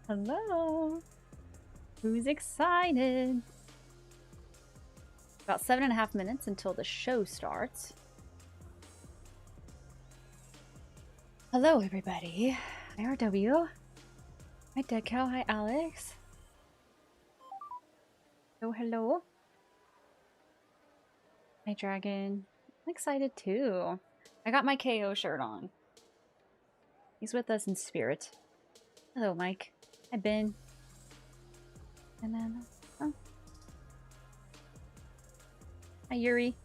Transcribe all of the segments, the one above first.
Hello. Who's excited? About 7.5 minutes until the show starts. Hello, everybody. Hi, RW. Hi, Dead Cow. Hi, Alex. Oh, hello. Hi, Dragon. I'm excited too. I got my KO shirt on. He's with us in spirit. Hello, Mike. Hi, Ben. And then, oh. Hi, Yuri.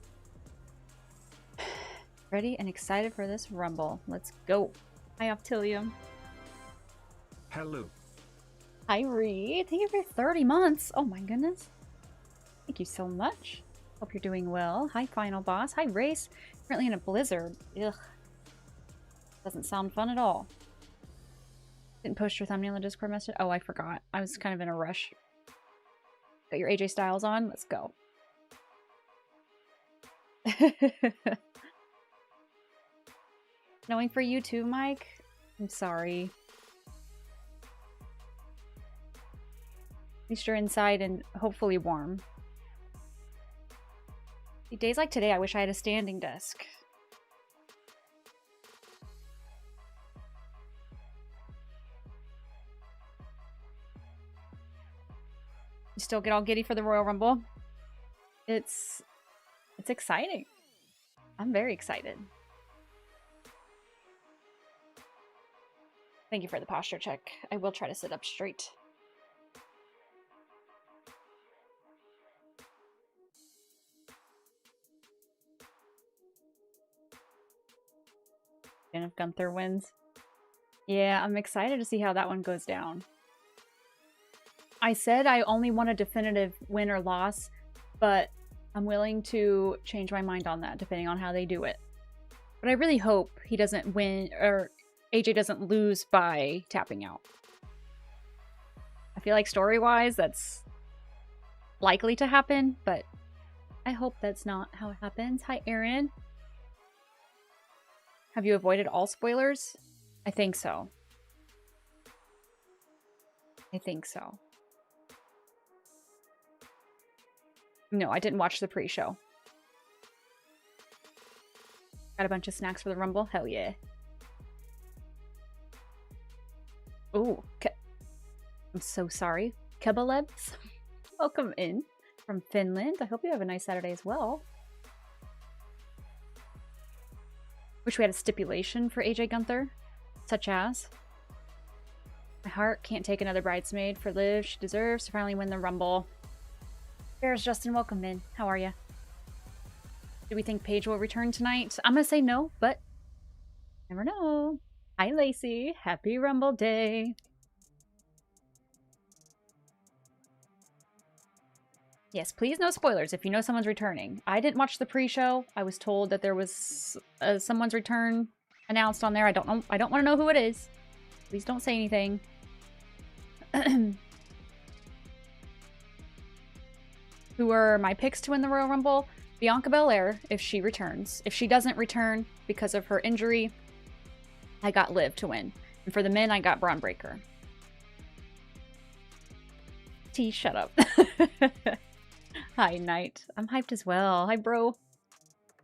Ready and excited for this rumble. Let's go. Hi, Optilium. Hello. Hi, Reed. Thank you for 30 months. Oh my goodness. Thank you so much. Hope you're doing well. Hi, Final Boss. Hi, Race. Currently in a blizzard. Ugh. Doesn't sound fun at all. Didn't post your thumbnail in the Discord message. Oh, I forgot. I was kind of in a rush. Got your AJ Styles on? Let's go. Knowing for you too, Mike? I'm sorry. At least you're inside and hopefully warm. Days like today, I wish I had a standing desk. You still get all giddy for the Royal Rumble? It's exciting. I'm very excited. Thank you for the posture check. I will try to sit up straight. And if Gunther wins. Yeah, I'm excited to see how that one goes down. I said I only want a definitive win or loss, but I'm willing to change my mind on that depending on how they do it. But I really hope he doesn't win, or AJ doesn't lose by tapping out. I feel like story-wise, that's likely to happen, but I hope that's not how it happens. Hi, Aaron. Have you avoided all spoilers? I think so. I think so. No, I didn't watch the pre-show. Got a bunch of snacks for the Rumble? Hell yeah. Ooh, I'm so sorry. Kebalebs, welcome in from Finland. I hope you have a nice Saturday as well. Wish we had a stipulation for AJ Gunther, such as my heart can't take another bridesmaid for Liv. She deserves to finally win the Rumble. There's Justin, welcome in. How are you? Do we think Paige will return tonight? I'm gonna say no, but never know. Hi, Lacey. Happy Rumble Day. Yes, please no spoilers if you know someone's returning. I didn't watch the pre-show. I was told that there was someone's return announced on there. I don't know. I don't want to know who it is. Please don't say anything. Who are my picks to win the Royal Rumble? Bianca Belair, if she returns. If she doesn't return because of her injury, I got Liv to win. And for the men, I got Braun Breaker. T, shut up. Hi, Knight. I'm hyped as well. Hi, bro.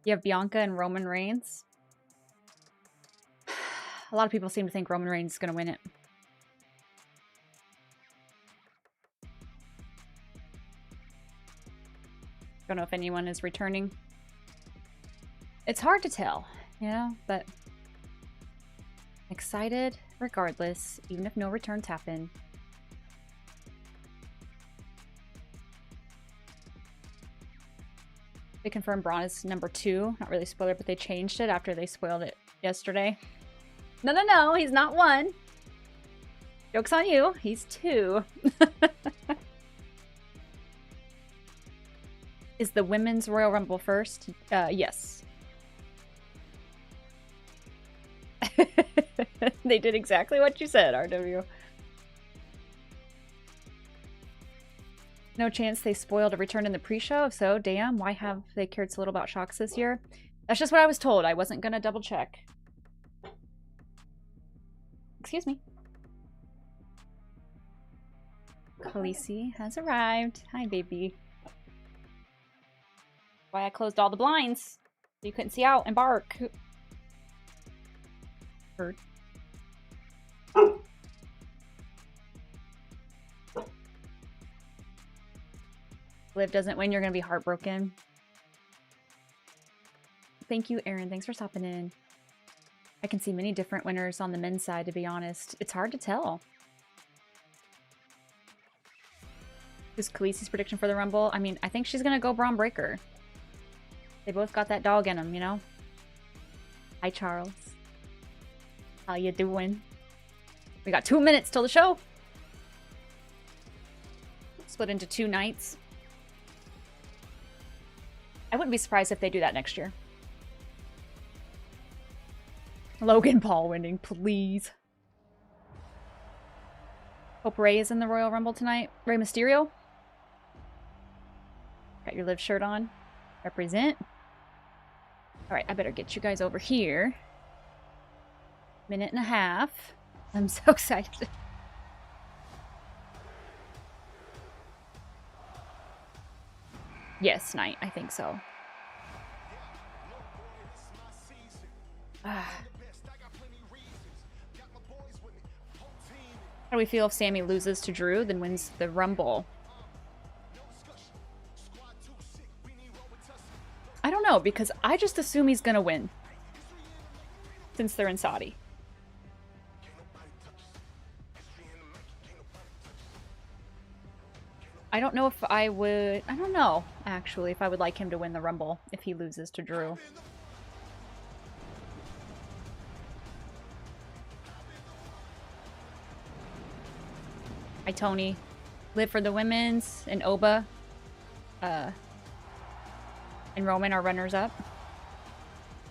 You have Bianca and Roman Reigns. A lot of people seem to think Roman Reigns is going to win it. Don't know if anyone is returning. It's hard to tell, yeah, but excited regardless, even if no returns happen. They confirmed Braun is number 2. Not really spoiler, but they changed it after they spoiled it yesterday. No, no, no, he's not 1. Joke's on you. He's 2. Is the Women's Royal Rumble first? Yes. They did exactly what you said, RW. No chance they spoiled a return in the pre-show. If so, damn, why have they cared so little about shocks this year? That's just what I was told. I wasn't going to double check. Excuse me. Khaleesi has arrived. Hi, baby. Why I closed all the blinds so you couldn't see out and bark. Bird. Liv doesn't win, you're gonna be heartbroken. Thank you, Aaron. Thanks for stopping in. I can see many different winners on the men's side, to be honest. It's hard to tell. Who's Khaleesi's prediction for the Rumble? I mean, I think she's gonna go Braun Breaker. They both got that dog in them, you know? Hi, Charles. How you doing? We got 2 minutes till the show. Split into 2 nights. I wouldn't be surprised if they do that next year. Logan Paul winning, please. Hope Rey is in the Royal Rumble tonight. Rey Mysterio. Got your Liv shirt on. Represent. Alright, I better get you guys over here. 1.5 minutes. I'm so excited. Yes, Night. I think so. How do we feel if Sammy loses to Drew, then wins the Rumble? I don't know, because I just assume he's gonna win. Since they're in Saudi. I don't know if I would... I don't know, actually, if I would like him to win the Rumble if he loses to Drew. Hi, Tony. Liv for the women's, and Oba. And Roman are runners-up.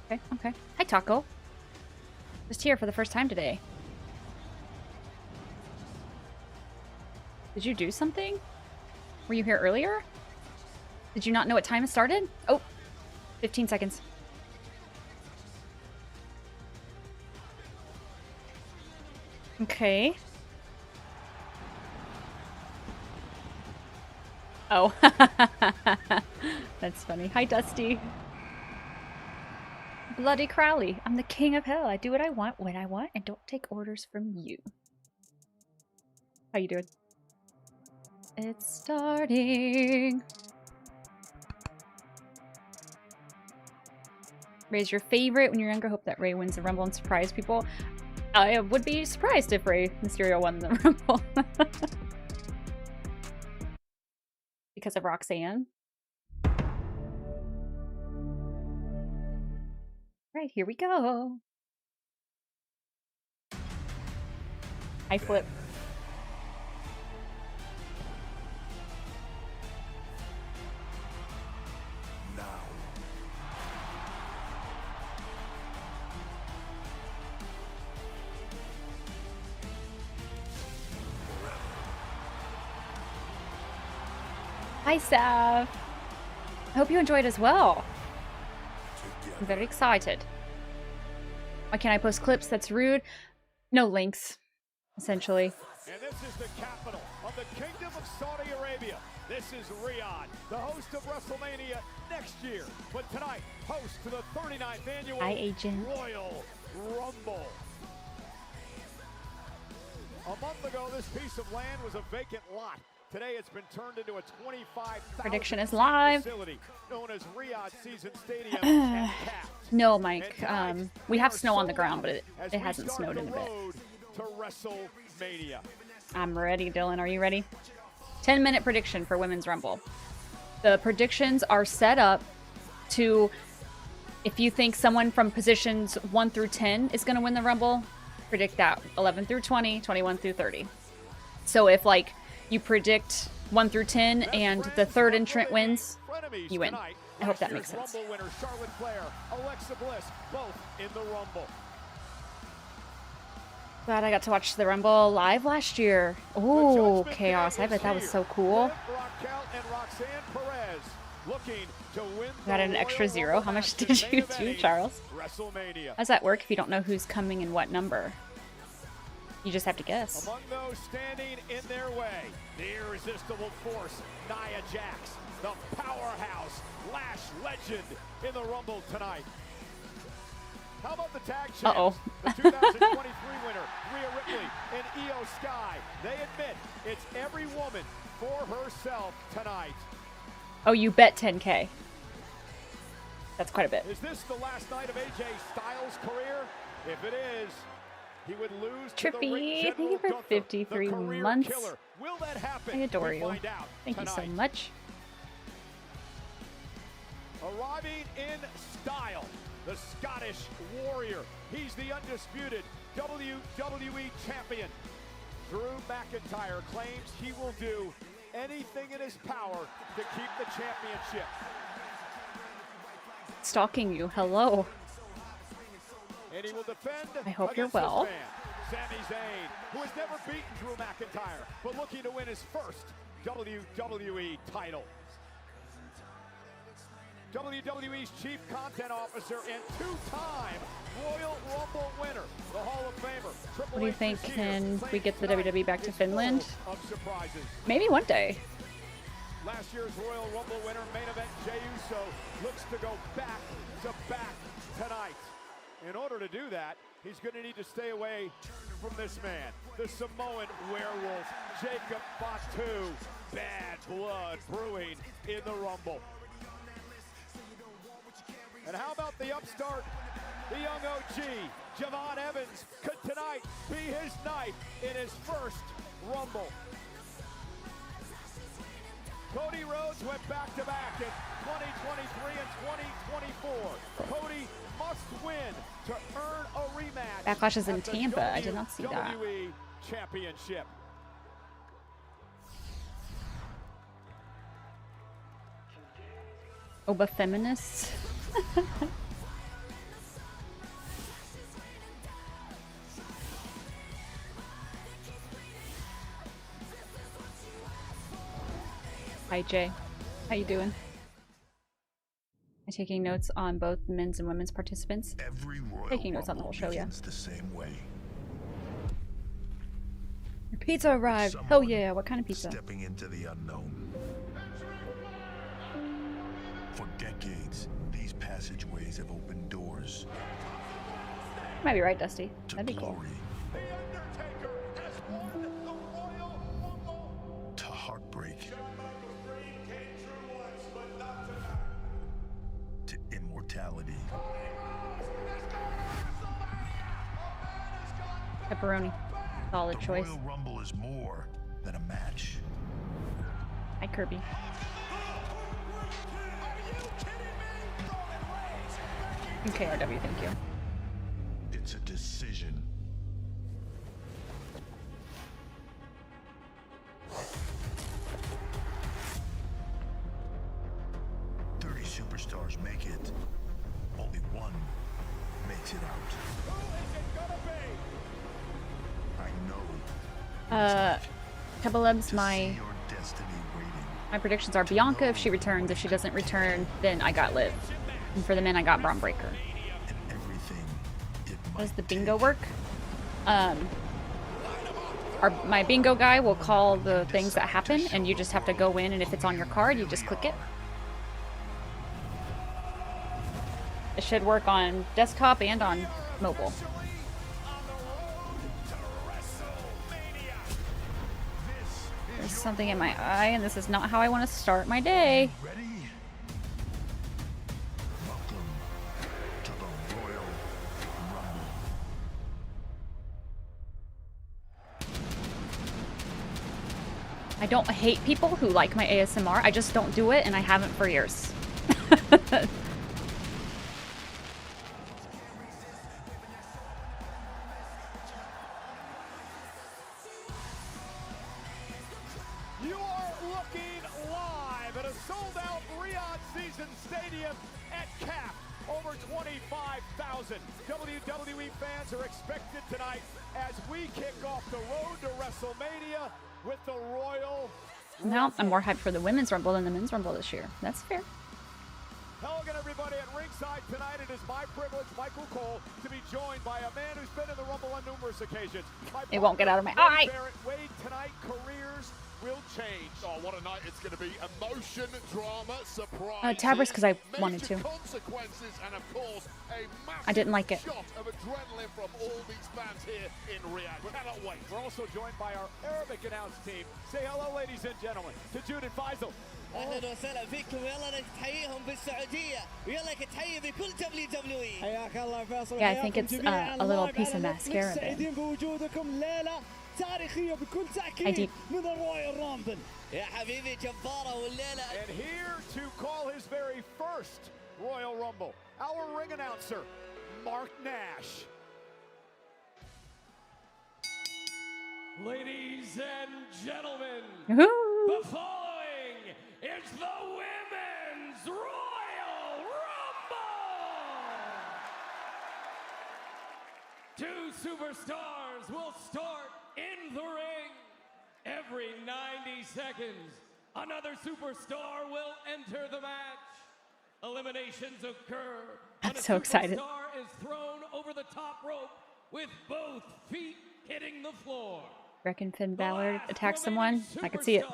Okay, okay. Hi, Taco. Just here for the first time today. Did you do something? Were you here earlier? Did you not know what time it started? Oh, 15 seconds. Okay. Oh. That's funny. Hi, Dusty. Bloody Crowley. I'm the king of hell. I do what I want, when I want, and don't take orders from you. How you doing? It's starting. Ray's your favorite when you're younger. Hope that Ray wins the Rumble and surprise people. I would be surprised if Rey Mysterio won the Rumble. Because of Roxanne. Right, here we go. I flip. Hi, Sav. I hope you enjoyed as well. I'm very excited. Why can't I post clips? That's rude. No links, essentially. And this is the capital of the Kingdom of Saudi Arabia. This is Riyadh, the host of WrestleMania next year. But tonight, host to the 39th annual Royal Rumble. A month ago, this piece of land was a vacant lot. Today, it's been turned into a 25,000 prediction is live. Facility known as Riyadh Season Stadium. No, Mike. We have snow on the ground, but it hasn't snowed in a bit. To WrestleMania. I'm ready, Dylan. Are you ready? 10-minute prediction for Women's Rumble. The predictions are set up to, if you think someone from positions 1 through 10 is going to win the Rumble, predict that. 11 through 20, 21 through 30. So if, like, you predict 1 through 10 and the third entrant wins, you win. I hope that makes sense. Rumble winner Charlotte Flair, Alexa Bliss, both in the Rumble. Glad I got to watch the Rumble live last year. Oh, chaos. I bet that was so cool. Got an extra 0. How much did you do, Charles? How does that work if you don't know who's coming in what number? You just have to guess. Among those standing in their way, the irresistible force, Nia Jax, the powerhouse, Lash legend in the Rumble tonight. How about the tag champs? The 2023 winner, Rhea Ripley and Io Sky. They admit it's every woman for herself tonight. Oh, you bet 10K. That's quite a bit. Is this the last night of AJ Styles' career? If it is, he would lose Trippy, thank you for 53 months. Will that happen? I adore you. Thank you so much. Arriving in style, the Scottish Warrior. He's the undisputed WWE Champion. Drew McIntyre claims he will do anything in his power to keep the championship. Stalking you. Hello. And he will defend. I hope you're well. Sami Zayn, who has never beaten Drew McIntyre, but looking to win his first WWE title. WWE's Chief Content Officer and two-time Royal Rumble winner, the Hall of Famer. What do you think? Can we get the WWE back to Finland? Maybe one day. Last year's Royal Rumble winner, main event Jey Uso, looks to go back to back tonight. In order to do that, he's going to need to stay away from this man, the Samoan werewolf, Jacob Fatu. Bad blood brewing in the Rumble. And how about the upstart, the young OG, Javon Evans? Could tonight be his night in his first Rumble? Cody Rhodes went back-to-back in 2023 and 2024. Cody must win to earn a rematch. Backlash is in Tampa. I did not see that. WWE Championship. Oba feminists. Hi Jay, how you doing? I'm taking notes on both men's and women's participants. Taking notes on the whole show, yeah. The same way. Your pizza arrived. Hell yeah! What kind of pizza? Stepping into the unknown. For decades, these passageways have opened doors. You might be right, Dusty. That'd be cool. The Undertaker has won the Royal Rumble. To heartbreak. To immortality. Pepperoni. Solid The choice. Royal Rumble is more than a match. Hi Kirby. Okay, RW, thank you. It's a decision. Superstars make it. Only one makes it out. Who is it gonna be? I know. Kebelebs, To my see your destiny waiting. predictions are Bianca if she returns. If she doesn't return, then I got Liv. And for the men, I got Braun Breaker. And everything it How does might the bingo take. work? My bingo guy will call the things that happen, and you just have to go in, and if it's on your card, you just click it. It should work on desktop and on mobile. There's something in my eye, and this is not how I want to start my day. Ready? Welcome to the Royal Rumble. I don't hate people who like my ASMR. I just don't do it, and I haven't for years. You are looking live at a sold-out Riyadh Season Stadium at CAP. Over 25,000 WWE fans are expected tonight as we kick off the road to WrestleMania with the Royal No, I'm more hyped for the women's rumble than the men's rumble this year. That's fair. Hello again, everybody at ringside tonight. It is my privilege, Michael Cole, to be joined by a man who's been in the Rumble on numerous occasions. It won't get out of my eye. Wade, tonight, careers will change. Oh, what a night it's going to be. Emotion, drama, surprise. Tabbers because I wanted to. Consequences and, of course, a I didn't like it. shot of adrenaline from all these fans here in Riyadh. We cannot wait. We're also joined by our Arabic announce team. Say hello, ladies and gentlemen, to Judith Faisal. اهلا وسهلا فيكم ويلا لك تحييهم بالسعوديه ويلا لك تحيه بكل WWE. حياك الله فيصل. Yeah, I think it's a little piece of mascara. سعيدين بوجودكم ليله تاريخيه بكل تاكيد من الرويال رامبل. يا حبيبي جباره والليله. And here to call his very first Royal Rumble, our ring announcer, Mark Nash. Ladies and gentlemen, Woohoo! the following is the Women's Royal Rumble! 2 superstars will start in the ring. Every 90 seconds, another superstar will enter the match. Eliminations occur when I'm so excited. a superstar is thrown over the top rope with both feet hitting the floor. Reckon Finn Balor attacks someone? I could see it.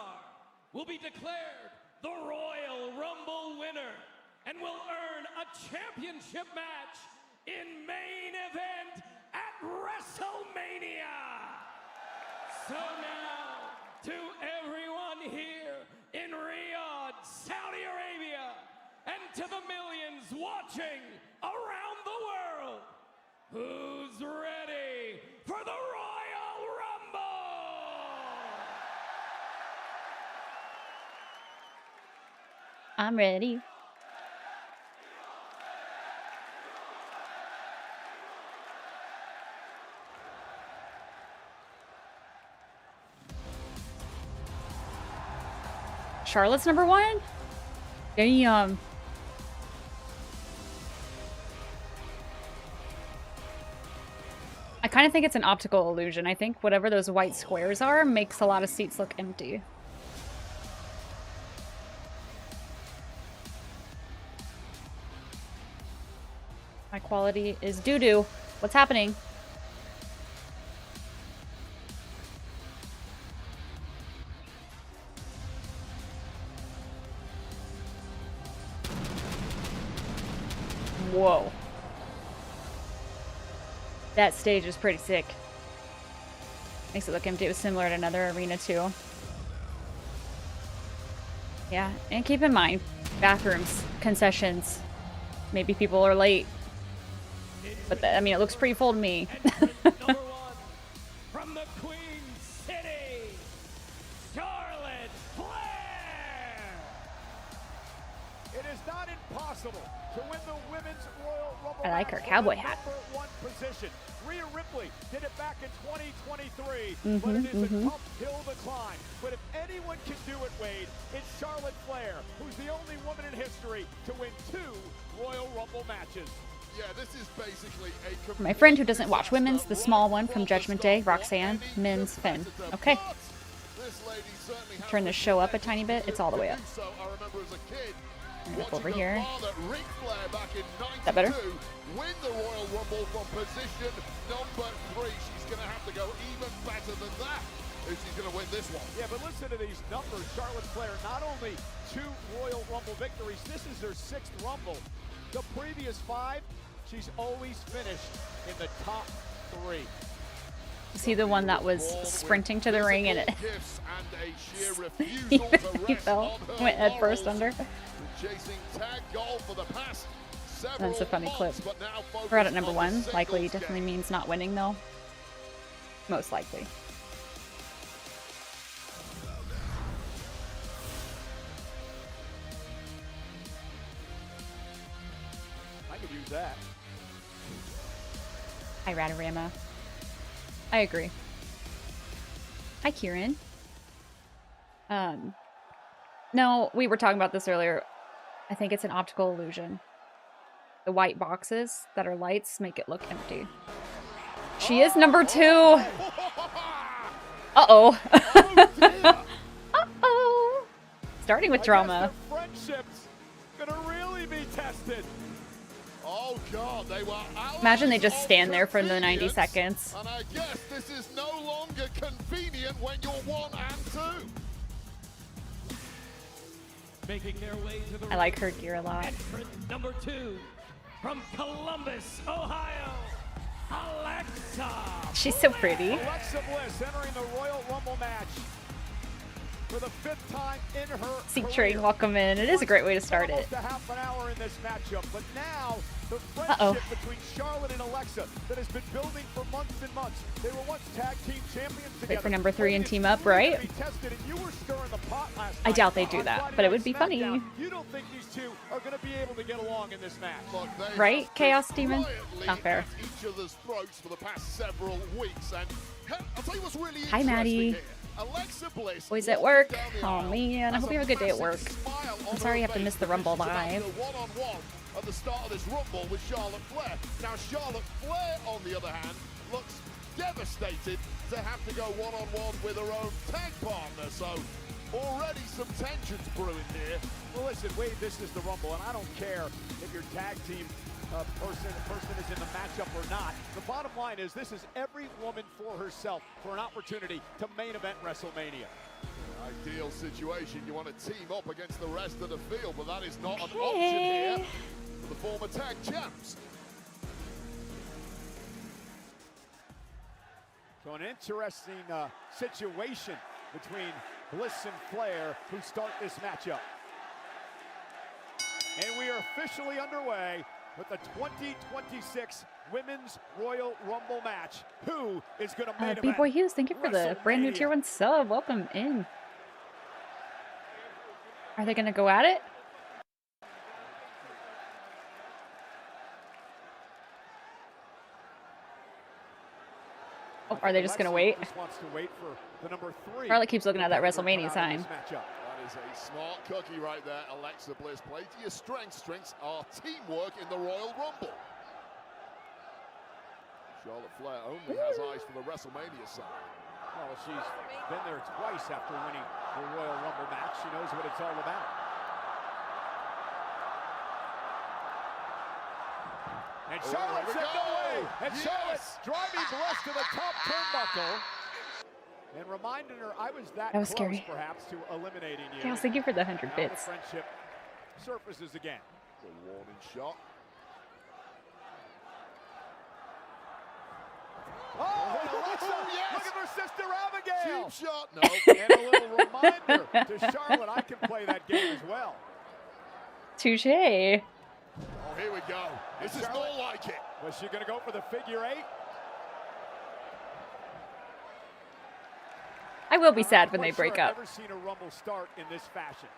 Will be declared the Royal Rumble winner and will earn a championship match in main event at WrestleMania. So now, to everyone here in Riyadh, Saudi Arabia, and to the millions watching around the world, who's ready for the Royal Rumble? I'm ready. Charlotte's number 1? Damn. I kind of think it's an optical illusion. I think whatever those white squares are makes a lot of seats look empty. My quality is doo-doo. What's happening? Whoa. That stage is pretty sick. Makes it look empty. It was similar to another arena too. Yeah, and keep in mind, bathrooms, concessions. Maybe people are late. But I mean, it looks pretty full to me. Number 1 from the Queen City, Charlotte Flair. It is not impossible to win the Women's Royal Rumble. I like her match cowboy from the hat. #1 position. Rhea Ripley did it back in 2023, but it is a tough hill to climb. But if anyone can do it, Wade, it's Charlotte Flair, who's the only woman in history to win 2 Royal Rumble matches. Yeah, this is basically a My friend who doesn't watch women's, the small one from Judgment Day, Roxanne, men's Finn. Okay. Turn this show up a tiny bit. It's all the way up. I remember as a kid Up over here. Ric Flair back in Is that better? 92 win the Royal Rumble from position number 3. She's going to have to go even better than that if she's going to win this one. Yeah, but listen to these numbers. Charlotte Flair, not only 2 Royal Rumble victories, this is her 6th Rumble. The previous 5, she's always finished in the top 3. Is he the one that was sprinting to the ring and it Gifts and a sheer he, refusal to he rest fell, on her went head first laurels. under? Chasing tag goal for the past several That's a funny clip. months, but now We're at focused number on 1. the Likely singles definitely game. means not winning though. Most likely. I could use that. Hi, Radorama. I agree. Hi, Kieran. No, we were talking about this earlier. I think it's an optical illusion. The white boxes that are lights make it look empty. She is number 2. Uh-oh. Uh-oh. Starting with drama. Friendships gonna really really be tested. Oh God, they were Imagine they just stand there for the 90 seconds. And I guess this is no longer convenient when you're 1 and 2. Making their way to the I like her gear a lot. entrant number 2 from Columbus, Ohio, Alexa. She's so pretty. Alexa Bliss entering the Royal Rumble match for the 5th time in her Seek career. Train, welcome in. It is a great way to start it. Almost a half an hour in this matchup, but now the friendship between Charlotte and Alexa that has been building for months and months. They were once tag team champions together. Wait for number 3 and team up, right? I doubt they do that, but it would be funny. You don't think these two are going to be able to get along in this match? Look, they Right, have Chaos been Demon? quietly Not fair. at each other's throats for the past several weeks, and I'll tell you what's really Hi, Maddie. interesting here. Alexa Bliss Boys at work. Oh man, I hope you have a good day at work. I'm sorry you have to miss the Rumble live. One-on-one at the start of this Rumble with Charlotte Flair. Now Charlotte Flair, on the other hand, looks devastated to have to go one-on-one with her own tag partner. So already some tensions brewing here. Well, listen, Wade, this is the Rumble, and I don't care if your tag team person is in the matchup or not. The bottom line is this is every woman for herself for an opportunity to main event WrestleMania. Ideal situation. You want to team up against the rest of the field, but that is not an option here for the former tag champs. So an interesting situation between Bliss and Flair who start this matchup. And we are officially underway with the 2026 Women's Royal Rumble match. Who is going to main event B-Boy Hughes, thank you for the brand new tier 1 sub. Welcome in. Are they going to go at it? Oh, are they just going to wait? Wants to wait for the number 3. Charlotte keeps looking at that WrestleMania sign. That is a smart cookie right there, Alexa Bliss. Play to your strengths. Strengths are teamwork in the Royal Rumble. Charlotte Flair only has eyes for the WrestleMania side. Well, she's been there twice after winning the Royal Rumble match. She knows what it's all about. And Charlotte said no way! And Charlotte driving Bliss to the top turnbuckle. And reminding her, I was that was close, scary. perhaps, to eliminating you. Chaos, thank you for the 100 Now bits. the friendship surfaces again. The warning shot. Oh, and Alexa, yes! look at her sister Abigail! Cheap shot, no. And a little reminder to Charlotte, I can play that game as well. Touche. Oh, here we go. This is Charlotte, more like it. Was she going to go for the figure 8? I will be sad when they break up. I've never seen a Rumble start in this fashion.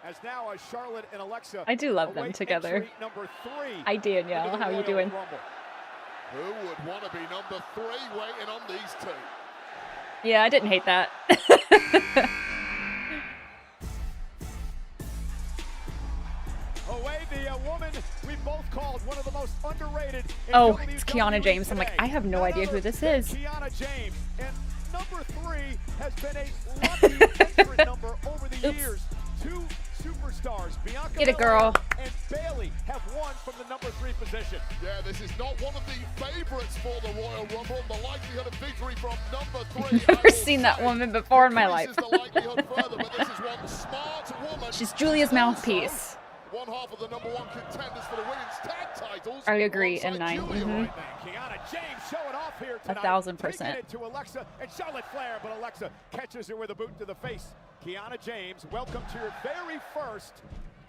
As now Charlotte and Alexa. I do love them await together. entry number 3. Hi, Danielle. How are you Royal doing? Rumble. Who would want to be number 3 waiting on these two? Yeah, I didn't hate that. Away the woman we both called one of the most underrated. In Oh, WWE it's Kiana James. I'm like, today. I have no None idea who other this than is. Kiana James. And number 3 has been a lucky entrant number over the Oops. years. 2 superstars, Bianca Get it, Belair girl. and Bayley, have won from the number 3 position. Yeah, this is not one of the favorites for the Royal Rumble. The likelihood of victory from number 3. Never seen that woman before in my life. Increases the likelihood further, but this is one smart woman. She's Julia's mouthpiece. One half of the number 1 contenders for the women's tag titles. I agree, alongside M9. Julia Mhm. right now. Kiana James showing off here tonight. 1000%. Taking it to Alexa and Charlotte Flair, but Alexa catches her with a boot to the face. Kiana James, welcome to your very first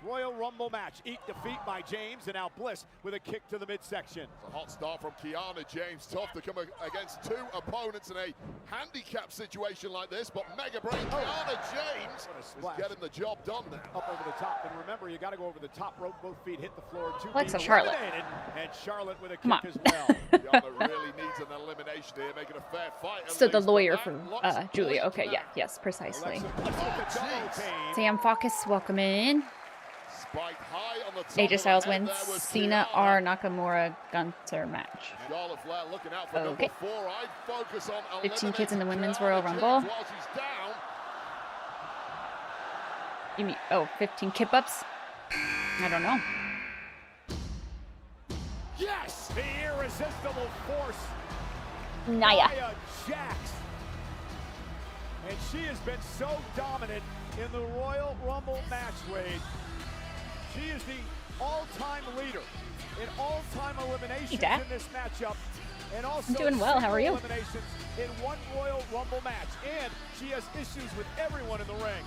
Royal Rumble match. Defeat by James, and now Bliss with a kick to the midsection. A hot start from Kiana James. Tough to come against 2 opponents in a handicap situation like this, but mega brain Kiana James is getting the job done now. Up over the top, and remember, you got to go over the top rope. Both feet hit the floor. 2 Alexa, being Charlotte. eliminated, and Charlotte with a Come kick on. as well. Kiana really needs an elimination here, making a fair fight. at So the least, but lawyer that from looks Julia. bleak Okay, now. yeah, yes, precisely. Alexa Bliss with the double team. Sam Focus, welcome in. Spiked high on the top AJ of Styles the head wins there was Cena Kiana. or Nakamura Gunter match. Charlotte Flair looking out for Okay. number 4. I'd focus on 15 kids in the eliminating Women's Kiana Royal James Rumble. while she's down. You mean, oh, 15 kip ups? I don't know. Yes! The irresistible force, Nia. Jax. And she has been so dominant in the Royal Rumble match, Wade. She is the all-time leader in all-time eliminations in this matchup. And also I'm doing well. How are you? eliminations in one Royal Rumble match. And she has issues with everyone in the ring.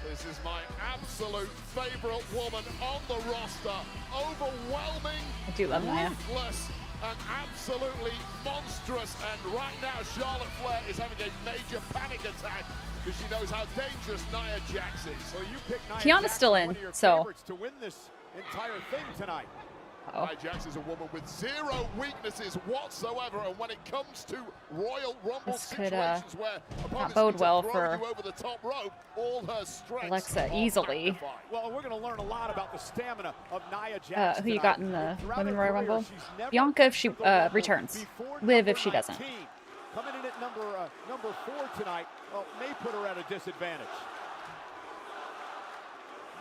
This is my absolute favorite woman on the roster. Overwhelming, I do love Nia. ruthless, and absolutely monstrous. And right now, Charlotte Flair is having a major panic attack because she knows how dangerous Nia Jax is. So you pick Nia Kiana's Jax still as in, one of your so- favorites to win this entire thing tonight. Oh. Nia Jax is a woman with zero weaknesses whatsoever, and when it comes to Royal Rumble This could, situations where opponents bode need to well throw for you over the top rope, all her strengths Alexa are easily. magnified. Well, we're going to learn a lot about the stamina of Nia Jax. Who you got in the Throughout Women her Royal career, Rumble? she's never Bianca if she entered the Rumble returns. before Liv if number she doesn't. 19. Coming in at number 4 tonight, well, may put her at a disadvantage.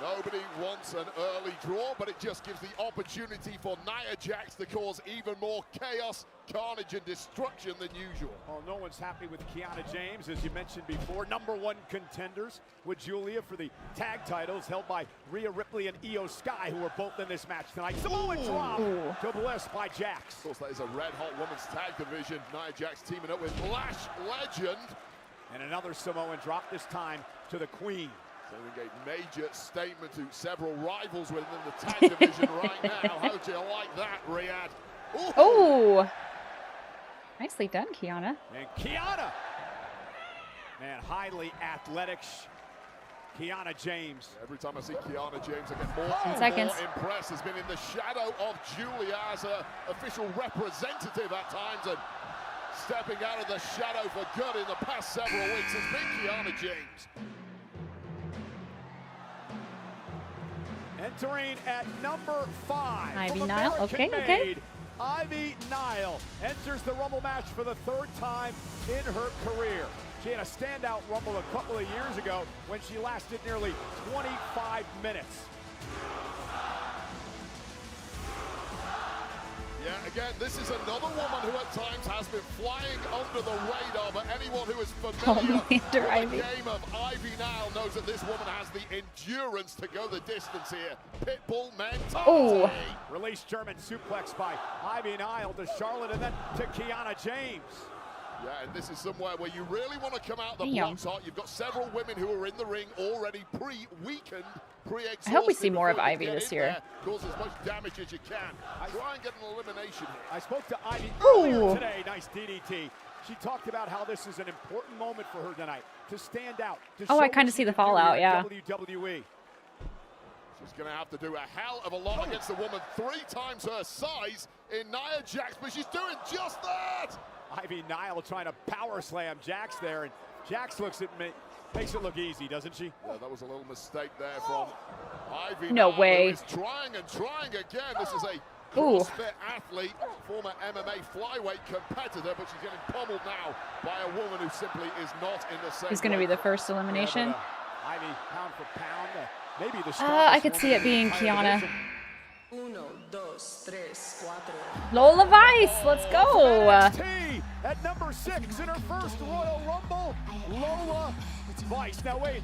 Nobody wants an early draw, but it just gives the opportunity for Nia Jax to cause even more chaos, carnage, and destruction than usual. Well, no one's happy with Kiana James, as you mentioned before. #1 contenders with Julia for the tag titles held by Rhea Ripley and Io Sky, who are both in this match tonight. Samoan drop to Bliss by Jax. Of course, that is a red-hot women's tag division. Nia Jax teaming up with Lash Legend. And another Samoan drop, this time to the Queen. Sending a major statement to several rivals within the tag division right now. How do you like that, Riyadh? Ooh. Oh! Nicely done, Kiana. And Kiana! Man, highly athletic Kiana James. Every time I see Kiana James, I get more 10 and seconds. more impressed. Has been in the shadow of Julia as her official representative at times, and stepping out of the shadow for good in the past several weeks has been Kiana James. Entering at number 5. Ivy from Nile, okay, American okay. made, Ivy Nile enters the Rumble match for the 3rd time in her career. She had a standout Rumble a couple of years ago when she lasted nearly 25 minutes. Yeah, again, this is another woman who at times has been flying under the radar, but anyone who is familiar with the Ivy. game of Ivy Nile knows that this woman has the endurance to go the distance here. Pitbull mentality. Oh. Release German suplex by Ivy Nile to Charlotte and then to Kiana James. Yeah, and this is somewhere where you really want to come out the Damn. blocks hot. You've got several women who are in the ring already pre-weakened, pre-exhausted. I hope we see more of before you Ivy get this in year. there, cause as much damage as you can. Try and get an elimination here. I spoke to Ivy Ooh. earlier today. Nice DDT. She talked about how this is an important moment for her tonight to stand out. To Oh, show I what kinda she see the can do fallout, here yeah. in WWE. She's going to have to do a hell of a lot against a woman 3 times her size in Nia Jax, but she's doing just that. Ivy Nile trying to power slam Jax there, and Jax looks at me, makes it look easy, doesn't she? Yeah, that was a little mistake there from Ivy No Nile, way. who is trying and trying again. This is a Ooh. CrossFit athlete, former MMA flyweight competitor, but she's getting pummeled now by a woman who simply is not in the same Who's going to be weight. the first elimination? Yeah, but, Ivy, pound for pound, maybe the I strongest could see woman it being in the entire Kiana. division. 1, 2, 3, 4. Lola Vice, let's go! NXT at number 6 in her first Royal Rumble, Lola Vice. Now wait,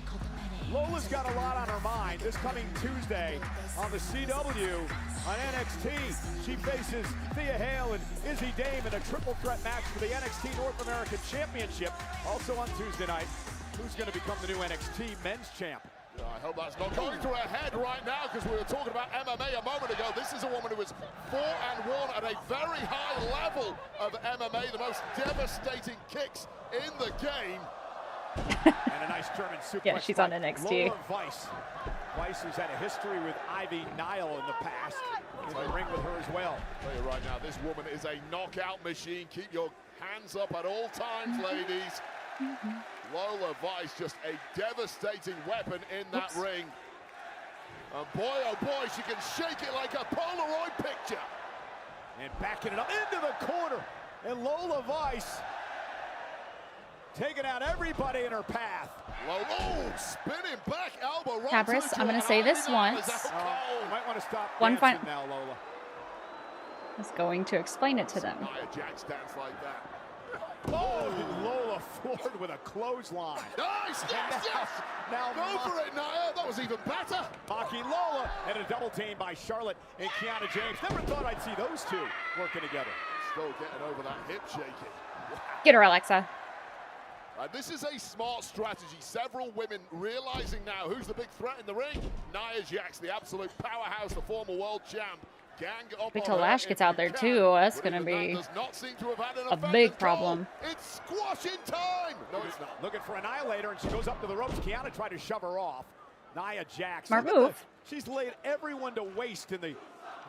Lola's got a lot on her mind. This coming Tuesday on the CW on NXT, she faces Thea Hale and Izzy Dame in a triple threat match for the NXT North American Championship. Also on Tuesday night, who's going to become the new NXT Men's Champ? I hope that's not going through her head right now, because we were talking about MMA a moment ago. This is a woman who is 4-1 at a very high level of MMA, the most devastating kicks in the game. And a nice German suplex. Yeah, she's by on NXT. Lola Vice. Vice has had a history with Ivy Nile in the past. In the ring with her as well. I'll tell you right now, this woman is a knockout machine. Keep your hands up at all times, ladies. Lola Vice, just a devastating weapon in that ring. And boy, oh boy, she can shake it like a Polaroid picture. And backing it up into the corner. And Lola Vice taking out everybody in her path. Lola, oh, spinning back elbow right Cabris, to the I'm gonna jaw. say And this Ivy Nile is once. out cold. You might want to stop One dancing fin- now, Lola. is going to explain it to them. Nia Jax dance like that. Oh, Lola Ford with a clothesline. Nice! Yes, yes! Now Go for it, Nia! That was even better! Mocking Lola and a double team by Charlotte and Kiana James. Never thought I'd see those two working together. Still getting over that hip shaking. Wow. Get her, Alexa. This is a smart strategy. Several women realizing now who's the big threat in the ring. Nia Jax, the absolute powerhouse, the former world champ. Gang up Wait on till her Lash if gets you out there can. too. That's But gonna even that be does not seem to have had an a effect big at all. problem. It's squashing time. No, it's not. Looking for Annihilator, and she goes up to the ropes. Kiana tried to shove her off. Nia Jax. Smart look at move. She's laid everyone to waste in the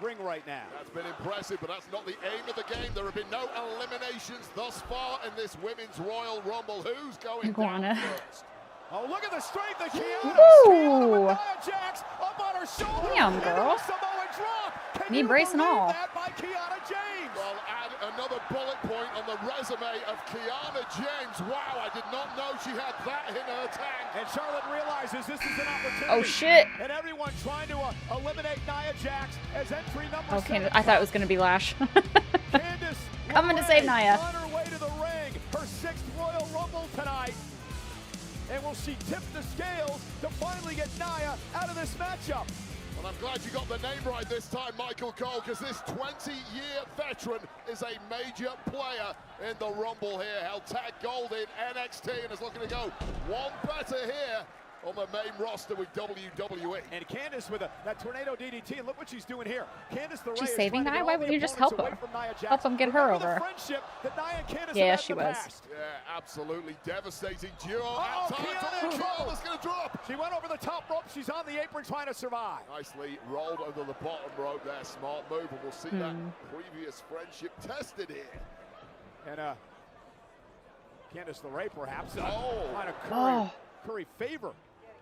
ring right now. That's been impressive, but that's not the aim of the game. There have been no eliminations thus far in this Women's Royal Rumble. Who's going Iguana. down first? Oh, look at the strength of Kiana. Ooh. Nia Jax up on her shoulder. Damn, Into girl. a Samoan drop. Can Knee you brace and believe all. that by Kiana James? Well, add another bullet point on the resume of Kiana James. Wow, I did not know she had that in her tank. And Charlotte realizes this is an opportunity. Oh shit. And everyone trying to eliminate Nia Jax as entry number Okay, 7. I thought it was gonna be Lash. Candice Coming to save LeRae Nia. on her way to the ring. Her 6th Royal Rumble tonight. And will she tip the scales to finally get Nia out of this matchup? And I'm glad you got the name right this time, Michael Cole, because this 20-year veteran is a major player in the Rumble here. Held tag gold in NXT and is looking to go one better here on the main roster with WWE. And Candice with that tornado DDT, and look what she's doing here. Candice LeRae She's is saving trying to Nia? get Why all wouldn't the you just opponents help away her? from Nia Jax. Help them get her Remember over. the friendship that Nia and Candice Yeah, have had she in the was. past. Yeah, absolutely devastating duo. Oh, Kiana Control is going to drop. She went over the top rope. She's on the apron trying to survive. Nicely rolled under the bottom rope there. Smart move, and we'll see that previous friendship tested here. And Candice LeRae perhaps trying to curry favor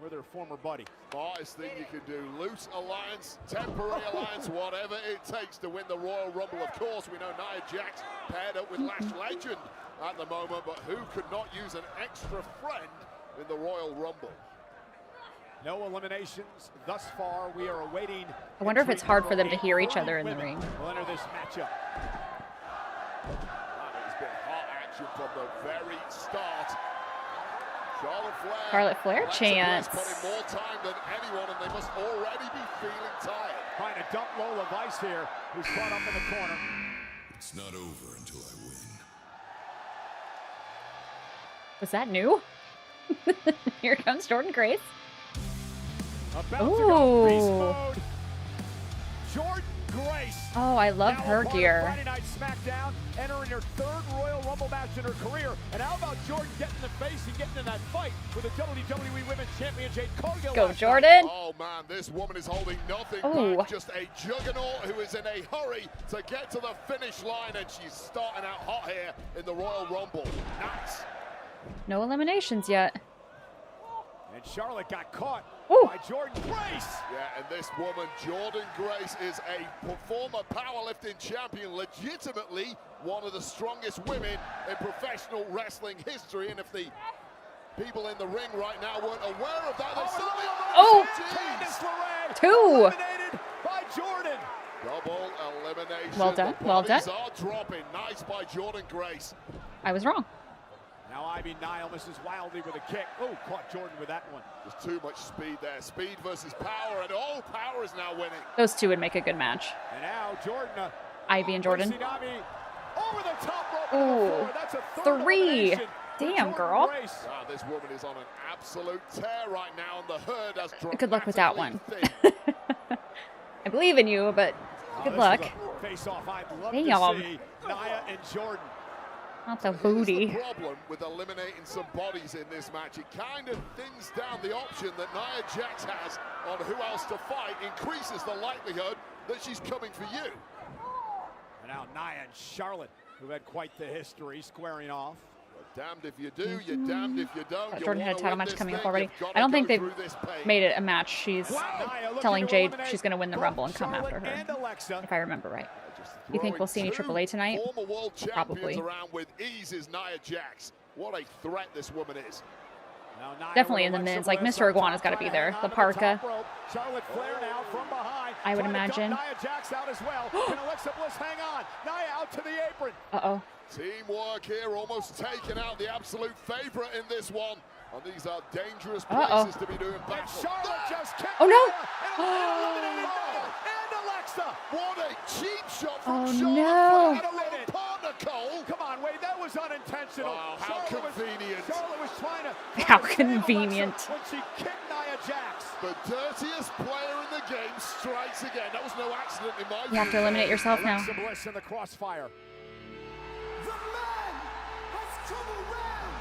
with her former buddy. Smartest thing you can do. Loose alliance, temporary alliance, whatever it takes to win the Royal Rumble. Of course, we know Nia Jax paired up with Lash Legend at the moment, but who could not use an extra friend in the Royal Rumble? No eliminations thus far. We are awaiting. I wonder if it's hard for them to hear each 30 other in the women ring. will enter this matchup. That has been hot action from the very start. Charlotte Flair Alexa chance. Bliss put in more time than anyone, and they must already be feeling tired. Trying to dump Lola Vice here, who's caught up in the corner. It's not over until I win. Was that new? Here comes Jordan Grace. About to go beast mode. Jordan Grace. Oh, I love Now her a part of gear. Friday Night SmackDown, entering her 3rd Royal Rumble match in her career. And how about Jordan getting in the face and getting in that fight with the WWE Women's Champion Jade Cargill? Go, last Jordan. night? Oh man, this woman is holding nothing Ooh. back. Just a juggernaut who is in a hurry to get to the finish line, and she's starting out hot here in the Royal Rumble. Nice. No eliminations yet. And Charlotte got caught Ooh. by Jordan Grace. Yeah, and this woman, Jordan Grace, is a former powerlifting champion, legitimately one of the strongest women in professional wrestling history. And if the people in the ring right now weren't aware of that, they certainly are. Oh. Candice LeRae 2. eliminated by Jordan. Double elimination. Well done, The well done. bodies are dropping. Nice by Jordan Grace. I was wrong. Now Ivy Nile misses wildly with a kick. Oh, caught Jordan with that one. There's too much speed there. Speed versus power, and all power is now winning. Those two would make a good match. And now Jordan. Ivy and Jordan. Racing Ivy over the top rope. Ooh. That's a 3rd 3. elimination for Damn, Jordan girl. Grace. Wow, this woman is on an absolute tear right now, and the herd has Good luck with that one. dramatically thinned. I believe in you, but good This luck. is a face-off I'd love Damn. to see Nia and Jordan. Not the Here's booty. the problem with eliminating some bodies in this match. It kind of thins down the option that Nia Jax has on who else to fight, increases the likelihood that she's coming for you. And now Nia and Charlotte, who had quite the history, squaring off. But damned if you do, you're damned if you don't. You Jordan had a wanna title win match this coming up thing, already. you've gotta I don't think go they've through this pain. made it a match. She's Nia looking telling to Jade eliminate she's going to win the both Rumble and come Charlotte after her, and Alexa. if I remember right. Just You think we'll see any throwing Triple A tonight? Former world Probably. champions around with ease is Nia Jax. What a threat this woman is. Definitely in the men's. Like, Mr. Iguana's got to be there. The parka. Charlotte Flair now from behind. I would imagine. Nia Jax out as well. Can Alexa Bliss hang on? Nia out to the apron. Uh-oh. Teamwork here, almost taking out the absolute favorite in this one. And these are dangerous places to be doing back. Charlotte just kicked. Oh no! And Alexa. What a cheap shot from Oh Charlotte. no! Flair. Partner Cole. Come on, Wade, that was unintentional. Oh, how convenient. Charlotte was trying to. How convenient. When she kicked Nia Jax. The dirtiest player in the game strikes again. That was no accident in my view. You have to eliminate yourself now. Alexa Bliss in the crossfire. The man has come around.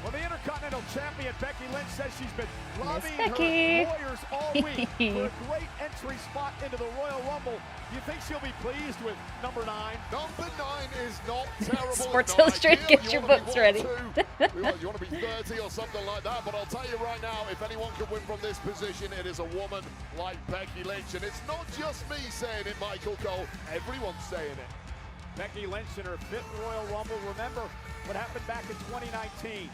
Well, the Intercontinental Champion Becky Lynch says she's been lobbying Becky. her lawyers all week for a great entry spot into the Royal Rumble. Do you think she'll be pleased with number 9? Number 9 is not terrible. Sports It's not Illustrated, ideal. get You your wanna be books ready. 1, 2. You want to be 30 or something like that, but I'll tell you right now, if anyone can win from this position, it is a woman like Becky Lynch. And it's not just me saying it, Michael Cole. Everyone's saying it. Becky Lynch in her 5th Royal Rumble. Remember what happened back in 2019.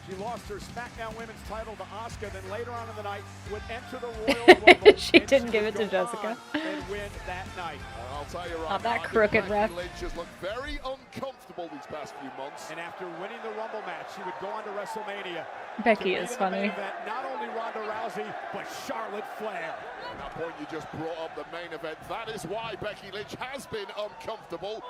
She lost her SmackDown Women's title to Asuka, then later on in the night would enter the Royal Rumble. She didn't give it to Jessica. And win that night. I'll tell you right Not that now, crooked Becky ref. Lynch has looked very uncomfortable these past few months. And after winning the Rumble match, she would go on to WrestleMania. Becky to is be in the funny. main event, not only Ronda Rousey, but Charlotte Flair. At that point, you just brought up the main event. That is why Becky Lynch has been uncomfortable.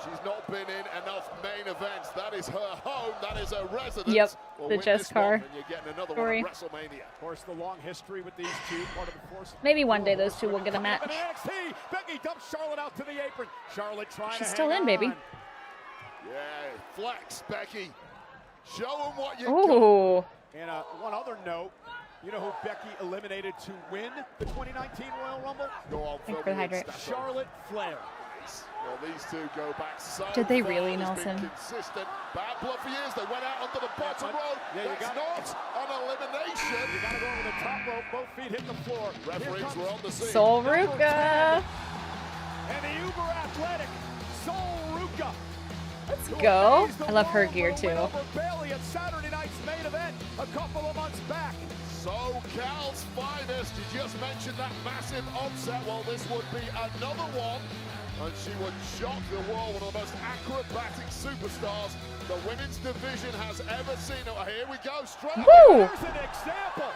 She's not been in enough main events. That is her home. That is her residence. Yep, Well, the win Jess this Carr one, and you're getting another story. one at WrestleMania. Of course, the long history with these two, part of the force. Maybe one day those two will get a match. NXT, Becky dumps Charlotte out to the apron. Charlotte trying She's to still hang in, baby. on. Yeah, flex, Becky. Show them what you got. Ooh. And one other note, you know who Becky eliminated to win the 2019 Royal Rumble? Go on, Thanks fill for the me in, hydrate. Stefan. Charlotte Flair. Well, these two go back so Did they far. really, It's Nelson? been consistent. Bad blood for years. They went out onto the bottom rope. Yeah, you That's got not an elimination. You got to go over the top rope. Both feet hit the floor. Referees were on the scene. Sol Number 10. Ruka. And the uber athletic Sol Ruka. Let's go. I love her gear too. Over Bailey at Saturday night's main event a couple of months back. SoCal's finest. You just mentioned that massive upset. Well, this would be another one. And she would shock the world. One of the most acrobatic superstars the women's division has ever seen. Oh, here we go. Straight Woo! Here's an example.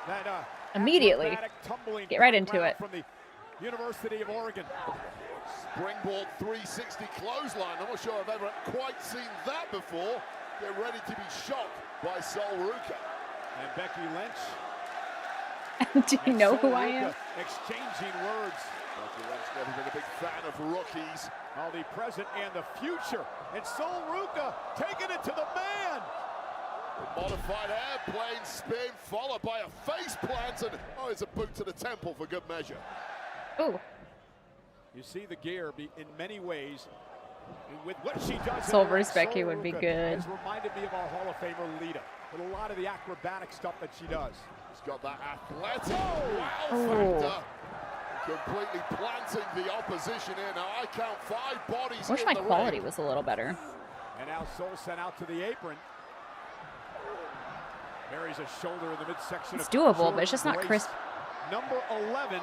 That, Immediately. acrobatic tumbling Get right into background it. From the University of Oregon. Springboard 360 clothesline. I'm not sure I've ever quite seen that before. Get ready to be shocked by Sol Ruka. And Becky Lynch. Do you know Sol who I Ruka am? exchanging words. Becky Lynch never been a big fan of rookies. All the present and the future. And Sol Ruka taking it to the man. The modified airplane spin followed by a face plant, and oh, it's a boot to the temple for good measure. Ooh. You see the gear be in many ways. And with what she does, Sol in the ring, versus Becky Sol would be Ruka good. Has reminded me of our Hall of Famer Lita, with a lot of the acrobatic stuff that she does. He's got that athletic wow Oh. factor. Completely planting the opposition in. Now I count 5 bodies. I wish in my the quality ring. was a little better. And now Sol sent out to the apron. Buries a shoulder in the midsection. It's of doable, but it's just not Grace. crisp. Number 11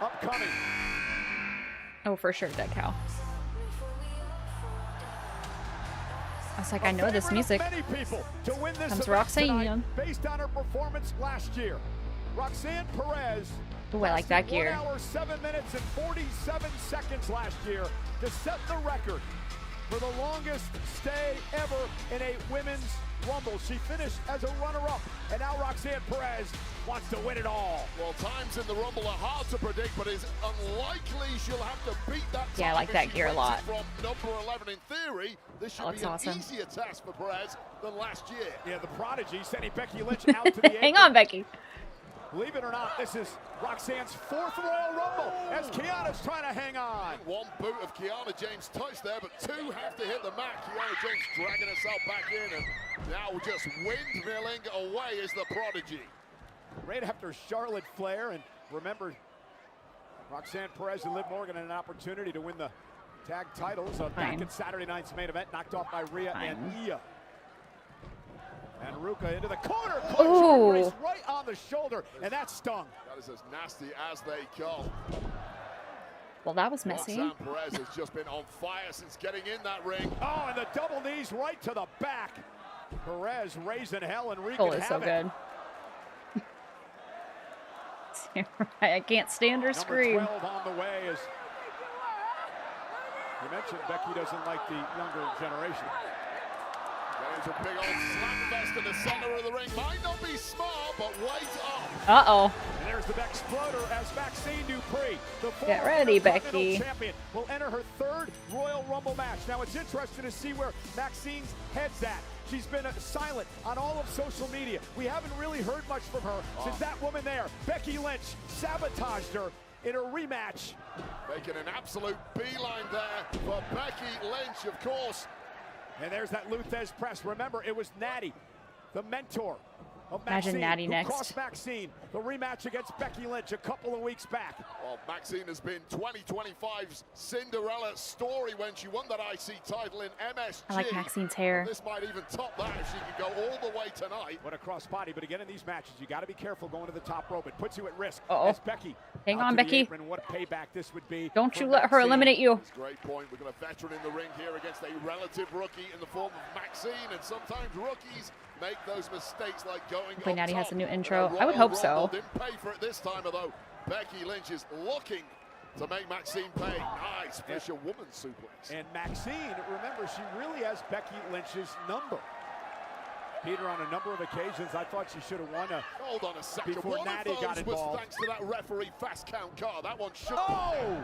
upcoming. Oh, for sure, Dead Cow. I was like, I know this Favorite of music. Many people to win this Comes event Roxanne. tonight, based on her performance last year. Roxanne Perez. Ooh, I like that lasted gear. 1 hour, 7 minutes, and 47 seconds last year to set the record for the longest stay ever in a women's Rumble. She finished as a runner-up, and now Roxanne Perez wants to win it all. Well, times in the Rumble are hard to predict, but it's unlikely she'll have to beat that. Yeah, I time like if that she gear a wins lot. it From number 11, in theory, this should looks be an awesome. easier task for Perez than last year. Yeah, the prodigy sending Becky Lynch out to the apron. Hang on, Becky. Believe it or not, this is Roxanne's 4th Royal Rumble as Kiana's trying to hang on. One boot of Kiana James touched there, but 2 have to hit the mat. Kiana James dragging herself back in, and now just windmilling away is the prodigy. Right after Charlotte Flair, and remember, Roxanne Perez and Liv Morgan had an opportunity to win the tag titles back Fine. in Saturday night's main event, knocked off by Rhea and Fine. Ia. And Ruka into the corner. Ooh. Right on the shoulder, and that stung. That is as nasty as they come. Well, that was messy. Roxanne Perez has just been on fire since getting in that ring. Oh, and the double knees right to the back. Perez raising hell and wreaking Cole is so good. I can't stand her scream. Number 12 on the way is. You mentioned Becky doesn't like the younger generation. There's a big old slap fest in the center of the ring. Might not be small, but wait up. Uh-oh. And there's the Exploder as Maxine Dupree, the Get ready, Becky. champion, will enter her third Royal Rumble match. Now it's interesting to see where Maxine's head's at. She's been silent on all of social media. We haven't really heard much from her since that woman there, Becky Lynch, sabotaged her in a rematch. Making an absolute beeline there for Becky Lynch, of course. And there's that Luthez press. Remember, it was Natty, the mentor of Imagine Maxine, Natty who next. cost Maxine the rematch against Becky Lynch a couple of weeks back. Well, Maxine has been 2025's Cinderella story when she won that IC title in MSG. I like Maxine's hair. This might even top that if she can go all the way tonight. What a cross body, but again in these matches, you got to be careful going to the top rope. It puts you at risk. Uh-oh. As Becky, hang out on, to the Becky. apron. What a payback this would be. Don't you for let her Maxine. eliminate you. That's a great point. We've got a veteran in the ring here against a relative rookie in the form of Maxine, and sometimes rookies make those mistakes like going Hopefully on Natty has top. a new And intro. Royal I would hope Rumble so. Didn't pay for it this time, although Becky Lynch is looking to make Maxine pay. Nice fisherwoman suplex. And Maxine, remember, she really has Becky Lynch's number. Peter, on a number of occasions, I thought she should have won a. Hold on a second. Before One Natty of those got was involved. thanks to that referee fast count card. That one should Oh!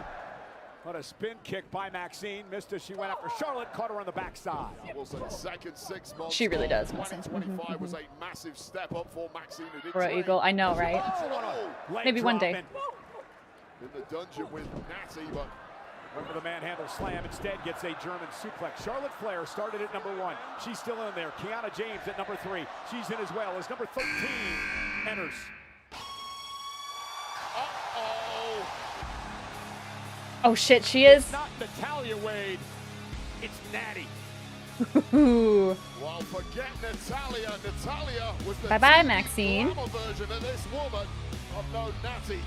What a spin kick by Maxine. Missed as she went after Charlotte, caught her on the backside. I will say the second 6 months. She really does of miss it. 2025 was a massive step up for Maxine. Who did Bro, train. Eagle, I know, right? Oh, leg Maybe one drop day. In the dungeon with Natty, but Remember the manhandle slam, instead gets a German suplex. Charlotte Flair started at number 1. She's still in there. Kiana James at number 3. She's in as well as number 13 enters. uh-oh. Oh shit, she is. Not Natalia Wade. It's Natty. Ooh. Well, forget Natalia. Natalia was the Bye-bye, TV Maxine. drama version of this woman. I've known Natty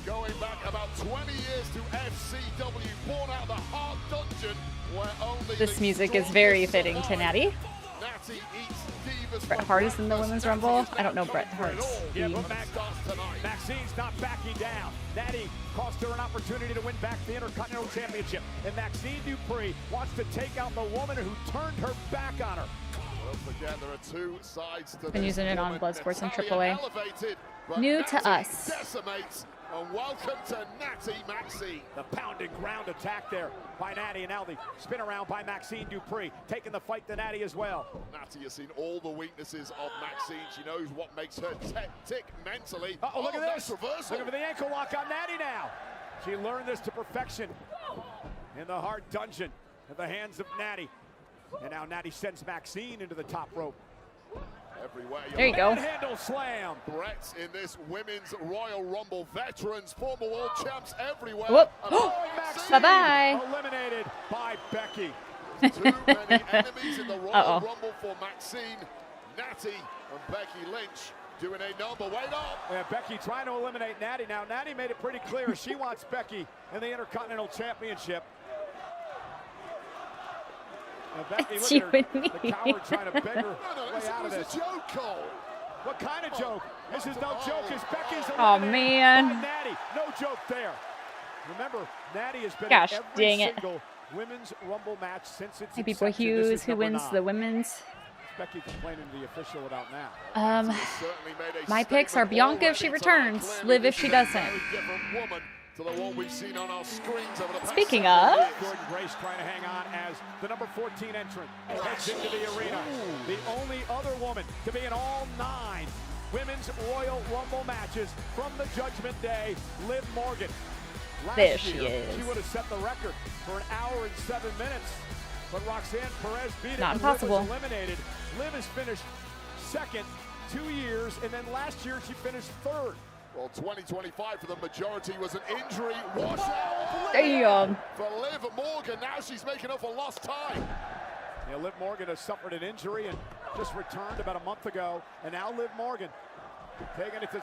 going back about 20 years to FCW, born out of the Hard Dungeon, where only This the music is very strongest fitting to survive. Natty. Natty eats divas Bret for Hart is in the breakfast. Women's Natty Rumble. is I don't know not Bret going for it Hart's all. Yeah, team. but Starts tonight. Maxine's not backing down. Natty cost her an opportunity to win back the Intercontinental Championship. And Maxine Dupree wants to take out the woman who turned her back on her. Don't forget, there are 2 sides to Been this using it on woman. Blood Sports and Natalia AAA. elevated, but New to Natty us. decimates. And welcome to Natty Maxine. The pounding ground attack there by Natty, and now the spin around by Maxine Dupree, taking the fight to Natty as well. Natty has seen all the weaknesses of Maxine. She knows what makes her tick mentally. Uh-oh, look at nice this. reversal. Look at the ankle lock on Natty now. She learned this to perfection in the hard dungeon at the hands of Natty. And now Natty sends Maxine into the top rope. Everywhere There you go. Handle slam. Threats in this Women's Royal Rumble. Veterans, former world champs everywhere. Whoop. And Maxine Bye-bye. eliminated by Becky. Too many enemies in the Royal Uh-oh. Rumble for Maxine, Natty, and Becky Lynch doing a number. Wait up. Yeah, Becky trying to eliminate Natty. Now, Natty made it pretty clear she wants Becky in the Intercontinental Championship. Now, Becky, It's look you at her, and the me. coward trying to beg her No, way this out of was this. a joke, Cole. What kind of joke? This is no joke, as Becky's Oh, eliminated man. by Natty. No joke there. Remember, Natty has been Gosh, in every dang it. single Women's Rumble match since its Happy Boy inception. This Hughes, is who number wins 9. the women's. Becky complaining to the official about now. Certainly made a My picks are statement Bianca if she already tonight. returns, Clearly, Liv if this she is a doesn't. very different woman to the one we've seen on our screens over the past Speaking several of- years. Jordan Grace trying to hang on as the number 14 entrant heads into the arena. The only other woman to be in all 9 Women's Royal Rumble matches from the Judgment Day, Liv Morgan. Last There she year, is. She would have set the record for an hour and 7 minutes. But Roxanne Perez beat it. Not and impossible. Liv was eliminated. Liv has finished second 2 years, and then last year she finished third. Well, 2025 for the majority was an injury washout. Damn. For Liv Morgan, now she's making up for lost time. Yeah, Liv Morgan has suffered an injury, and just returned about a month ago, and now Liv Morgan taking it to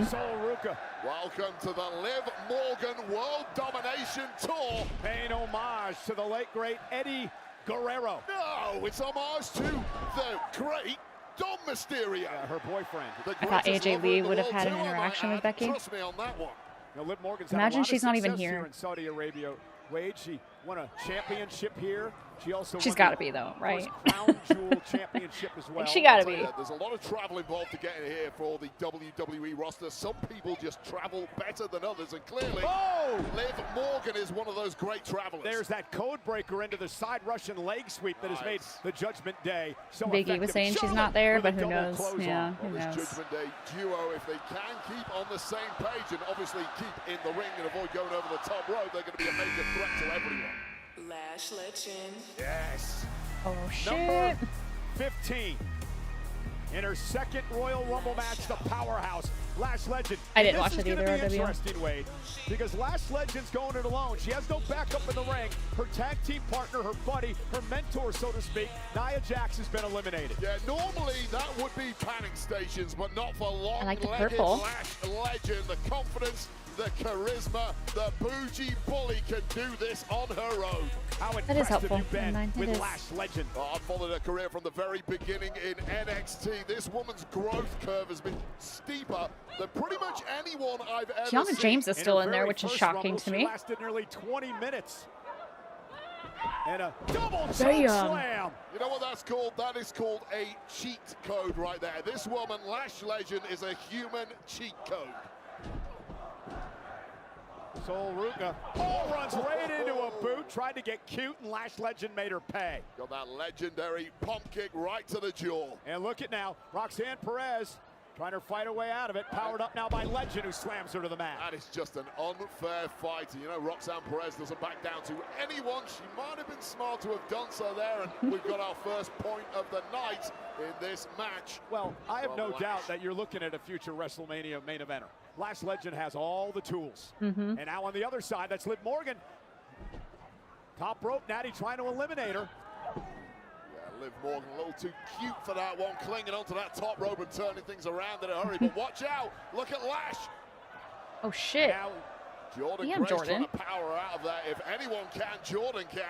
Sol Ruka. Welcome to the Liv Morgan World Domination Tour. Paying homage to the late, great Eddie Guerrero. No, it's homage to the great Dom Mysterio. Yeah, her boyfriend. I thought AJ Lee would have had an interaction with Becky. Trust me on that one. Now, Liv Morgan's Imagine she's not even here. In Saudi Arabia. Wade, she won a championship here. She also She's got to be though, right? Crown Jewel championship as well. She got to be. Yeah, there's a lot of travel involved to get in here for the WWE roster. Some people just travel better than others, and clearly, Liv Morgan is one of those great travelers. There's that code breaker into the side Russian leg sweep that has made the Judgment Day so Biggie effective. was saying she's not there, but who knows? Yeah, who This knows? Judgment Day duo, if they can keep on the same page and obviously keep in the ring and avoid going over the top rope, they're going to be a major threat to everyone. Lash Legend. Yes. Oh shit! Number 15. In her second Royal Rumble match, the powerhouse, Lash Legend. I didn't watch it either, This is going to be RW. interesting, Wade, because Lash Legend's going it alone. She has no backup in the ring. Her tag team partner, her buddy, her mentor, so to speak, Nia Jax, has been eliminated. Yeah, normally that would be panic stations, but not for long. I like the purple. Lash Legend, the confidence, the charisma, the bougie bully can do this on her own. How That is impressed helpful. have you been Never mind, it with is. Lash Legend? I've followed her career from the very beginning in NXT. This woman's growth curve has been steeper than pretty much anyone I've ever Kiana seen. James is still her in there, very which is first shocking Rumble, to she me. lasted nearly 20 minutes. And a double choke Damn. slam. You know what that's called? That is called a cheat code right there. This woman, Lash Legend, is a human cheat code. Sol Ruka runs right into a boot, tried to get cute, and Lash Legend made her pay. Got that legendary pump kick right to the jaw. And look at now, Roxanne Perez trying to fight her way out of it, powered up now by Legend, who slams her to the mat. That is just an unfair fight. You know, Roxanne Perez doesn't back down to anyone. She might have been smart to have done so there, and we've got our first point of the night in this match. Well, I have no Lash. doubt that you're looking at a future WrestleMania main eventer. Lash Legend has all the tools. And now on the other side, that's Liv Morgan. Top rope, Natty trying to eliminate her. Yeah, Liv Morgan a little too cute for that one, clinging onto that top rope and turning things around in a hurry. But watch out, look at Lash. Oh shit! Now, Jordan Damn, Grace Jordan. trying to power her out of that. If anyone can, Jordan can.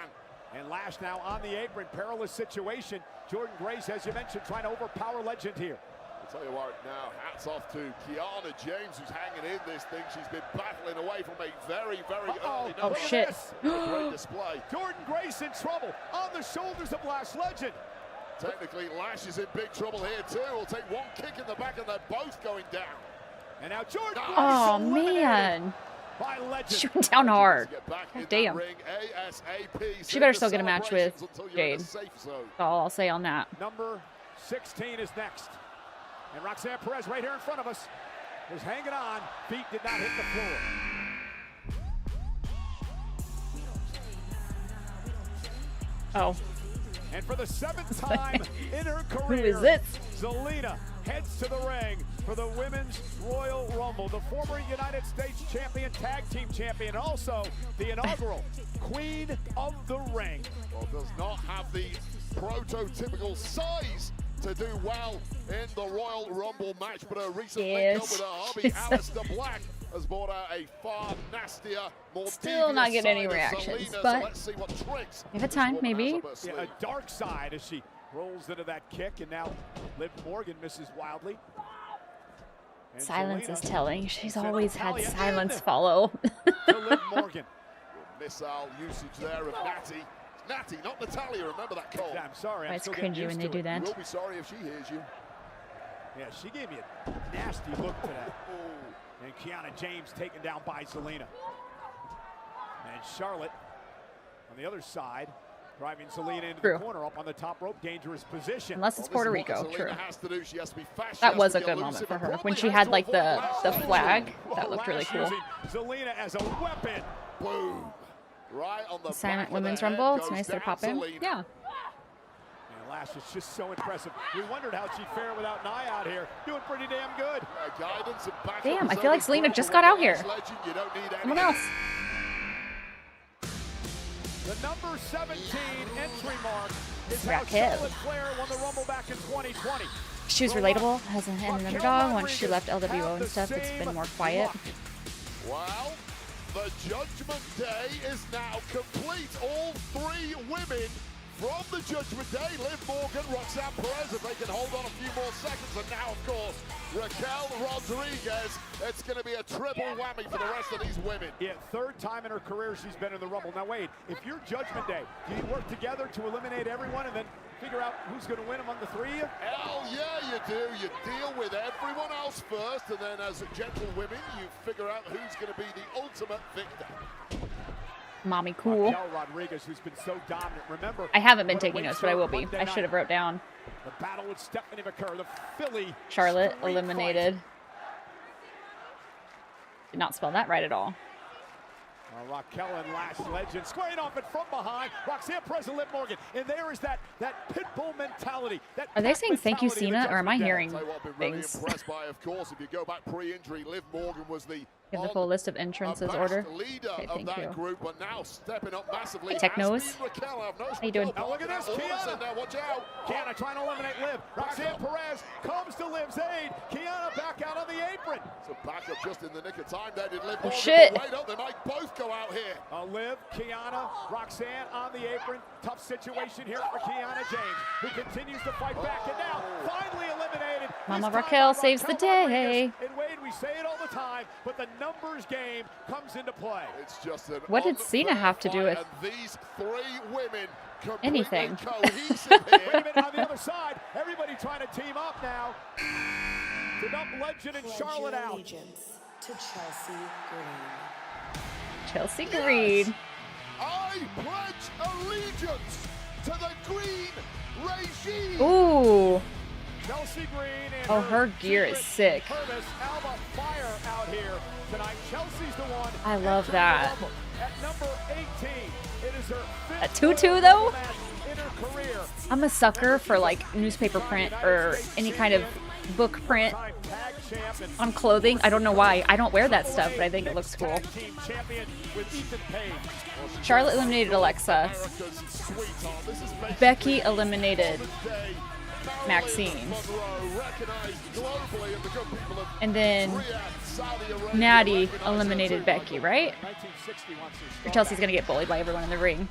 and Lash now on the apron, perilous situation. Jordan Grace, as you mentioned, trying to overpower Legend here. I'll tell you what now, hats off to Kiana James, who's hanging in this thing. She's been battling away from a very, very early Oh, number. shit. Great display. Jordan Grace in trouble on the shoulders of Lash Legend. Technically, Lash is in big trouble here too. We'll take one kick in the back and they're both going down. And now Jordan Grace Oh eliminated man, by Legend. she went down hard. Get back in that Damn. ring ASAP. She better still get a match with Until you're in a Jade. safe zone. That's all I'll say on that. Number 16 is next. And Roxanne Perez right here in front of us is hanging on. Feet did not hit the floor. Oh, And for the 7th time in her who career, is this? Zelina heads to the ring for the Women's Royal Rumble. The former United States champion, tag team champion, and also the inaugural Queen of the Ring. Well, does not have the prototypical size to do well in the Royal Rumble match, but her recent link up Yes. with her hubby, Aleister Black, has brought out a far nastier, more Still not devious getting any side of reactions, Zelina, but so let's see what tricks give it this time, woman maybe. has up her sleeve. Yeah, a dark side as she rolls into that kick, and now Liv Morgan misses wildly. And Silence Zelina is telling. She's sends always had Natalya silence in follow. to Liv Morgan. Missile usage there of Natty. Natty, not Natalia, remember that call. Yeah, I'm sorry. I'm It's still getting cringy when used they to do it. You that. will be sorry if she hears you. Yeah, she gave me a nasty look to that. Oh. And Kiana James taken down by Zelina. And Charlotte on the other side, driving Zelina into True. the corner, up on the top rope, dangerous position. Unless it's Well, Puerto this is Rico, what true. Zelina has to do. She has to be fast, she That has was to a be good elusive, moment for and her. When probably she has had to like avoid the Lash flag, Legend. that looked really Lash cool. using Zelina as a weapon. Boom. Right on the Silent back of Women's the head Rumble. It's goes nice they're down popping. Zelina. Yeah. And Lash is just so impressive. We wondered how she'd fare without Nia out here. Doing pretty damn good. Guidance and backup Damn, is I feel like always Zelina good, just but got out with here. Lash Legend, you don't need Someone any. else. The number 17 entry mark is how Charlotte Flair won the Rumble back in 2020. She was relatable, has an underdog. Once she left LWO and stuff, it's been more quiet. Well, the Judgment Day is now complete. All 3 women from the Judgment Day, Liv Morgan, Roxanne Perez, if they can hold on a few more seconds, and now, of course, Raquel Rodriguez. It's going to be a triple whammy for the rest of these women. Yeah, 3rd time in her career she's been in the Rumble. Now, Wade, if you're Judgment Day, do you work together to eliminate everyone and then figure out who's going to win among the 3 of you? Hell yeah, you do. You deal with everyone else first, and then as gentle women, you figure out who's going to be the ultimate victor. Mommy cool. Raquel Rodriguez, who's been so dominant. Remember, I haven't been taking notes, but I will be. I should have wrote down. The battle with Stephanie McCurr, the Philly Charlotte eliminated. Did not spell that right at all. Raquel and Lash Legend squaring off it from behind. Roxanne Perez and Liv Morgan. And there is that pit bull mentality. Are they saying thank you, Cena, or am I hearing I've been really things? impressed by, of course, if you go back pre-injury, Liv Morgan was the Give the full list of entrances order. leader Okay, of thank that you. group, but now stepping up massively. Hey, Technos. How you doing? Now look at this, Kiana. Now watch out. Kiana trying to eliminate Liv. Roxanne Perez comes to Liv's aid. Kiana back out on the apron. So back up just in the nick of time there. Did Liv Oh, Morgan shit. wait up? They might both go out here. Liv, Kiana, Roxanne on the apron. Tough situation here for Kiana James, who continues to fight back. And now finally eliminated. Mama This time Raquel by saves the Raquel day. Rodriguez. And Wade, we say it all the time, but the numbers game comes into play. It's just an What did Cena have to do with and these 3 women anything? cohesive Wait a here. minute, on the other side, everybody trying to team up now to dump Legend and Charlotte out. Allegiance to Chelsea Green. Chelsea Green. I pledge allegiance to the green regime. Ooh. Chelsea Green and Oh, her gear is secret sick. Purvis, Alba Fire out here tonight. Chelsea's the one. I love entering the that. Rumble. At number 18, it is her 5th A tutu, Royal though? Rumble match in her career. I'm a sucker for like newspaper print or any kind of book print Time tag champ and on clothing. I don't know why. I don't wear that stuff, but I think it looks cool. Tag team champion with Ethan Page. Charlotte eliminated Alexa. America's sweetheart. This is basically Becky eliminated day. Maxine. Monroe, recognized globally of the good people of And then Riyadh, Saudi Arabia, Natty recognized eliminated too. Becky, right? 1960 wants to Or start Chelsea's out. gonna get bullied by everyone in the ring.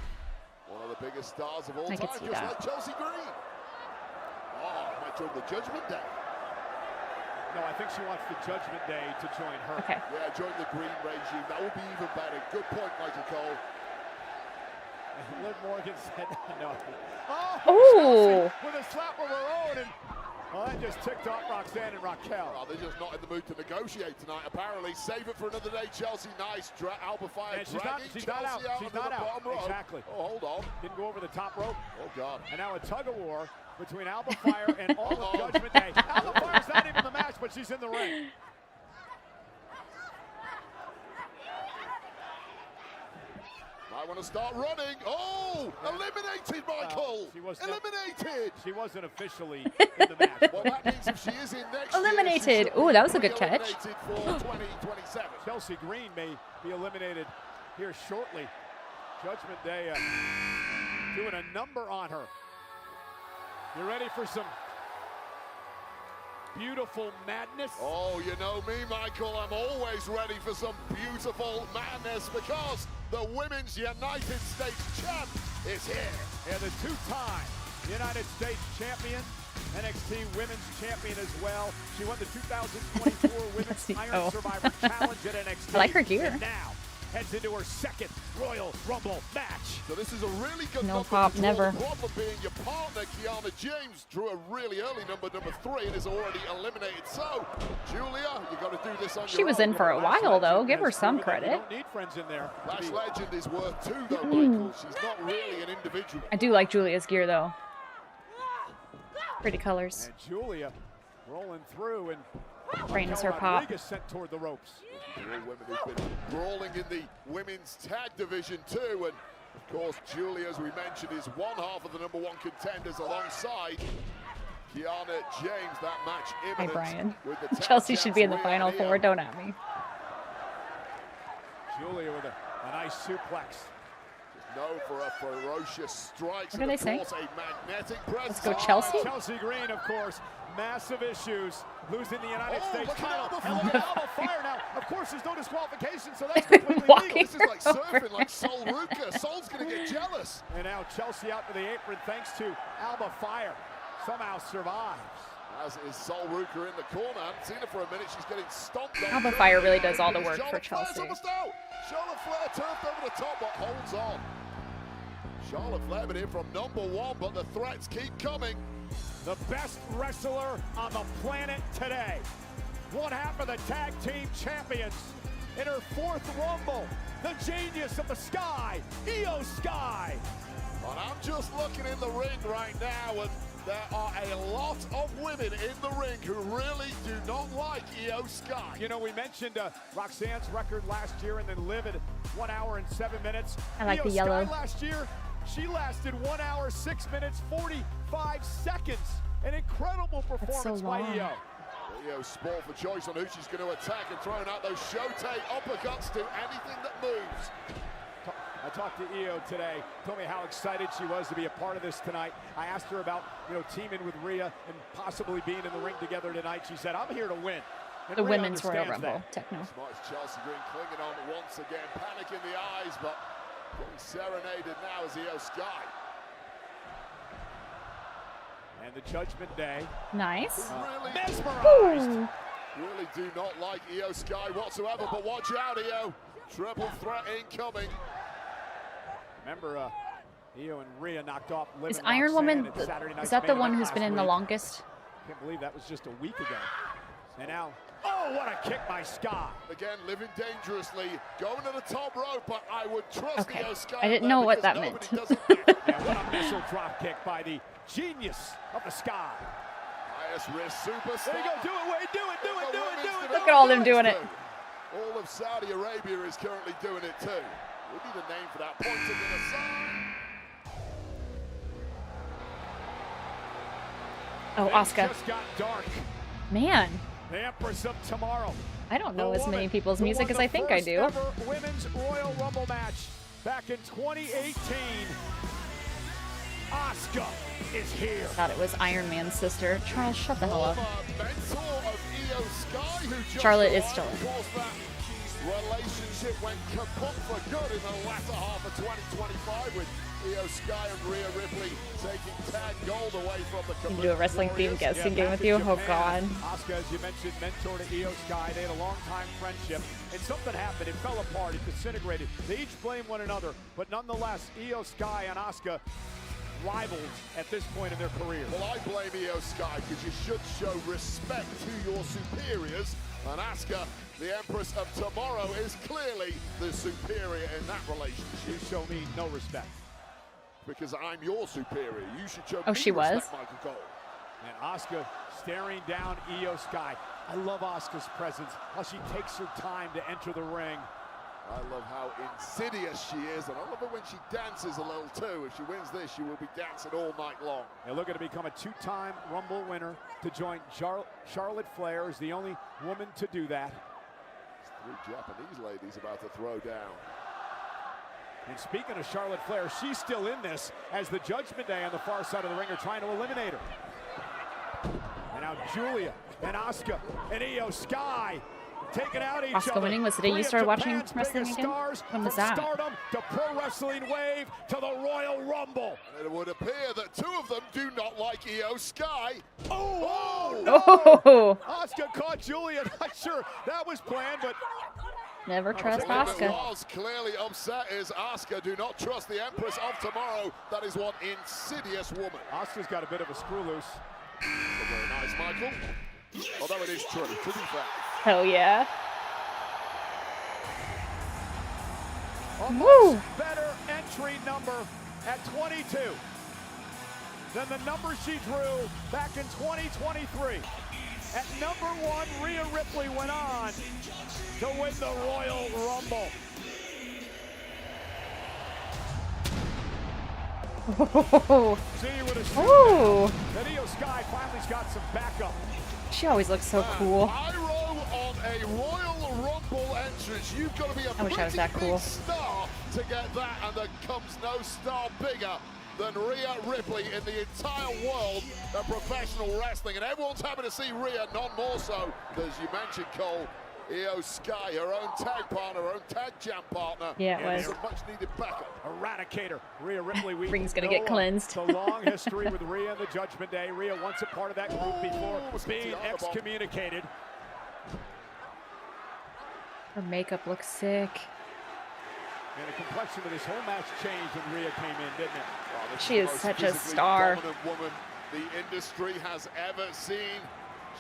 One of the biggest stars of all I time, could see just that. like Chelsea Green. Oh, might join the Judgment Day. No, I think she wants the Judgment Day to join her. Okay. Yeah, join the green regime. That would be even better. Good point, Michael Cole. Liv Morgan said no. Ooh. Chelsea with a slap of her own, and that just ticked off Roxanne and Raquel. Oh, they're just not in the mood to negotiate tonight, apparently. Save it for another day, Chelsea. Nice. Alba Fire And she's not- dragging she's Chelsea not out. She's onto not the out. bottom row. Exactly. Oh, hold on. Didn't go over the top rope. Oh, God. And now a tug of war between Alba Fire and all of Judgment Day. Alba Fire's not even in the match, but she's in the ring. I want to start running. Oh, eliminated, Michael. She was eliminated. She wasn't officially in the match. Well, that means if she is in next Eliminated. year, she should Ooh, that was a be good catch. eliminated for 2027. Chelsea Green may be eliminated here shortly. Judgment Day doing a number on her. You ready for some beautiful madness? Oh, you know me, Michael. I'm always ready for some beautiful madness because the Women's United States champ is here. And the 2-time United States champion, NXT Women's Champion as well. She won the 2024 Women's Yes, Iron oh. Survivor Challenge at NXT. I like her gear. And now heads into her 2nd Royal Rumble match. So this is a really good No number pop, to draw. never. The problem being your partner, Kiana James, drew a really early number 3, and is already eliminated. So, Julia, you got to do this on She your was own. in for a while, though. Give her some You credit. don't need friends in there. to Lash be- Legend is worth 2, though, Michael. She's not really an individual. I do like Julia's gear, though. Pretty colors. And Julia rolling through, and Brightens Raquel her pop. Rodriguez sent toward the ropes. All women who've been brawling in the women's tag division too, and of course Julia, as we mentioned, is one half of the number 1 contenders alongside Kiana James. That match Hi, imminent. Brian. With the tag Chelsea should be in the champs Rhea final and 4. Io. Don't at me. Julia with a nice suplex. Known for a ferocious strikes. What are they saying? A magnetic presence. Let's go Chelsea. Chelsea Green, of course, massive issues, losing the United States title. And look at Alba Fire now. Of course, there's no disqualification, so that's completely Walking legal. This is like surfing, like Sol Ruka. Sol's going to get jealous. And now Chelsea out to the apron thanks to Alba Fire. Somehow survives. As is Sol Ruka in the corner. I haven't seen her for a minute. She's getting stomped on. Alba Fire really does all the work for Charlotte Chelsea. Flair's almost out. Charlotte Flair turfed over the top, but holds on. Charlotte Flair been in from #1, but the threats keep coming. The best wrestler on the planet today. One half of the tag team champions. In her 4th Rumble, the genius of the Sky, Io Sky. And I'm just looking in the ring right now, and there are a lot of women in the ring who really do not like Io Sky. You know, we mentioned Roxanne's record last year and then Liv at 1 hour and 7 minutes. I like Io the yellow. Sky last year, she lasted 1 hour, 6 minutes, 45 seconds. An incredible performance by Io. Io spoiled for choice on who she's going to attack and throwing out those Shote uppercuts to anything that moves. I talked to Io today, told me how excited she was to be a part of this tonight. I asked her about, teaming with Rhea and possibly being in the ring together tonight. She said, I'm here to win. And The Rhea Women's Royal understands Rumble, that. techno. Smart as Chelsea Green clinging on once again, panic in the eyes, but getting serenaded now is Io Sky. And the Judgment Day. Nice. Really Mesmerized. Ooh. Really do not like Io Sky whatsoever, but watch out, Io. Triple threat incoming. Remember, Io and Rhea knocked off Liv Is and Iron Roxanne Woman, at Saturday is Night's that the Main one Event who's been last in the week. longest? Can't believe that was just a week ago. And now, oh, what a kick by Sky. Again, living dangerously, going to the top rope, but I would trust Okay. Io Sky. I didn't there know what because that meant. nobody does it. And what a missile drop kick by the genius of the Sky. Highest risk superstar. There you go, do it, Wade, do it, do it, do it, do it. Look at all them doing it. All of Saudi Arabia is currently doing it too. We need a name for that. Pointing in a sign. Oh, Asuka. Just got dark. Man, The Empress of Tomorrow. I don't know The as many woman people's who music won as the I think I first do. ever Women's Royal Rumble match back in 2018. Asuka is here. Thought it was Iron Man's sister. Charles, shut the hell up. Mentor of Io Sky, who just Charlotte is arrived. still in. Of course, that relationship went kaput for good in the latter half of 2025 with Io Sky and Rhea Ripley taking tag gold away from the Can you do a wrestling themed guessing game with you? Oh god. Asuka, as you mentioned, mentor to Io Sky. They had a long-time friendship, and something happened. It fell apart. It disintegrated. They each blame one another, but nonetheless, Io Sky and Asuka rivals at this point in their career. Well, I blame Io Sky because you should show respect to your superiors. And Asuka, the Empress of Tomorrow, is clearly the superior in that relationship. You show me no respect. Because I'm your superior. You should show Oh, me she was? respect, Michael Cole. And Asuka staring down Io Sky. I love Asuka's presence, how she takes her time to enter the ring. I love how insidious she is, and I love it when she dances a little too. If she wins this, she will be dancing all night long. They're looking to become a two-time Rumble winner to join Charlotte Flair is the only woman to do that. Three Japanese ladies about to throw down. And speaking of Charlotte Flair, she's still in this as the Judgment Day on the far side of the ring are trying to eliminate her. And now Julia and Asuka and Io Sky taking out each Asuka other. winning was the day you Three of started watching Japan's wrestling biggest again? stars, When was from that? Stardom to Pro Wrestling Wave to the Royal Rumble. And it would appear that two of them do not like Io Sky. Oh, Oh! Asuka caught Julia. Not sure that was planned, but Never trust What Asuka. was clearly upset is Asuka. Do not trust the Empress of Tomorrow. That is one insidious woman. Asuka's got a bit of a screw loose. Very nice, Michael. Although it is true, to be fair. Hell yeah. A Woo! much better entry number at 22 than the number she drew back in 2023. At number 1, Rhea Ripley went on to win the Royal Rumble. Oh, So you would assume oh. that Io Sky finally's got some backup. She always looks so cool. Pyro on a Royal Rumble entrance. You've got to be a I wish I was that pretty big cool. star to get that, and there comes no star bigger than Rhea Ripley in the entire world of professional wrestling. And everyone's happy to see Rhea, none more so, as you mentioned, Cole, Io Sky, her own tag partner, her own tag jam partner. Yeah, it was. A much needed backup. Eradicator, Rhea Ripley. We Ring's gonna get cleansed. The long history with Rhea and the Judgment Day. Rhea once a part of that group before being excommunicated. Her makeup looks sick. And the complexion of this whole match changed when Rhea came in, didn't it? Well, She is such a star. Dominant woman the industry has ever seen,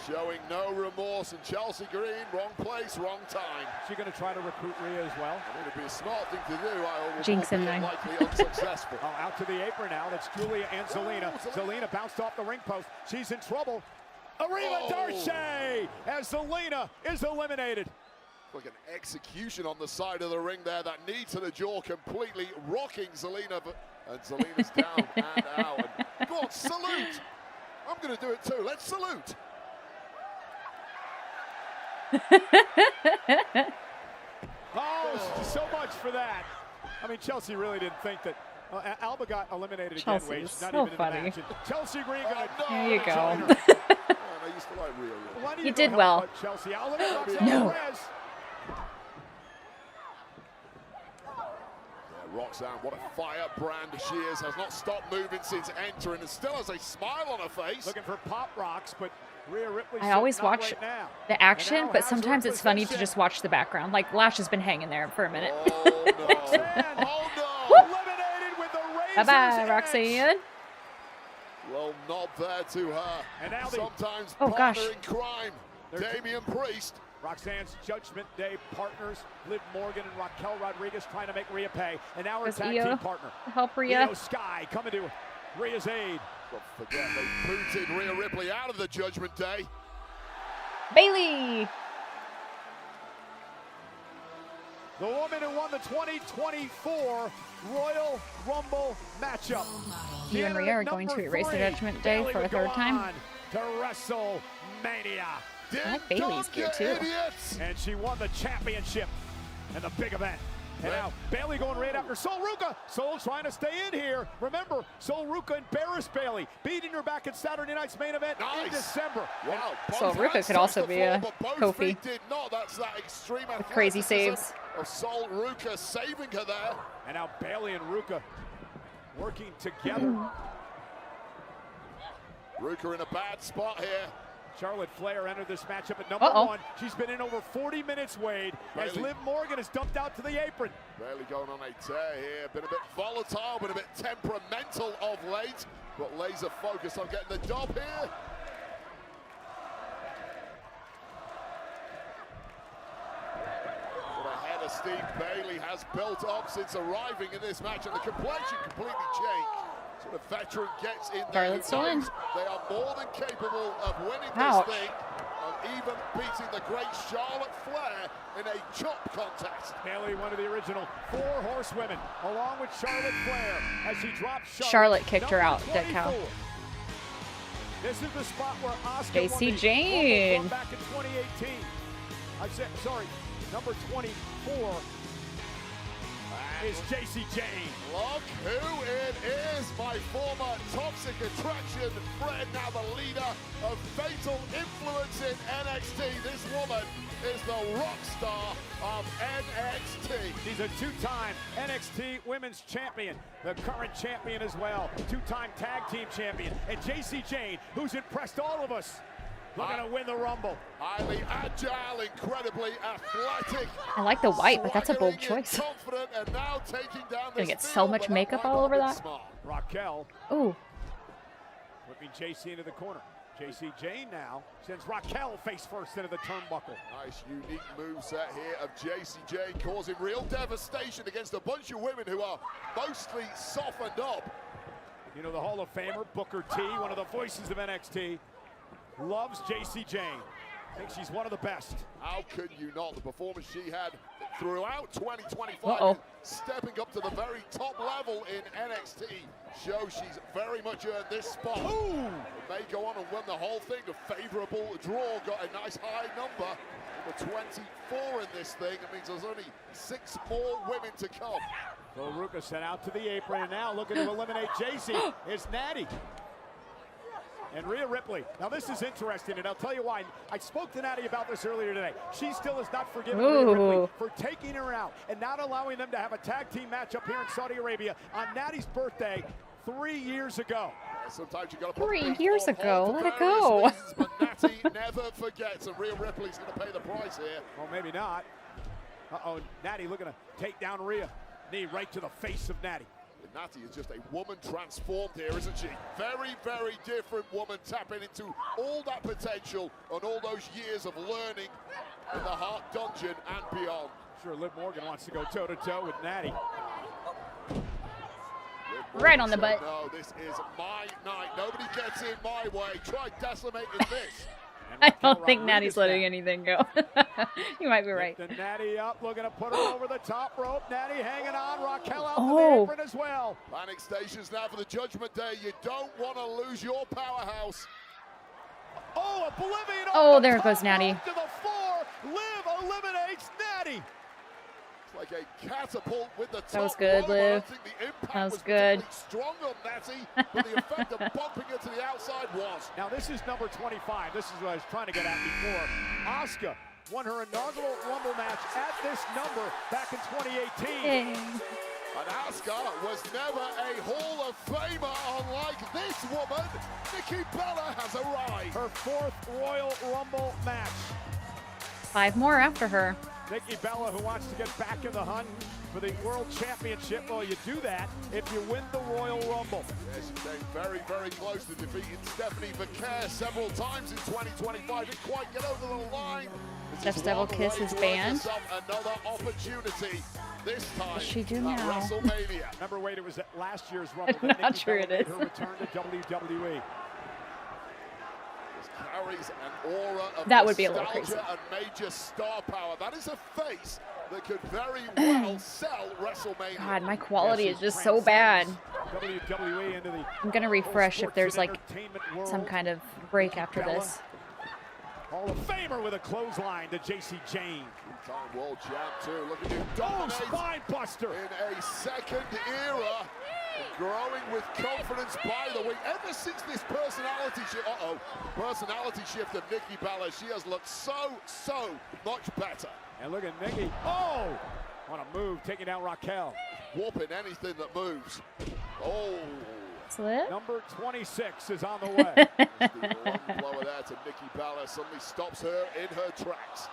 showing no remorse. And Chelsea Green, wrong place, wrong time. Is she going to try to recruit Rhea as well? I mean, it'd be a smart thing to do. I will Jinx him be now. likely unsuccessful. Oh, out to the apron now. That's Julia and Zelina. Zelina bounced off the ring post. She's in trouble. Arriva Darcy as Zelina is eliminated. Like an execution on the side of the ring there. That knee to the jaw completely rocking Zelina. And Zelina's down and out. And go on, salute. I'm going to do it too. Let's salute. Oh, so much for that. I mean, Chelsea really didn't think that. Alba got eliminated again, Chelsea's Wade. Not so even funny. in the match. Chelsea Green going to. There you go. I used to like Rhea. Why do You go did help well. out Chelsea. I'll look at Roxanne No. Perez. Roxanne, what a firebrand she is, has not stopped moving since entering and still has a smile on her face. Looking for pop rocks, but Rhea Ripley. I always not watch right now. the action, And now but has sometimes her it's funny to position. just watch the background. Like Lash has been hanging there for a minute. Oh no! Roxanne, Oh no! eliminated with the razor's Bye-bye, edge. Roxanne. Well, nod there to her. And now the- Sometimes Oh, partner gosh. in crime, Damian Priest. Roxanne's Judgment Day partners, Liv Morgan and Raquel Rodriguez, trying to make Rhea pay. And now her Does tag Io team partner, help Rhea? Io Sky, coming to Rhea's aid. Don't forget they booted Rhea Ripley out of the Judgment Day. Bailey. The woman who won the 2024 Royal Rumble matchup. You and Rhea are going to erase the Judgment Day for a third time. To WrestleMania. I like Bailey's gear too. Idiots! And she won the championship in the big event. And now Bailey going right after Sol Ruka. Sol trying to stay in here. Remember, Sol Ruka embarrassed Bailey, beating her back at Saturday night's main event in December. Wow. Sol both Ruka hands could also touched the be floor, a but both Kofi. feet did not. That's that extreme crazy athleticism saves. of Sol Ruka saving her there. And now Bailey and Ruka working together. Ruka in a bad spot here. Charlotte Flair entered this matchup at number one. She's been in over 40 minutes, Wade, as Bailey. Liv Morgan is dumped out to the apron. Bailey going on a tear here. Been a bit volatile, been a bit temperamental of late, but laser focused on getting the job here. What a head of steam Bailey has built up since arriving in this match, and the complexion completely changed. So the veteran gets in there. Charlotte's still in. They are more than capable of winning Ouch. this thing, and even beating the great Charlotte Flair in a chop contest. Bailey, one of the original 4 horsewomen, along with Charlotte Flair, as she dropped Charlotte kicked her number out, dead cow. 24. This is the spot where Asuka J.C. won the Jane. Rumble back in 2018. I said, sorry, number 24 is J.C. Jane. Look who it is, my former Toxic Attraction friend, now the leader of Fatal Influence in NXT. This woman is the rock star of NXT. She's a 2-time NXT Women's Champion, the current champion as well, 2-time Tag Team Champion, and J.C. Jane, who's impressed all of us. Looking to win the Rumble. Highly agile, incredibly athletic. I like the white, but that's a bold swaggering choice. and confident, and now taking down Gonna this get so field, much but makeup that all over might not that. be smart. Raquel Ooh. whipping JC into the corner. JC Jane now sends Raquel face first into the turnbuckle. Nice, unique moveset here of JC Jane, causing real devastation against a bunch of women who are mostly softened up. You know, the Hall of Famer, Booker T, one of the voices of NXT, loves JC Jane. Thinks she's one of the best. How could you not? The performance she had throughout 2025, stepping up to the very top level in NXT, shows she's very much earned this spot. Ooh! May go on and win the whole thing. A favorable draw, got a nice high number. Number 24 in this thing. It means there's only 6 more women to come. So Ruka sent out to the apron, and now looking to eliminate JC is Natty. And Rhea Ripley. Now this is interesting, and I'll tell you why. I spoke to Natty about this earlier today. She still has not forgiven Rhea Ripley for taking her out and not allowing them to have a tag team match up here in Saudi Arabia on Natty's birthday 3 years ago. Sometimes you got to 3 years ago. Let it go. Reasons, but Natty never forgets, and Rhea Ripley's going to pay the price here. Well, maybe not. Uh-oh, Natty looking to take down Rhea. Knee right to the face of Natty. Natty is just a woman transformed here, isn't she? Very, very different woman, tapping into all that potential and all those years of learning in the Heart Dungeon and beyond. Sure, Liv Morgan wants to go toe-to-toe with Natty. Right on the butt. No, this is my night. Nobody gets in my way. Try decimating this. I don't think Natty's letting anything go. You might be right. The Natty up, looking to put her over the top rope. Natty hanging on. Raquel out to the apron as well. Panic stations now for the Judgment Day. You don't want to lose your powerhouse. Oh, Oblivion. Oh, there goes Natty. To the floor. Liv eliminates Natty. Like a catapult with the top. That was good, Liv. That was good. Strong on Natty, but the effect of bumping it to the outside was. Now this is number 25. This is what I was trying to get at before. Asuka won her inaugural Rumble match at this number back in 2018. Yay. And Asuka was never a Hall of Famer, unlike this woman. Nikki Bella has arrived. Her 4th Royal Rumble match. 5 more after her. Nikki Bella, who wants to get back in the hunt for the World Championship. Well, you do that if you win the Royal Rumble. Yes, she came very, very close to defeating Stephanie Vaquer several times in 2025. Didn't quite get over the line. Steph's Devil Kiss is banned. Another opportunity. This time what does she do now? WrestleMania. Remember, Wade, it was at last year's Rumble. I'm not sure it is. Her return to WWE. Carries an aura of that would be a little crazy. And major star power. That is a face that could very well sell WrestleMania. God, my quality is just so bad. WWE into the I'm gonna refresh if there's like some kind of break after Bella, this. Hall of Famer with a clothesline to JC Jane. Two-time world champ too. Look at you dominate spine buster in a second era. Growing with confidence by the week. Ever since this personality shift, personality shift of Nikki Bella, she has looked so much better. And look at Nikki. Oh, what a move, taking down Raquel. Warping anything that moves. Oh. Number 26 is on the way. The long blower there to Nikki Bella suddenly stops her in her tracks.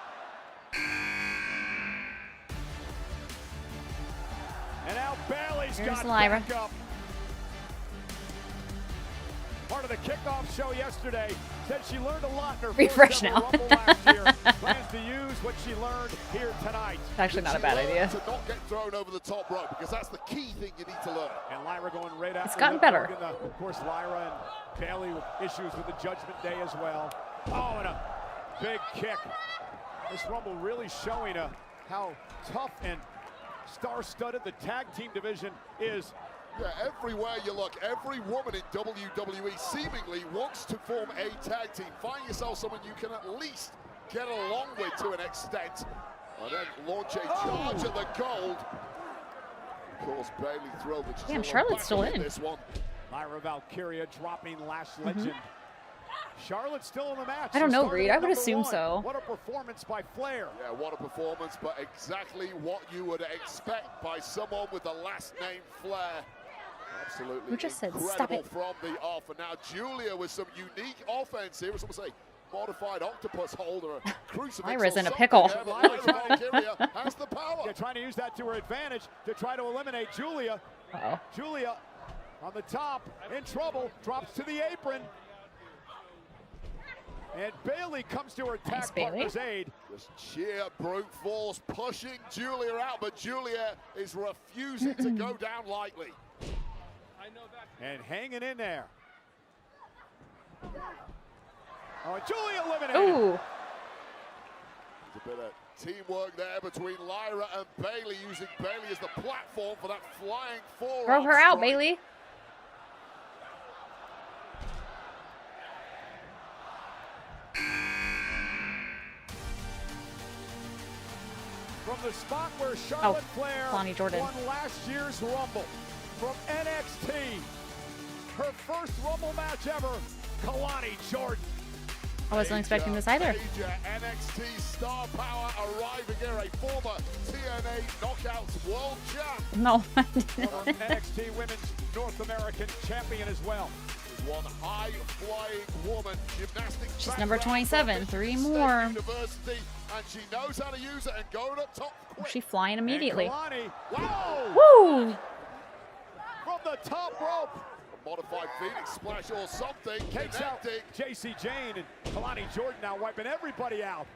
And now Bailey's Here's got Lyra. back up. Part of the kickoff show yesterday said she learned a lot in her refresh first now. Rumble last year. Plans to use what she learned here tonight. It's actually not a bad idea. To not get thrown over the top rope, because that's the key thing you need to learn. And Lyra going right out. It's gotten better. Of course, Lyra and Bailey with issues with the Judgment Day as well. Oh, and a big kick. This Rumble really showing how tough and star-studded the tag team division is. Yeah, everywhere you look, every woman in WWE seemingly wants to form a tag team. Find yourself someone you can at least get along with to an extent, and then launch a charge at the gold. Of course, Bailey thrilled that she's Charlotte's still in this one. Lyra Valkyria dropping Lash Legend. Charlotte's still in the match. I don't know, Reed. Reed. I would assume so. What a performance by Flair. Yeah, what a performance, but exactly what you would expect by someone with the last name Flair. Absolutely Who just said, incredible "Stop it." from the off. And now Julia with some unique offense here. Someone say, modified octopus holder, a crucifix. Lyra's in a pickle. There, Lyra Valkyria has the power. Yeah, trying to use that to her advantage to try to eliminate Julia. Julia on the top, in trouble, drops to the apron. And Bailey comes to her tag partner's aid. Just sheer brute force pushing Julia out, but Julia is refusing to go down lightly. And hanging in there. Oh, Julia eliminated. Ooh. There's a bit of teamwork there between Lyra and Bailey, using Bailey as the platform for that flying forearm. Throw her out, Bailey. from the spot where Charlotte Flair Kalani Jordan won last year's Rumble from NXT. Her first Rumble match ever, Kalani Jordan. I wasn't expecting this either. Major NXT star power arriving here, a former TNA Knockouts World Champ. No, I Former NXT Women's North American Champion as well. One high-flying woman, gymnastics. She's number background 27. from 3 State more. University, and she knows how to use it and go to top quick. She's flying immediately. And Kalani, wow! Woo! From the top rope. A modified Phoenix splash or something. Takes out Connecting. JC Jane, and Kalani Jordan now wiping everybody out.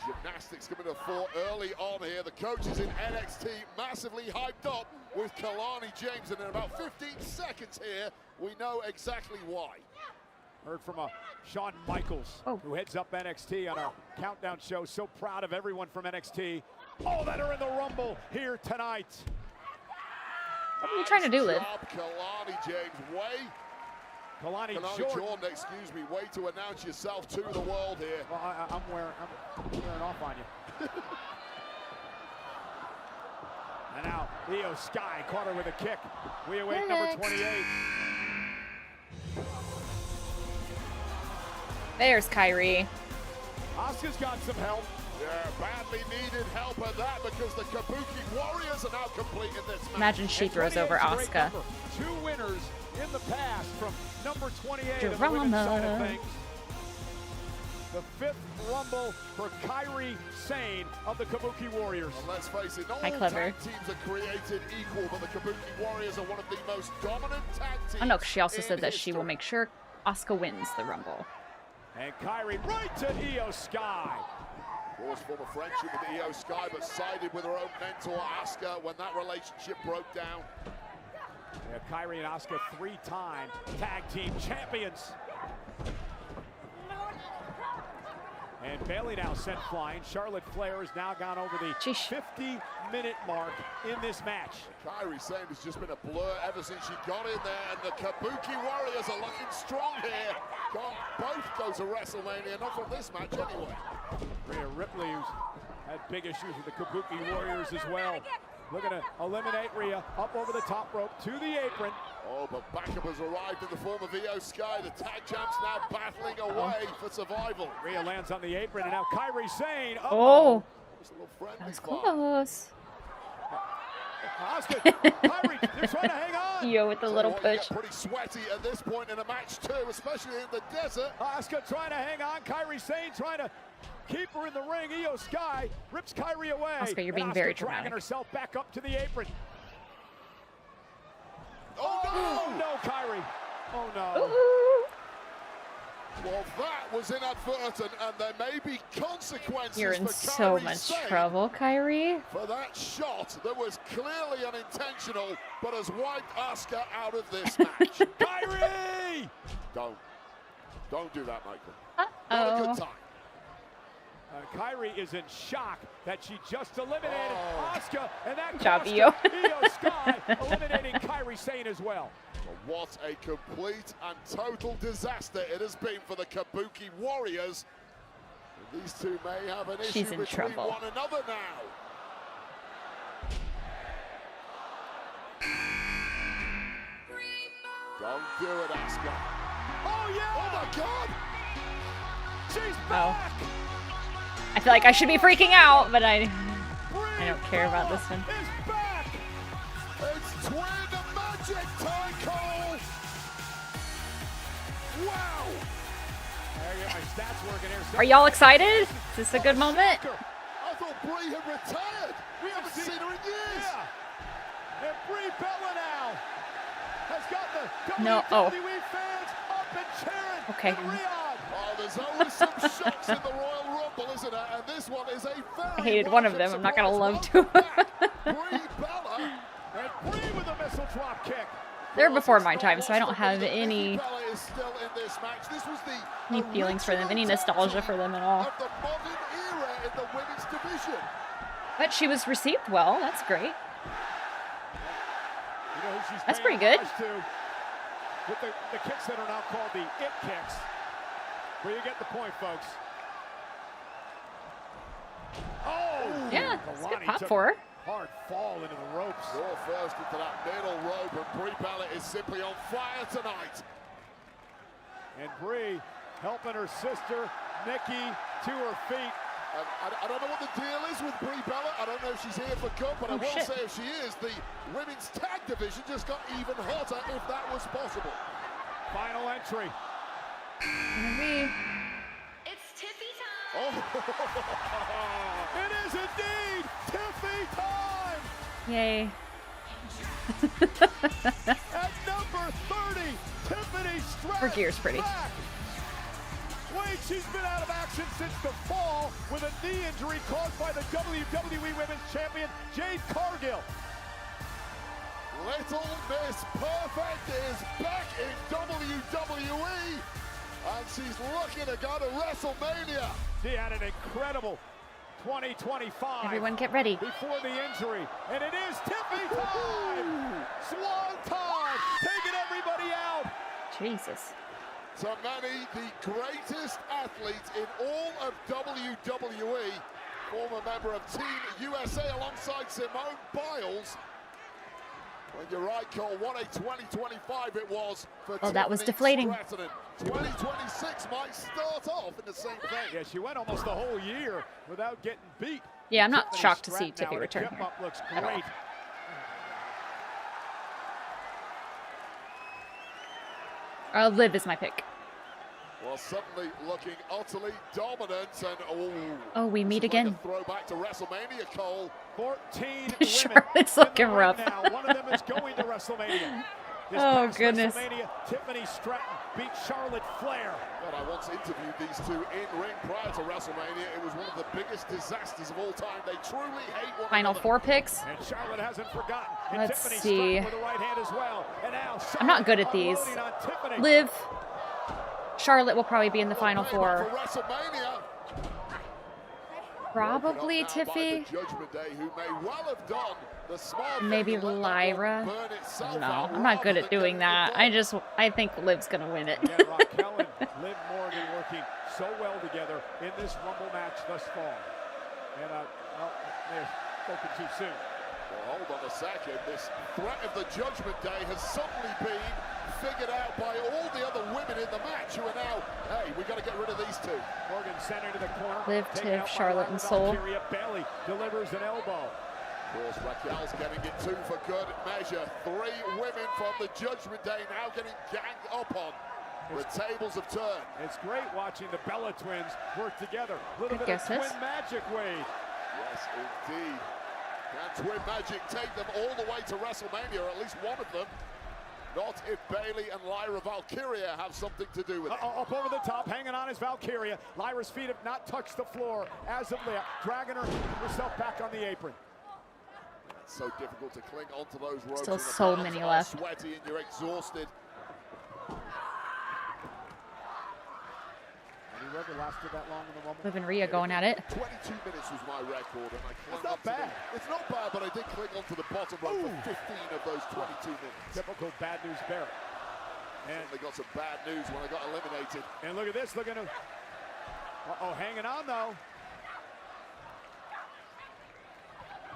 Gymnastics coming to fore early on here. The coaches in NXT massively hyped up with Kalani James, and in about 15 seconds here, we know exactly why. Heard from Shawn Michaels, who heads up NXT on our countdown show. So proud of everyone from NXT. All that are in the Rumble here tonight. What are you trying to do, Liv? Kalani James, way. Kalani Jordan, excuse me, way to announce yourself to the world here. Well, I'm wearing off on you. And now Io Sky caught her with a kick. We await number 28. There's Kyrie. Asuka's got some help. Yeah, badly needed help at that because the Kabuki Warriors are now complete in this match. Imagine she throws over 28's a great Asuka. number. 2 winners in the past from number 28 of the Drama. women's side of things. The 5th Rumble for Kairi Sane of the Kabuki Warriors. And let's face it, not Hi, all Clever. tag teams are created equal, but the Kabuki Warriors are one of the most dominant tag teams. Oh no, 'cause she also in said that she will history. make sure Asuka wins the Rumble. And Kairi right to Io Sky. Of course, former friendship with Io Sky, but sided with her own mentor, Asuka, when that relationship broke down. Yeah, Kairi and Asuka 3-time tag team champions. And Bayley now sent flying. Charlotte Flair has now gone over the 50-minute mark in this match. Kairi Sane has just been a blur ever since she got in there, and the Kabuki Warriors are looking strong here. Can't both go to WrestleMania, not from this match anyway. Rhea Ripley, who's had big issues with the Kabuki Warriors as well. Looking to eliminate Rhea up over the top rope to the apron. Oh, but backup has arrived in the form of Io Sky. The tag champs now battling away for survival. Rhea lands on the apron, and now Kairi Sane. Oh, Just a little friendly that's fire. close. Asuka, Kairi, they're trying to hang on. Yo with the little You push. get pretty sweaty at this point in a match too, especially in the desert. Asuka trying to hang on. Kairi Sane trying to keep her in the ring. Io Sky rips Kairi away. Asuka, you're being And very Asuka dragging dramatic. herself back up to the apron. Oh Oh no! no, Kairi. Oh no. Ooh. Well, that was inadvertent, and there may be consequences You're in for so Kairi much Sane trouble, Kyrie. for that shot that was clearly unintentional, but has wiped Asuka out of this match. Kairi! Don't do that, Michael. Not a Uh-oh. good time. Kairi is in shock that she just eliminated Asuka, and that Good job, cost Io. her Io Sky eliminating Kairi Sane as well. But what a complete and total disaster it has been for the Kabuki Warriors. These two may have an She's issue in between trouble. one another now. Don't do it, Asuka. Oh yeah! Oh my God! She's Oh. back! I feel like I should be freaking out, but I don't care about this one. Is back! It's twin magic time, Cole! Wow! I get my stats working here. Are y'all excited? Is this a good moment? I thought Brie had retired. We haven't seen her in years. Yeah. And Brie Bella now has got the No, WWE fans up and cheering. Okay. In Riyadh. Oh, there's always some shocks in the Royal Rumble, isn't there? And this one is a very I hated one of them. I'm not gonna love two. Brie Bella. And Brie with a missile drop kick. They're before my time, so I don't have any Bella is still in this match. This was the any feelings for them, any nostalgia for them at all. of the modern era in the women's division. But she was received well. That's great. You know who she's That's paying pretty good. homage to with the kicks that are now called the it kicks. But you get the point, folks. Oh, Yeah, it's a good pop took for her. Hard fall into the ropes. Raw first into that middle rope, and Brie Bella is simply on fire tonight. And Brie helping her sister, Nikki, to her feet. I don't know what the deal is with Brie Bella. I don't know if she's here for good, but I will say if she is, the women's tag division just got even hotter if that was possible. Final entry. It's Tiffy time. Oh, It is indeed Tiffy time! Yay. At number 30, Tiffany Stratton. Her gear's pretty. Back. Wait, she's been out of action since the fall with a knee injury caused by the WWE Women's Champion, Jade Cargill. Little Miss Perfect is back in WWE, and she's looking to go to WrestleMania. She had an incredible 2025. Everyone get ready. Before the injury, and it is Tiffy time! Swan time! Taking everybody out! Jesus. To many, the greatest athlete in all of WWE, former member of Team USA alongside Simone Biles. When you're right, Cole, what a 2025 it was for Oh, that was Tiffany deflating. Stratton. 2026 might start off in the same thing. Yeah, she went almost the whole year without getting beat. Yeah, I'm not Tiffany shocked to see Stratton Tiffy now, return the here. jump up looks At all. great. Liv is my pick. Well, suddenly looking utterly dominant, and Oh, we meet this is like again. a throwback to WrestleMania, Cole. 14 Charlotte's women looking in the ring rough. now. One of them is going to WrestleMania. This Oh, past goodness. WrestleMania, Tiffany Stratton beat Charlotte Flair. God, I once interviewed these two in ring prior to WrestleMania. It was one of the biggest disasters of all time. They truly hate one Final another. 4 picks. And Charlotte hasn't forgotten. And Let's Tiffany see. Stratton with the right hand as well. And now I'm not good at Charlotte these. unloading on Tiffany. Liv. Charlotte will probably be in the Final Payback 4. for WrestleMania. Probably Broken up now by Tiffy. the Judgment Day, who may well have done the smart thing Maybe and let that Lyra. one burn itself No, out I'm not good rather at than doing getting that. involved. I think Liv's gonna win it. Again, Raquel and Liv Morgan working so well together in this Rumble match thus far. And, well, they've spoken too soon. Well, hold on a second. This threat of the Judgment Day has suddenly been figured out by all the other women in the match who are now, hey, we got to get rid of these two. Morgan center to the corner. Liv, taken Tiff, out by Charlotte, Lyra and Soul. Valkyria. Bailey delivers an elbow. Of course, Raquel's getting it 2 for good measure. 3 women from the Judgment Day now getting ganged up on. The tables have turned. It's great watching the Bella twins work together. A little Good bit of guesses. twin magic, Wade. Yes, indeed. Can Twin Magic take them all the way to WrestleMania, or at least one of them? Not if Bailey and Lyra Valkyria have something to do with it. Up over the top, hanging on is Valkyria. Lyra's feet have not touched the floor as of late, dragging herself back on the apron. It's so difficult to cling onto those ropes. Still when the so palms many are left. Sweaty and you're exhausted. Have you ever lasted that long in the Rumble? Liv and Rhea going at it. 22 minutes was my record, and I clung That's not onto bad. It's not bad, but I did cling onto the bottom rope for 15 of those 22 minutes. Typical bad news Barrett. And They got some bad news when I got eliminated. look at this, looking to. Hanging on though.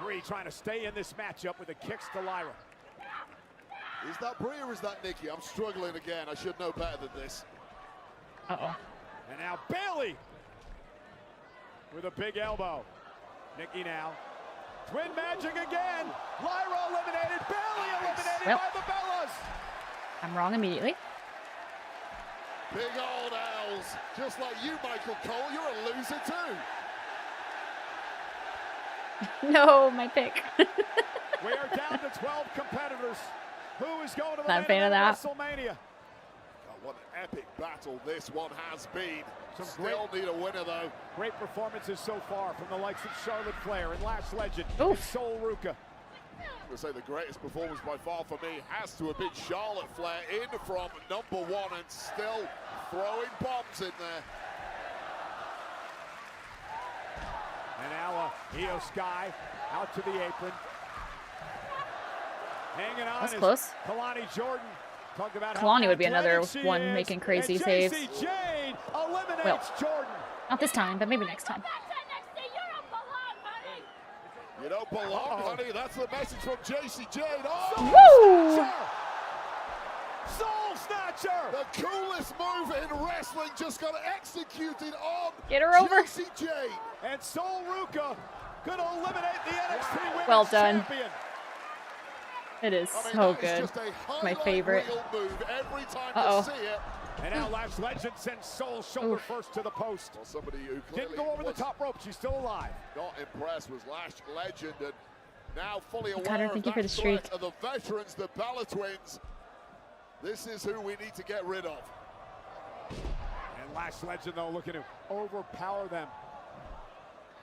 Bree trying to stay in this matchup with the kicks to Lyra. Is that Brie or is that Nikki? I'm struggling again. I should know better than this. Uh-oh. And now Bailey with a big elbow. Nikki now. Twin magic again. Lyra eliminated. Bailey eliminated Well. by the Bellas. I'm wrong immediately. Big old L's. Just like you, Michael Cole. You're a loser too. No, my pick. We are down to 12 competitors. Who is going to the Not a main fan of event that. of WrestleMania? God, what an epic battle this one has been. Some Still need a winner though. Great performances so far from the likes of Charlotte Flair and Lash Legend Oof. and Sol Ruka. I'm going to say the greatest performance by far for me has to have been Charlotte Flair in from number 1 and still throwing bombs in there. And now Io Sky out to the apron. Hanging on That's is close. Kalani Jordan. Talked about Kalani how would be another athletic she one is. making crazy And saves. JC Jane eliminates Well. Jordan. Not this time, but maybe next time. You don't belong, honey. That's the message from JC Jade. Woo! Soul Snatcher! The coolest move in wrestling just got executed on Get her over. JC Jade. And Sol Ruka gonna eliminate the NXT Women's Well done. Champion. It is I mean, so that is good. just a My highlight favorite. reel move every time Uh-oh. you see it. And now Lash Legend sends Soul shoulder first to the post. Well, somebody who Didn't go over the was top rope. She's still alive. not impressed was Lash Legend, and now fully aware Connor, of thank you that for the streak. threat of the veterans, the Bella Twins. This is who we need to get rid of. And Lash Legend, though, looking to overpower them.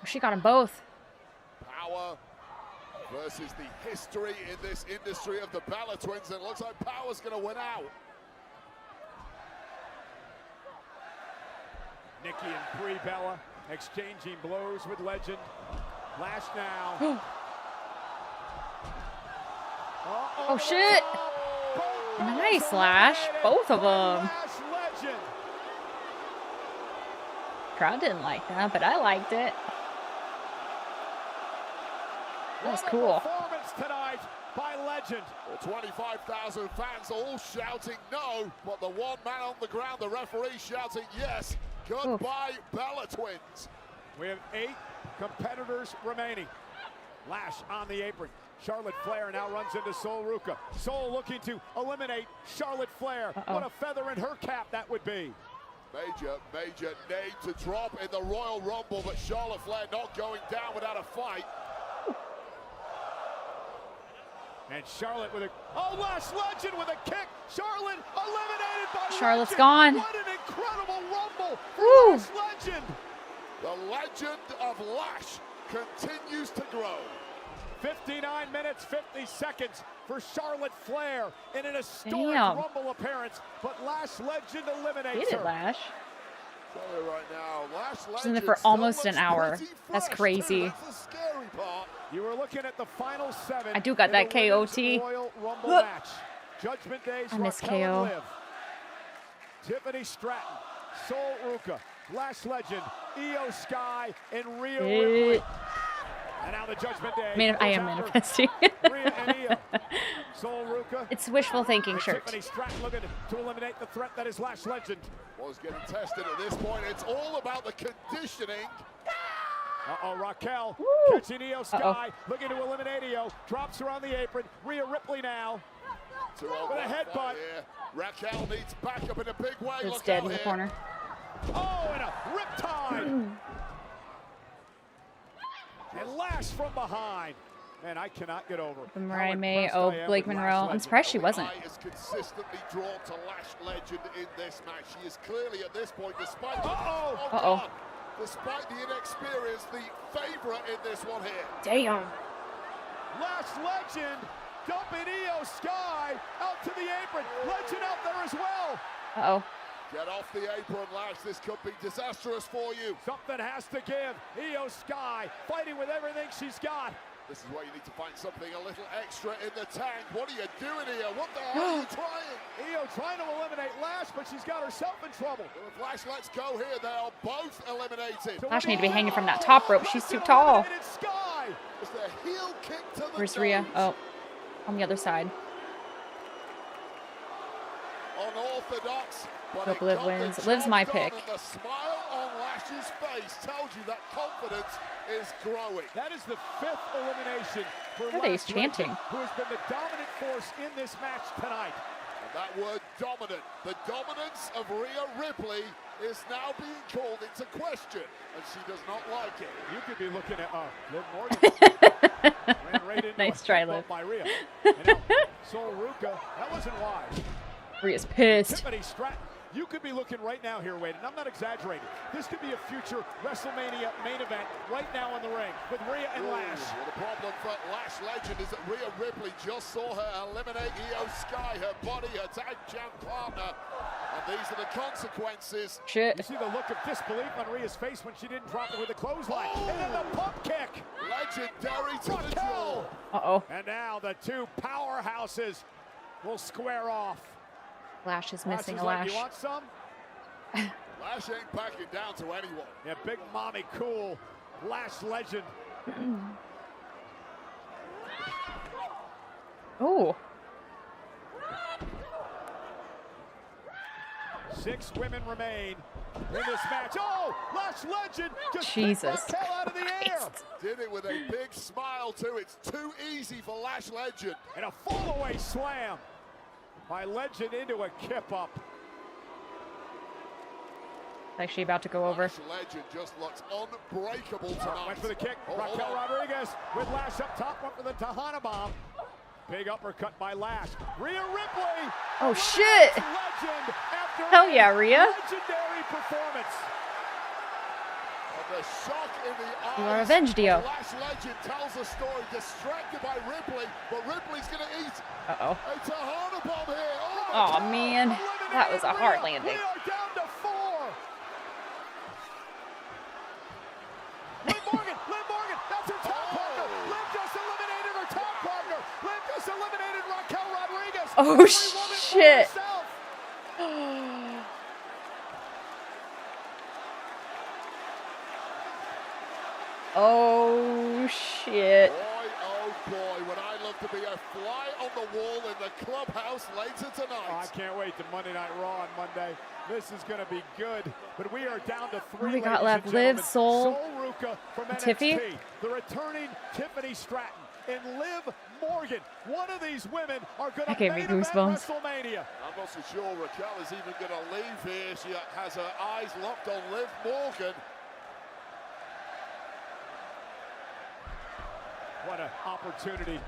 She got them both. Power versus the history in this industry of the Bella Twins, and it looks like Power's going to win out. Nikki and Brie Bella exchanging blows with Legend. Lash now. Oh shit! Nice, Lash. Both of them. Lash Legend. Crowd didn't like that, but I liked it. That was cool. Performance tonight by Legend. Well, 25,000 fans all shouting no, but the one man on the ground, the referee, shouting yes. Goodbye, Bella Twins. We have 8 competitors remaining. Lash on the apron. Charlotte Flair now runs into Sol Ruka. Sol looking to eliminate Charlotte Flair. What a feather in her cap that would be. Major name to drop in the Royal Rumble, but Charlotte Flair not going down without a fight. And Charlotte with a Lash Legend with a kick. Charlotte eliminated by Charlotte's Legend. gone. What an incredible rumble for Woo. Lash Legend. The legend of Lash continues to grow. 59 minutes, 50 seconds for Charlotte Flair in an historic Damn. Rumble appearance, but Lash Legend eliminates Get it, her. Lash. Tell you right now, Lash She's in there Legend for still almost an looks hour. pretty That's fresh, crazy. too. That's the scary part. You were looking at the final 7. I do got in that the Women's KOT. Royal Rumble match. Judgment Day's I miss Raquel and KO. Liv. Tiffany Stratton, Sol Ruka, Lash Legend, Io Sky, and Rhea Ripley. And now the Judgment Day. I am manifesting. Rhea and Io. Sol Ruka. It's wishful thinking And shirt. Tiffany Stratton looking to eliminate the threat that is Lash Legend. Was getting tested at this point. It's all about the conditioning. Raquel Woo. catching Io Sky, looking to eliminate Io. Drops her on the apron. Rhea Ripley now. With a headbutt. Raquel needs backup in a big way. It's Look dead out in the here. corner. Oh, and a riptide. And Lash from behind. Man, I cannot get over how Mariah May. impressed Oh, I am Blake with Lash Monroe. I'm Legend. surprised she wasn't. Eye is consistently drawn to Lash Legend in this match. She is clearly at this point, despite Uh-oh. despite the inexperience, the favorite in this one here. Damn. Lash Legend dumping Io Sky out to the apron. Legend out there as well. Uh-oh. Get off the apron, Lash. This could be disastrous for you. Something has to give. Io Sky fighting with everything she's got. This is where you need to find something a little extra in the tank. What are you doing here? What the hell are you trying? Io trying to eliminate Lash, but she's got herself in trouble. Well, if Lash lets go here, they are both eliminated. Lash need to be hanging from that top rope. She's too tall. Sky. It's the heel kick to the Where's Rhea? nose. Oh, on the other side. Unorthodox. But Hope it Liv got wins. the Liv's job my done, pick. and the smile on Lash's face tells you that confidence is growing. That is the 5th elimination for What are they Lash chanting? Legend, who has been the dominant force in this match tonight. And that word dominant, the dominance of Rhea Ripley is now being called into question, and she does not like it. You could be looking at Liv Morgan. Ran right into Nice a try, bump Liv. by Rhea. And now Sol Ruka, that wasn't wise. Rhea's pissed. Tiffany Stratton, you could be looking right now here, Wade, and I'm not exaggerating. This could be a future WrestleMania main event right now in the ring with Rhea and Lash. Well, the problem for Lash Legend is that Rhea Ripley just saw her eliminate Io Sky, her body, her tag champ partner. And these are the consequences. Shit. You see the look of disbelief on Rhea's face when she didn't drop it with a clothesline. And then the pump kick. Legendary to the jaw. Uh-oh. And now the two powerhouses will square off. Lash is missing a Like, lash. you want some? Lash ain't backing down to anyone. Yeah, big mommy cool. Lash Legend. Ooh. 6 women remain in this match. Oh, Lash Legend just Jesus kicked Raquel out of the air. Did it with a big smile too. It's too easy for Lash Legend. And a fall-away slam by Legend into a kip-up. Actually about to go over. Lash Legend just looks unbreakable tonight. Went for the kick. Oh, Raquel Rodriguez with Lash up top. Went for the Tejana bomb. Big uppercut by Lash. Rhea Ripley. Oh, shit. Legend after Hell yeah, Rhea. legendary performance. The shock in the eyes. You are avenged, Dio. Lash Legend tells a story distracted by Ripley, but Ripley's going to eat Uh-oh. a Tejana bomb here. Oh, Aw, man. That was a hard landing. We are down to 4. Liv Morgan, that's her top partner. Liv just eliminated her top partner. Liv just eliminated Raquel Rodriguez. Oh, Every woman for shit. herself. Oh, shit. Boy, oh boy, would I love to be a fly on the wall in the clubhouse later tonight. Oh, I can't wait to Monday Night Raw on Monday. This is going to be good, but we are down to 3. What do we got left? ladies and Liv, gentlemen. Sol, Ruka from NXT, Tiffy? the returning Tiffany Stratton, and Liv Morgan. One of these women are going That to gave me main event goosebumps. WrestleMania. I'm not so sure Raquel is even going to leave here. She has her eyes locked on Liv Morgan. What an opportunity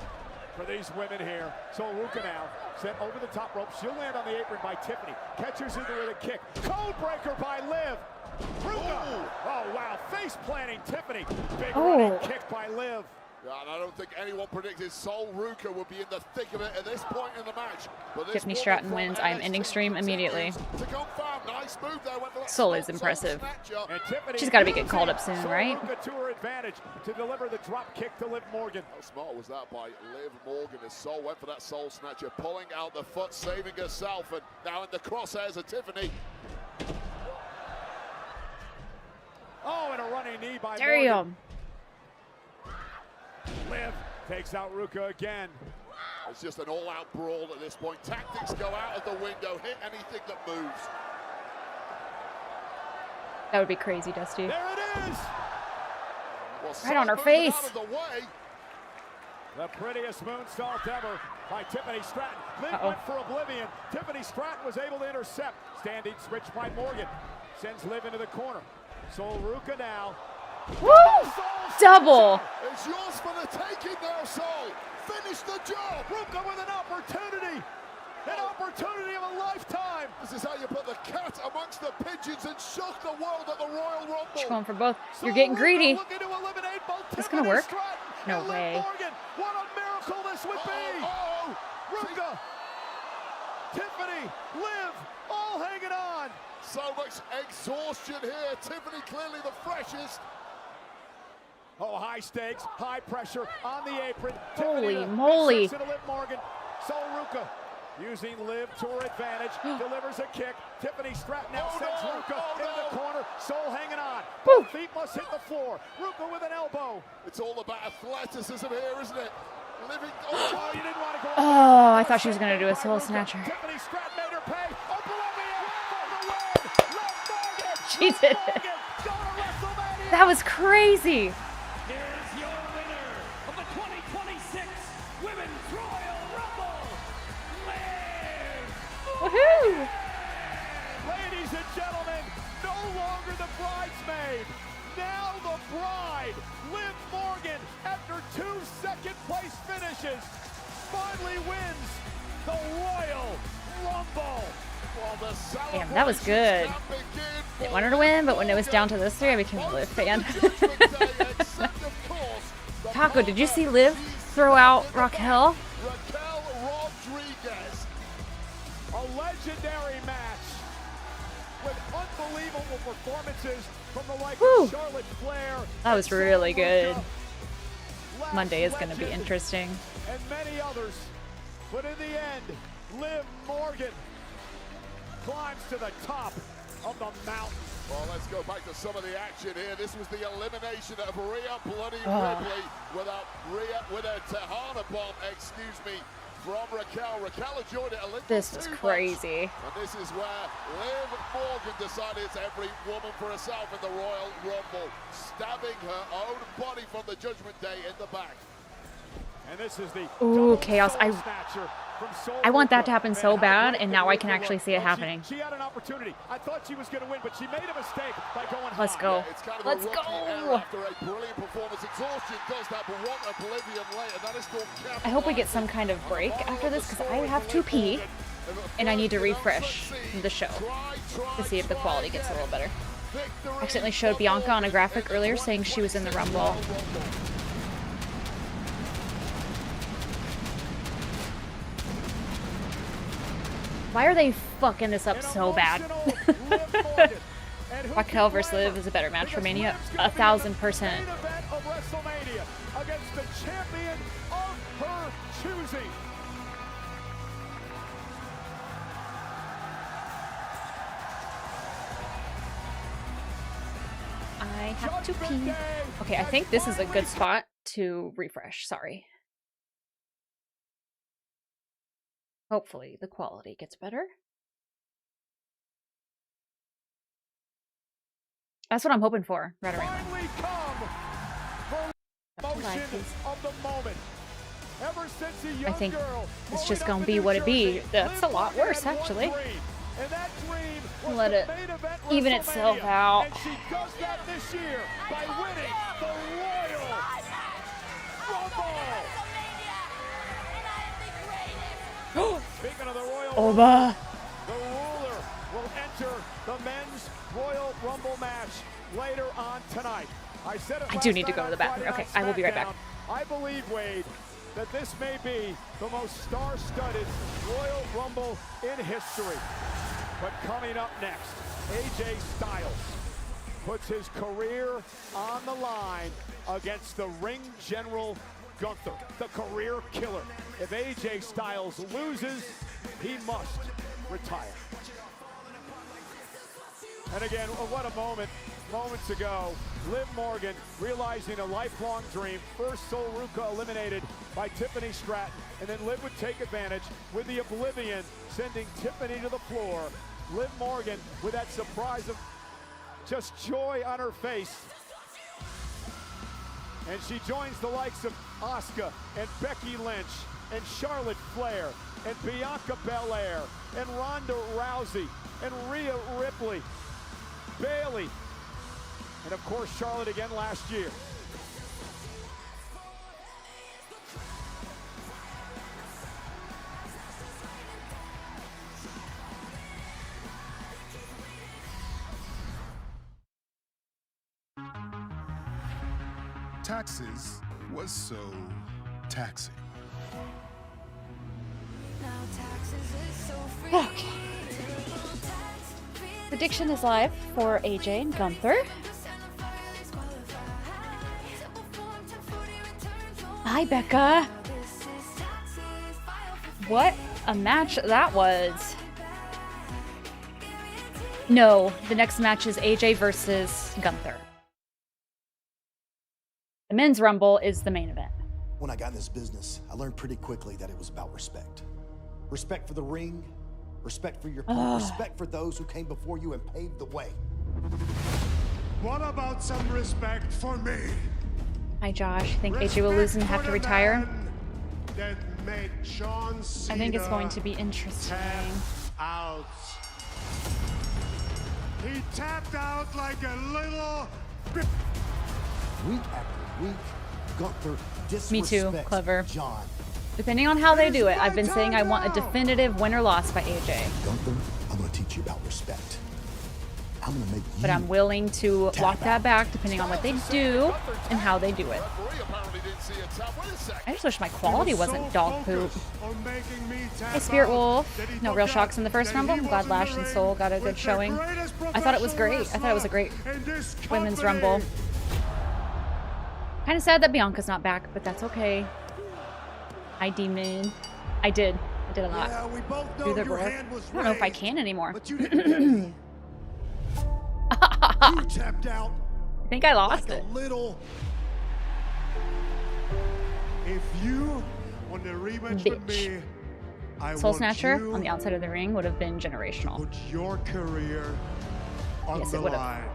for these women here. So Ruka now sent over the top rope. She'll land on the apron by Tiffany. Catches into with a kick. Code breaker by Liv. Ruka. Oh, wow. Face planting Tiffany. Big running kick by Liv. Yeah, and I don't think anyone predicted Sol Ruka would be in the thick of it at this point in the match. But this Tiffany woman Stratton from wins. I am NXT ending stream immediately. To confirm, nice move there. Went for that Sol is Sol impressive. snatcher. And Tiffany She's gotta be getting using called up soon, Sol right? Ruka to her advantage to deliver the drop kick to Liv Morgan. How smart was that by Liv Morgan as Sol went for that Sol snatcher, pulling out the foot, saving herself, and now in the crosshairs of Tiffany. Oh, and a running knee by Morgan. Damn. Liv takes out Ruka again. It's just an all-out brawl at this point. Tactics go out of the window, hit anything that moves. That would be crazy, Dusty. There it is! Well, Right on her Sol moving face. out of the way. The prettiest moonsault ever by Tiffany Stratton. Liv went for Oblivion. Tiffany Stratton was able to intercept. Standing switch by Morgan. Sends Liv into the corner. Sol Ruka now. Woo! Double. It's yours for the taking now, Sol. Finish the job. Ruka with an opportunity. An opportunity of a lifetime. This is how you put the cat amongst the pigeons and shock the world at the Royal Rumble. She's going for both. Sol You're getting Ruka greedy. looking to eliminate both This Tiffany gonna work? Stratton No and Liv way. Morgan. What a miracle this would be. Ruka, Tiffany, Liv, all hanging on. So much exhaustion here. Tiffany clearly the freshest. Oh, high stakes, high pressure on the apron. Holy Tiffany moly. to Liv Morgan. Sol Ruka using Liv to her advantage, delivers a kick. Tiffany Stratton now sends Ruka into the corner. Sol hanging on. Both feet must hit the floor. Ruka with an elbow. It's all about athleticism here, isn't it? Living. Oh, you didn't want to go. Oh, I thought she was going to do a soul Ruka. snatcher. Tiffany Stratton made her pay. Oblivion for the win. Liv Morgan. She did it. That was crazy. Here's your winner of the 2026 Women's Royal Rumble, Liv. Woohoo! Ladies and gentlemen, no longer the bridesmaid, now the bride, Liv Morgan, after 2 second-place finishes, finally wins the Royal Rumble. Damn, that was good. Didn't want her to win, but when it was down to those 3, I became a Liv fan. Taco, did you see Liv throw out Raquel? Raquel Rodriguez. A legendary match with unbelievable performances from the likes Woo. of Charlotte Flair. That was really good. Lash Monday is going to be Legend, interesting. and many others. But in the end, Liv Morgan climbs to the top of the mountain. Well, let's go back to some of the action here. This was the elimination of Rhea Bloody Ripley with a Tejana bomb, from Raquel. Raquel enjoyed it a little This was too crazy. much. And this is where Liv Morgan decided it's every woman for herself in the Royal Rumble, stabbing her own body from the Judgment Day in the back. And this is the Ooh, chaos. I want that to happen so bad, and now I can actually see it happening. She had an opportunity. I thought she was going to win, but she made a mistake by going high. Let's go. It's kind of Let's a rookie error go. after a brilliant performance. Exhaustion does that, but what oblivion later. That is still I hope we get some kind of break after this, because I have to pee, and I need to refresh the show to see if the quality gets a little better. I accidentally showed Bianca on a graphic earlier saying she was in the Rumble. Why are they fucking this up so bad? Raquel vs. Liv is a better match for Mania, 1000%. Against the champion of her choosing. I have to pee. Okay, I think this is a good spot to refresh. Sorry. Hopefully the quality gets better. That's what I'm hoping for. Right around I think it's just gonna be what it be. That's a lot worse, actually. Let it even itself out. And she does that this year by winning the Royal Rumble. Speaking of the Royal Oba. the ruler will enter the men's Royal Rumble match later on tonight. I said it I do need to go to the bathroom. Okay, I will be right back. I believe, Wade, that this may be the most star-studded Royal Rumble in history. But coming up next, AJ Styles puts his career on the line against the ring general Gunther, the career killer. If AJ Styles loses, he must retire. And again, what a moment. Moments ago, Liv Morgan realizing a lifelong dream. First Sol Ruca eliminated by Tiffany Stratton, and then Liv would take advantage with the Oblivion, sending Tiffany to the floor. Liv Morgan with that surprise of just joy on her face. And she joins the likes of Asuka and Becky Lynch and Charlotte Flair and Bianca Belair and Ronda Rousey and Rhea Ripley, Bayley, and of course Charlotte again last year. Taxes was so taxing. Okay. Prediction is live for AJ and Gunther. Hi, Becca. What a match that was. No, the next match is AJ versus Gunther. The men's Rumble is the main event. When I got in this business, I learned pretty quickly that it was about respect. Respect for the ring, respect for your people, respect for those who came before you and paved the way. What about some respect for me? Hi, Josh. Think AJ will lose and have to retire? That made John Cena I think it's going to be interesting. Out. He tapped out like a little... Week after week, Gunther disrespects Me too, clever. John. Depending on how they do it, I've been saying I want a definitive win-or-loss by AJ. Gunther, I'm going to teach you about respect. I'm going to make you... But I'm willing to walk that back depending on what they do and how they do it. I just wish my quality wasn't dog poop. Hey, Spirit Wolf. No real shocks in the first Rumble. I'm glad Lash and Soul got a good showing. I thought it was great. I thought it was a great women's Rumble. Kind of sad that Bianca's not back, but that's okay. Hi, Demon. I did a lot. Yeah, we both know Through the your rope. hand was I don't know if I raised, can anymore. but you didn't. You tapped out. I think I lost like it. a little. If you On the rematch with me, I Soul want Snatcher you on the outside of the ring would have been generational. put your career on Yes, the it would have. line.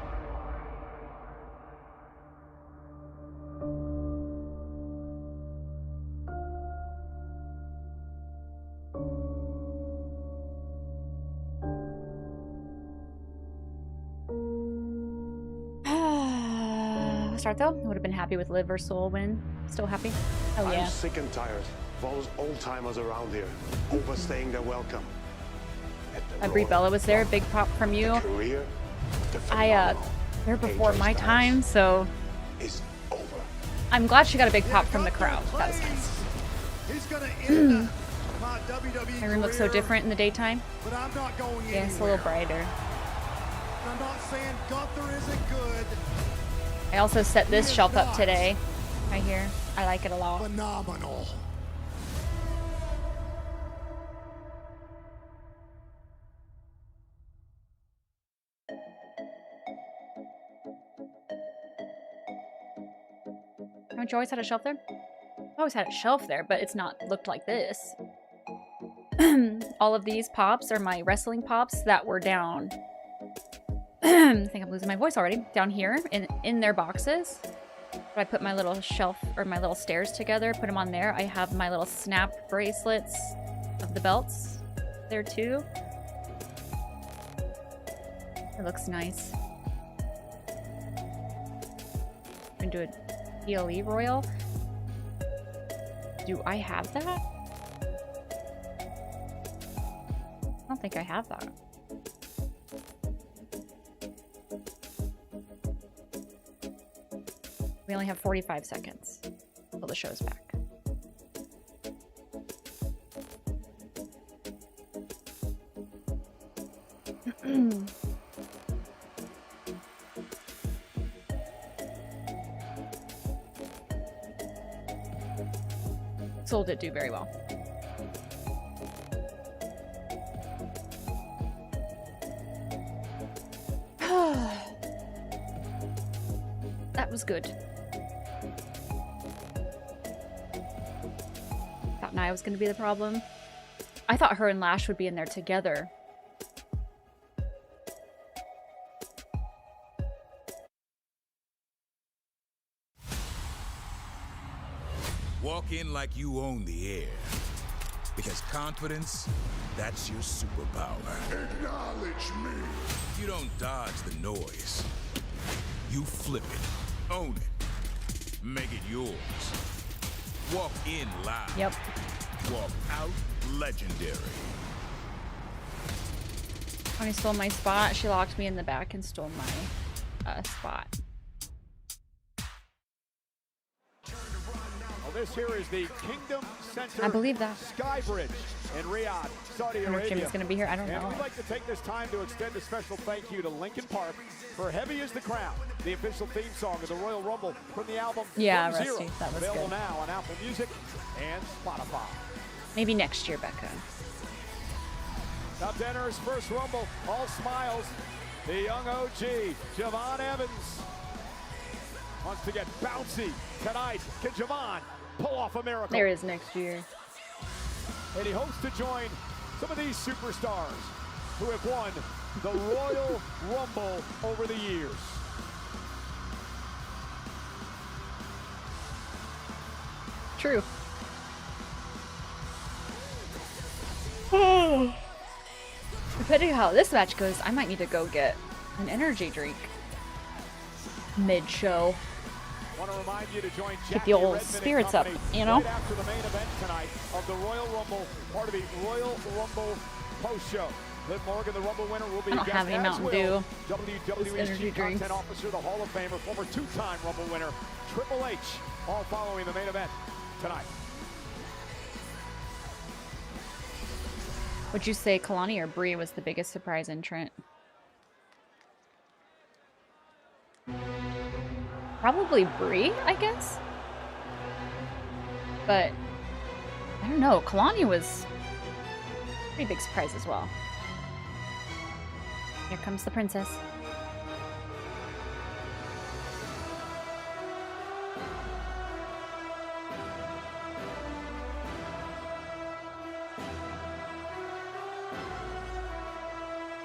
Start though. Would have been happy with Liv or Soul win. Still happy. Oh yeah. I'm sick and tired of all those old timers around here overstaying their welcome. Brie Bella was there. Big pop from you. Career, They're before my time, so is over. I'm glad she got a big pop from the crowd. That was nice. He's gonna end my WWE My room looks so career, different in the daytime. but I'm not going Yeah, it's a little brighter. I'm not saying Gunther isn't good. I also set this shelf up today. Right here. I like it a lot. Phenomenal. Haven't you always had a shelf there? I've always had a shelf there, but it's not looked like this. All of these pops are my wrestling pops that were down. I think I'm losing my voice already. Down here in their boxes. But I put my little shelf or my little stairs together, put them on there. I have my little snap bracelets of the belts there too. It looks nice. I'm gonna do a PLE Royal. Do I have that? I don't think I have that. We only have 45 seconds until the show's back. Soul did do very well. That was good. Thought Nia was going to be the problem. I thought her and Lash would be in there together. Walk in like you own the air. Because confidence, that's your superpower. Acknowledge me. You don't dodge the noise. You flip it, own it, make it yours. Walk in loud. Yep. Walk out legendary. When I stole my spot, she locked me in the back and stole my spot. Well, this here is the Kingdom Center. I believe that. Skybridge in Riyadh, Saudi I wonder if Arabia. Jimmy's going to be here. I don't And know. we'd like to take this time to extend a special thank you to Linkin Park for Heavy is the Crown, the official theme song of the Royal Rumble from the album Yeah, From Zero. Rusty. That was Available good. now on Apple Music and Spotify. Maybe next year, Becca. Now to enter his first Rumble, all smiles, the young OG, Javon Evans. Wants to get bouncy tonight. Can Javon pull off a miracle? There is next year. And he hopes to join some of these superstars who have won the Royal Rumble over the years. True. Oh. Depending on how this match goes, I might need to go get an energy drink mid-show. Want to remind you to join Keep the old spirits up, you know? right after the main event tonight of the Royal Rumble, part of the Royal Rumble post-show. Liv Morgan, the Rumble winner, will be I don't a guest, have any as Mountain will Dew. WWE's energy Chief drinks. Content Officer, the Hall of Famer, former two-time Rumble winner, Triple H, all following the main event tonight. Would you say Kalani or Brie was the biggest surprise entrant? Probably Brie, I guess. But I don't know. Kalani was a pretty big surprise as well. Here comes the princess.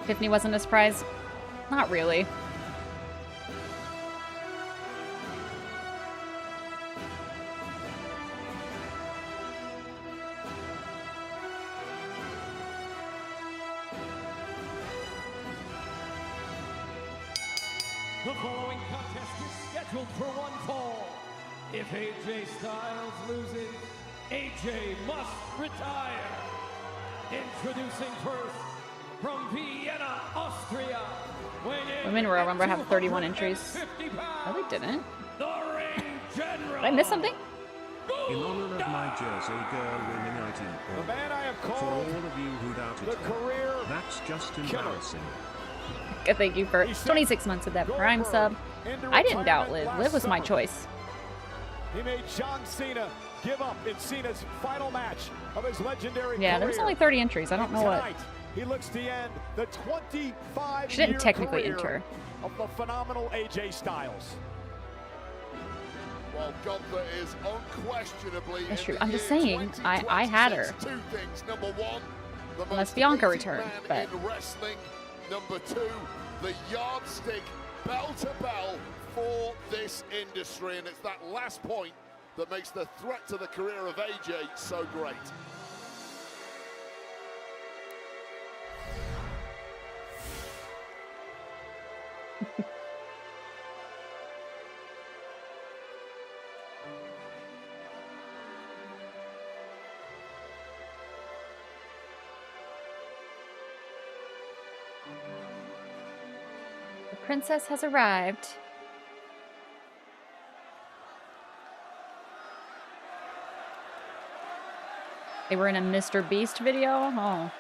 Tiffany wasn't a surprise. Not really. The following contest is scheduled for one fall. If AJ Styles loses, AJ must retire. Introducing first, from Vienna, Austria. Women Royal Rumble have 31 entries. No, they didn't. The ring general. Did I miss something? In honor of my Jersey girl reuniting The man I have for called all of you who doubted the her, career that's just embarrassing. Thank you for 26 months of that Prime sub. I didn't doubt Liv. Liv was my choice. He made John Cena give up in Cena's final match of his legendary Yeah, career. there was only 30 entries. I don't know what. Tonight, he looks to end the 25-year She didn't technically career enter. of the phenomenal AJ Styles. Well, Gunther is unquestionably. That's true. I'm just saying, I had her. Two things. Number one, the Unless most Bianca elite returned, man but in wrestling. Number two, the yardstick bell to bell for this industry, and it's that last point that makes the threat to the career of AJ so great. The princess has arrived. They were in a Mr. Beast video? Oh.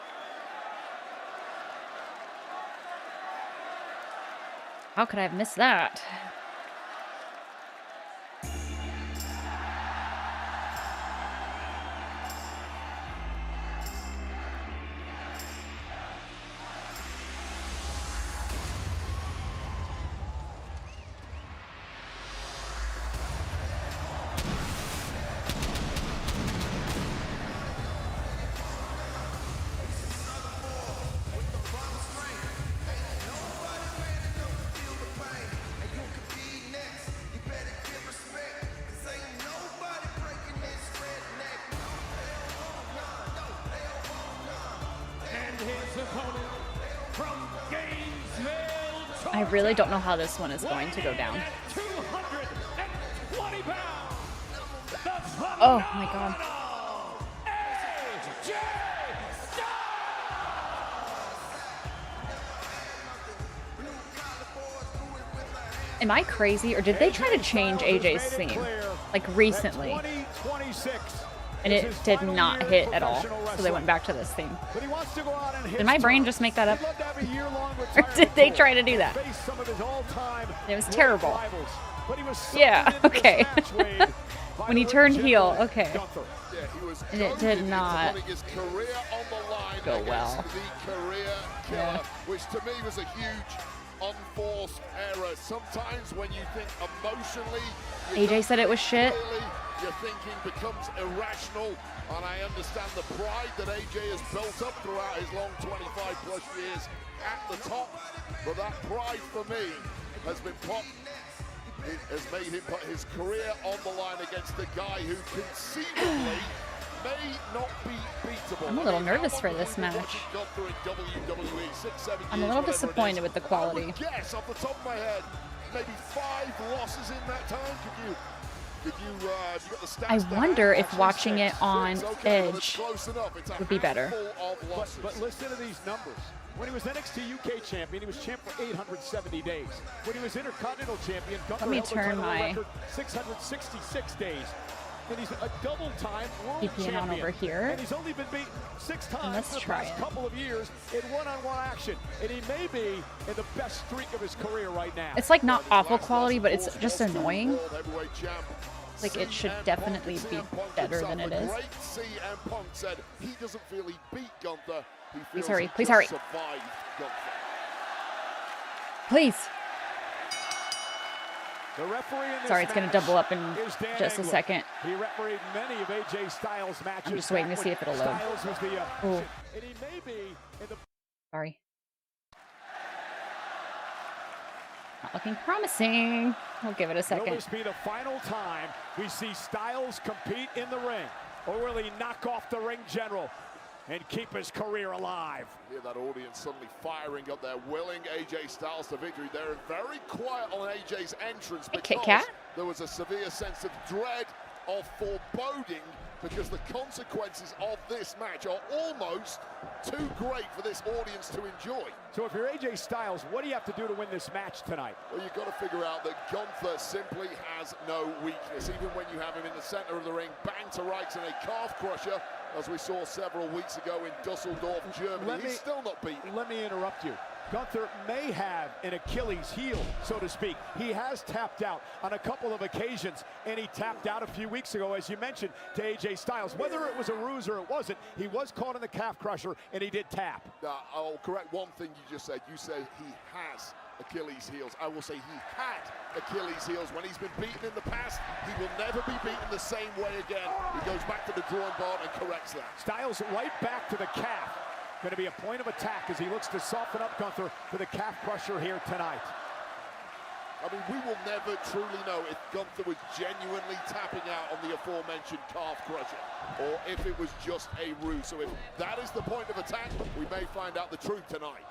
How could I have missed that? I really don't know how this one is going to go down. Oh my god. Am I crazy, or did they try to change AJ's theme, like recently? And it did not hit at all, so they went back to this theme. Did my brain just make that up? Or did they try to do that? It was terrible. Yeah, okay. When he turned heel, okay. And it did not go well. Yeah. Which to me was a huge unforced error. Sometimes when you think emotionally, AJ said it was shit. Your thinking becomes irrational, and I understand the pride that AJ has built up throughout his long 25 plus years at the top, but that pride for me has been it has made him put his career on the line against the guy who conceivably may not be beatable. I'm a little nervous for this match. I'm a little disappointed with the quality. I would guess off the top of my head, maybe 5 losses in that time. I wonder if watching it on Edge would be better. But listen to these numbers. When he was NXT UK champion, he was champ for 870 days. When he was Intercontinental champion, Gunther Let me held the turn title my record 666 days. And he's a double-time world VPN champion. on over here. And he's only been beat 6 times Let's in the try past it. couple of years in one-on-one action. And he may be in the best streak of his career right now. It's like not awful quality, but it's just annoying. Like it should definitely be better than it is. Please hurry, please hurry. Please. Sorry, it's going to double up in just a second. He refereed many of AJ Styles matches. I'm just waiting to see if it'll load. Styles was the, Ooh. and he may be in the Sorry. Not looking promising. We'll give it a second. Will this be the final time we see Styles compete in the ring? Or will he knock off the ring general and keep his career alive? Hear that audience suddenly firing up there, willing AJ Styles to victory. They're very quiet on AJ's entrance because there was a severe sense of dread, of foreboding, because the consequences of this match are almost too great for this audience to enjoy. So if you're AJ Styles, what do you have to do to win this match tonight? Well, you've got to figure out that Gunther simply has no weakness. Even when you have him in the center of the ring, bang to rights in a calf crusher, as we saw several weeks ago in Dusseldorf, Germany. He's still not beaten. Let me interrupt you. Gunther may have an Achilles heel, so to speak. He has tapped out on a couple of occasions, and he tapped out a few weeks ago, as you mentioned, to AJ Styles. Whether it was a ruse or it wasn't, he was caught in the calf crusher, and he did tap. I'll correct one thing you just said. You said he has Achilles heels. I will say he had Achilles heels. When he's been beaten in the past, he will never be beaten the same way again. He goes back to the drawing board and corrects that. Styles right back to the calf. Going to be a point of attack as he looks to soften up Gunther for the calf crusher here tonight. I mean, we will never truly know if Gunther was genuinely tapping out on the aforementioned calf crusher, or if it was just a ruse. So if that is the point of attack, we may find out the truth tonight.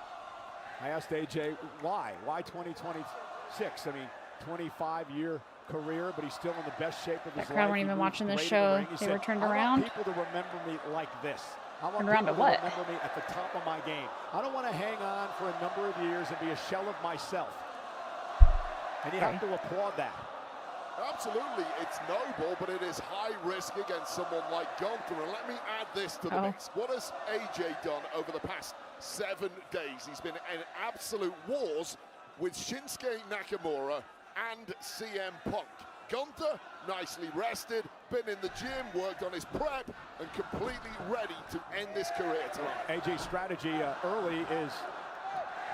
I asked AJ why 2026? I mean, 25-year career, but he's still in the best shape of his life. That crowd weren't even watching this show. They were turned around. I want people to remember me like this. I want around to people what? to remember me at the top of my game. I don't want to hang on for a number of years and be a shell of myself. And you have to applaud that. Absolutely, it's noble, but it is high risk against someone like Gunther. And let me add this to the mix. What has AJ done over the past 7 days? He's been in absolute wars with Shinsuke Nakamura and CM Punk. Gunther, nicely rested, been in the gym, worked on his prep, and completely ready to end this career tonight. AJ's strategy early is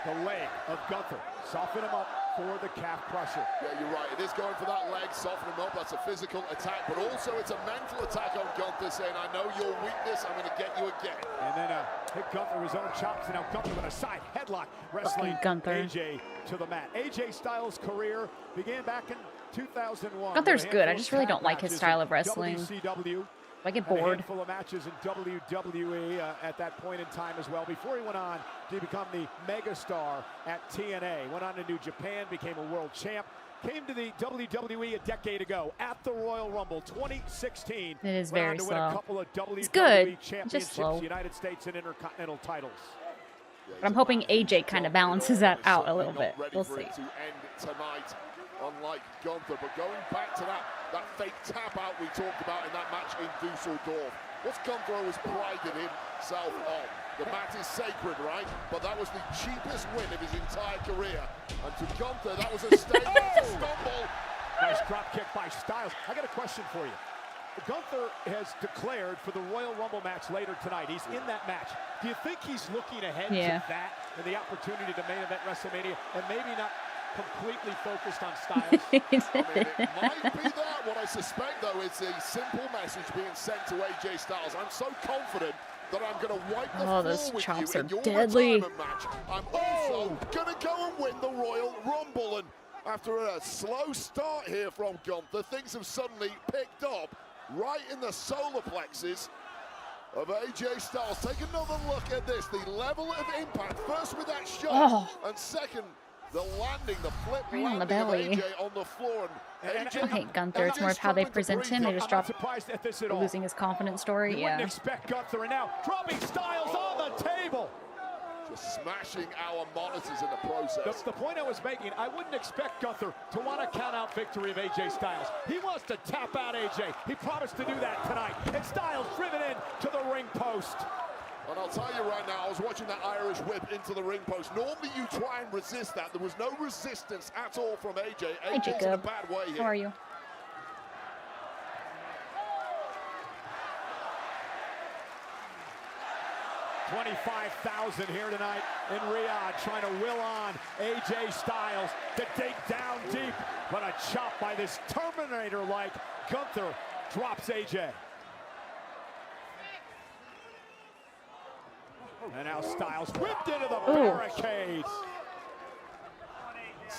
the leg of Gunther. Soften him up for the calf crusher. Yeah, you're right. It is going for that leg, soften him up. That's a physical attack, but also it's a mental attack on Gunther, saying, I know your weakness, I'm going to get you again. And then hit Gunther with his own chops, and now Gunther with a side headlock, wrestling AJ to the mat. AJ Styles' career began back in 2001. Gunther's good. I just really don't like his style of wrestling. WCW. I get bored. A handful of matches in WWE at that point in time as well, before he went on to become the megastar at TNA. Went on to New Japan, became a world champ, came to the WWE a decade ago at the Royal Rumble 2016. It is went very on to slow. win a couple of WWE it's good. championships, Just slow. United States and Intercontinental titles. But I'm hoping AJ kind of balances that out a little bit. We'll see. To end tonight, unlike Gunther, but going back to that fake tap out we talked about in that match in Dusseldorf. What's Gunther always prided himself on? The mat is sacred, right? But that was the cheapest win of his entire career. And to Gunther, that was a statement to stumble. Nice drop kick by Styles. I got a question for you. Gunther has declared for the Royal Rumble match later tonight. He's in that match. Do you think he's looking ahead to that and the opportunity to main event WrestleMania, and maybe not completely focused on Styles? I mean, it might be that. What I suspect, though, is a simple message being sent to AJ Styles. I'm so confident that I'm going to wipe the floor those with chops you are in your deadly. retirement match. I'm also going to go and win the Royal Rumble. And after a slow start here from Gunther, things have suddenly picked up right in the solar plexus of AJ Styles. Take another look at this. The level of impact, first with that shot, and second, the landing, the flip right on the landing belly. of AJ on the floor. And I don't hate Gunther. It's more of how they present him. They just drop losing his confidence story. You wouldn't expect Gunther, and now dropping Styles on the table. Just smashing our monitors in the process. That's the point I was making. I wouldn't expect Gunther to want to count out victory of AJ Styles. He wants to tap out AJ. He promised to do that tonight. And Styles driven in to the ring post. And I'll tell you right now, I was watching that Irish whip into the ring post. Normally you try and resist that. There was no resistance at all from AJ. Hi, AJ's in a bad way here. How are you? 25,000 here tonight in Riyadh, trying to will on AJ Styles to dig down deep, but a chop by this Terminator-like Gunther drops AJ. And now Styles whipped into the barricades.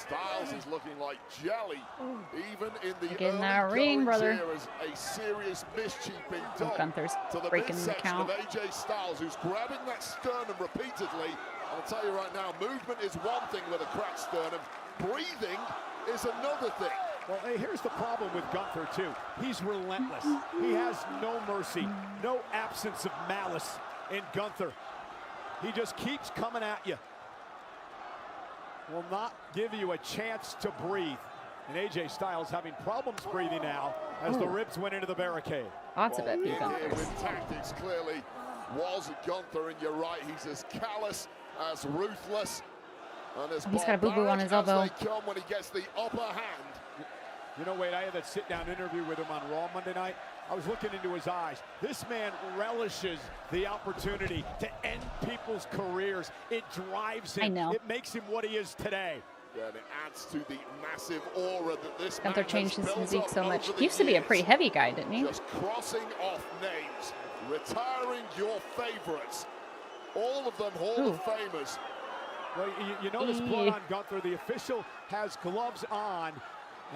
Styles is looking like jelly, even in the Get in that ring, brother. Here is a serious mischief being done Gunther's to the breaking the midsection count. of AJ Styles, who's grabbing that sternum repeatedly. I'll tell you right now, movement is one thing with a cracked sternum. Breathing is another thing. Well, hey, here's the problem with Gunther, too. He's relentless. He has no mercy, no absence of malice in Gunther. He just keeps coming at you. Will not give you a chance to breathe. And AJ Styles having problems breathing now as the ribs went into the barricade. Lots of it, Here with tactics clearly was Gunther, and you're right, he's as callous, as ruthless, and as he's got a boo-boo on his elbow. as they come when he gets the upper hand. You know, Wade, I had that sit-down interview with him on Raw Monday night. I was looking into his eyes. This man relishes the opportunity to end people's careers. It drives him. I know. It makes him what he is today. Yeah, and it adds to the massive aura that this Gunther man changed has his built physique up so much. over He used to be a pretty years. heavy guy, didn't he? Just crossing off names, retiring your favorites, all of them Hall of Famers. Well, you notice blood on Gunther. The official has gloves on.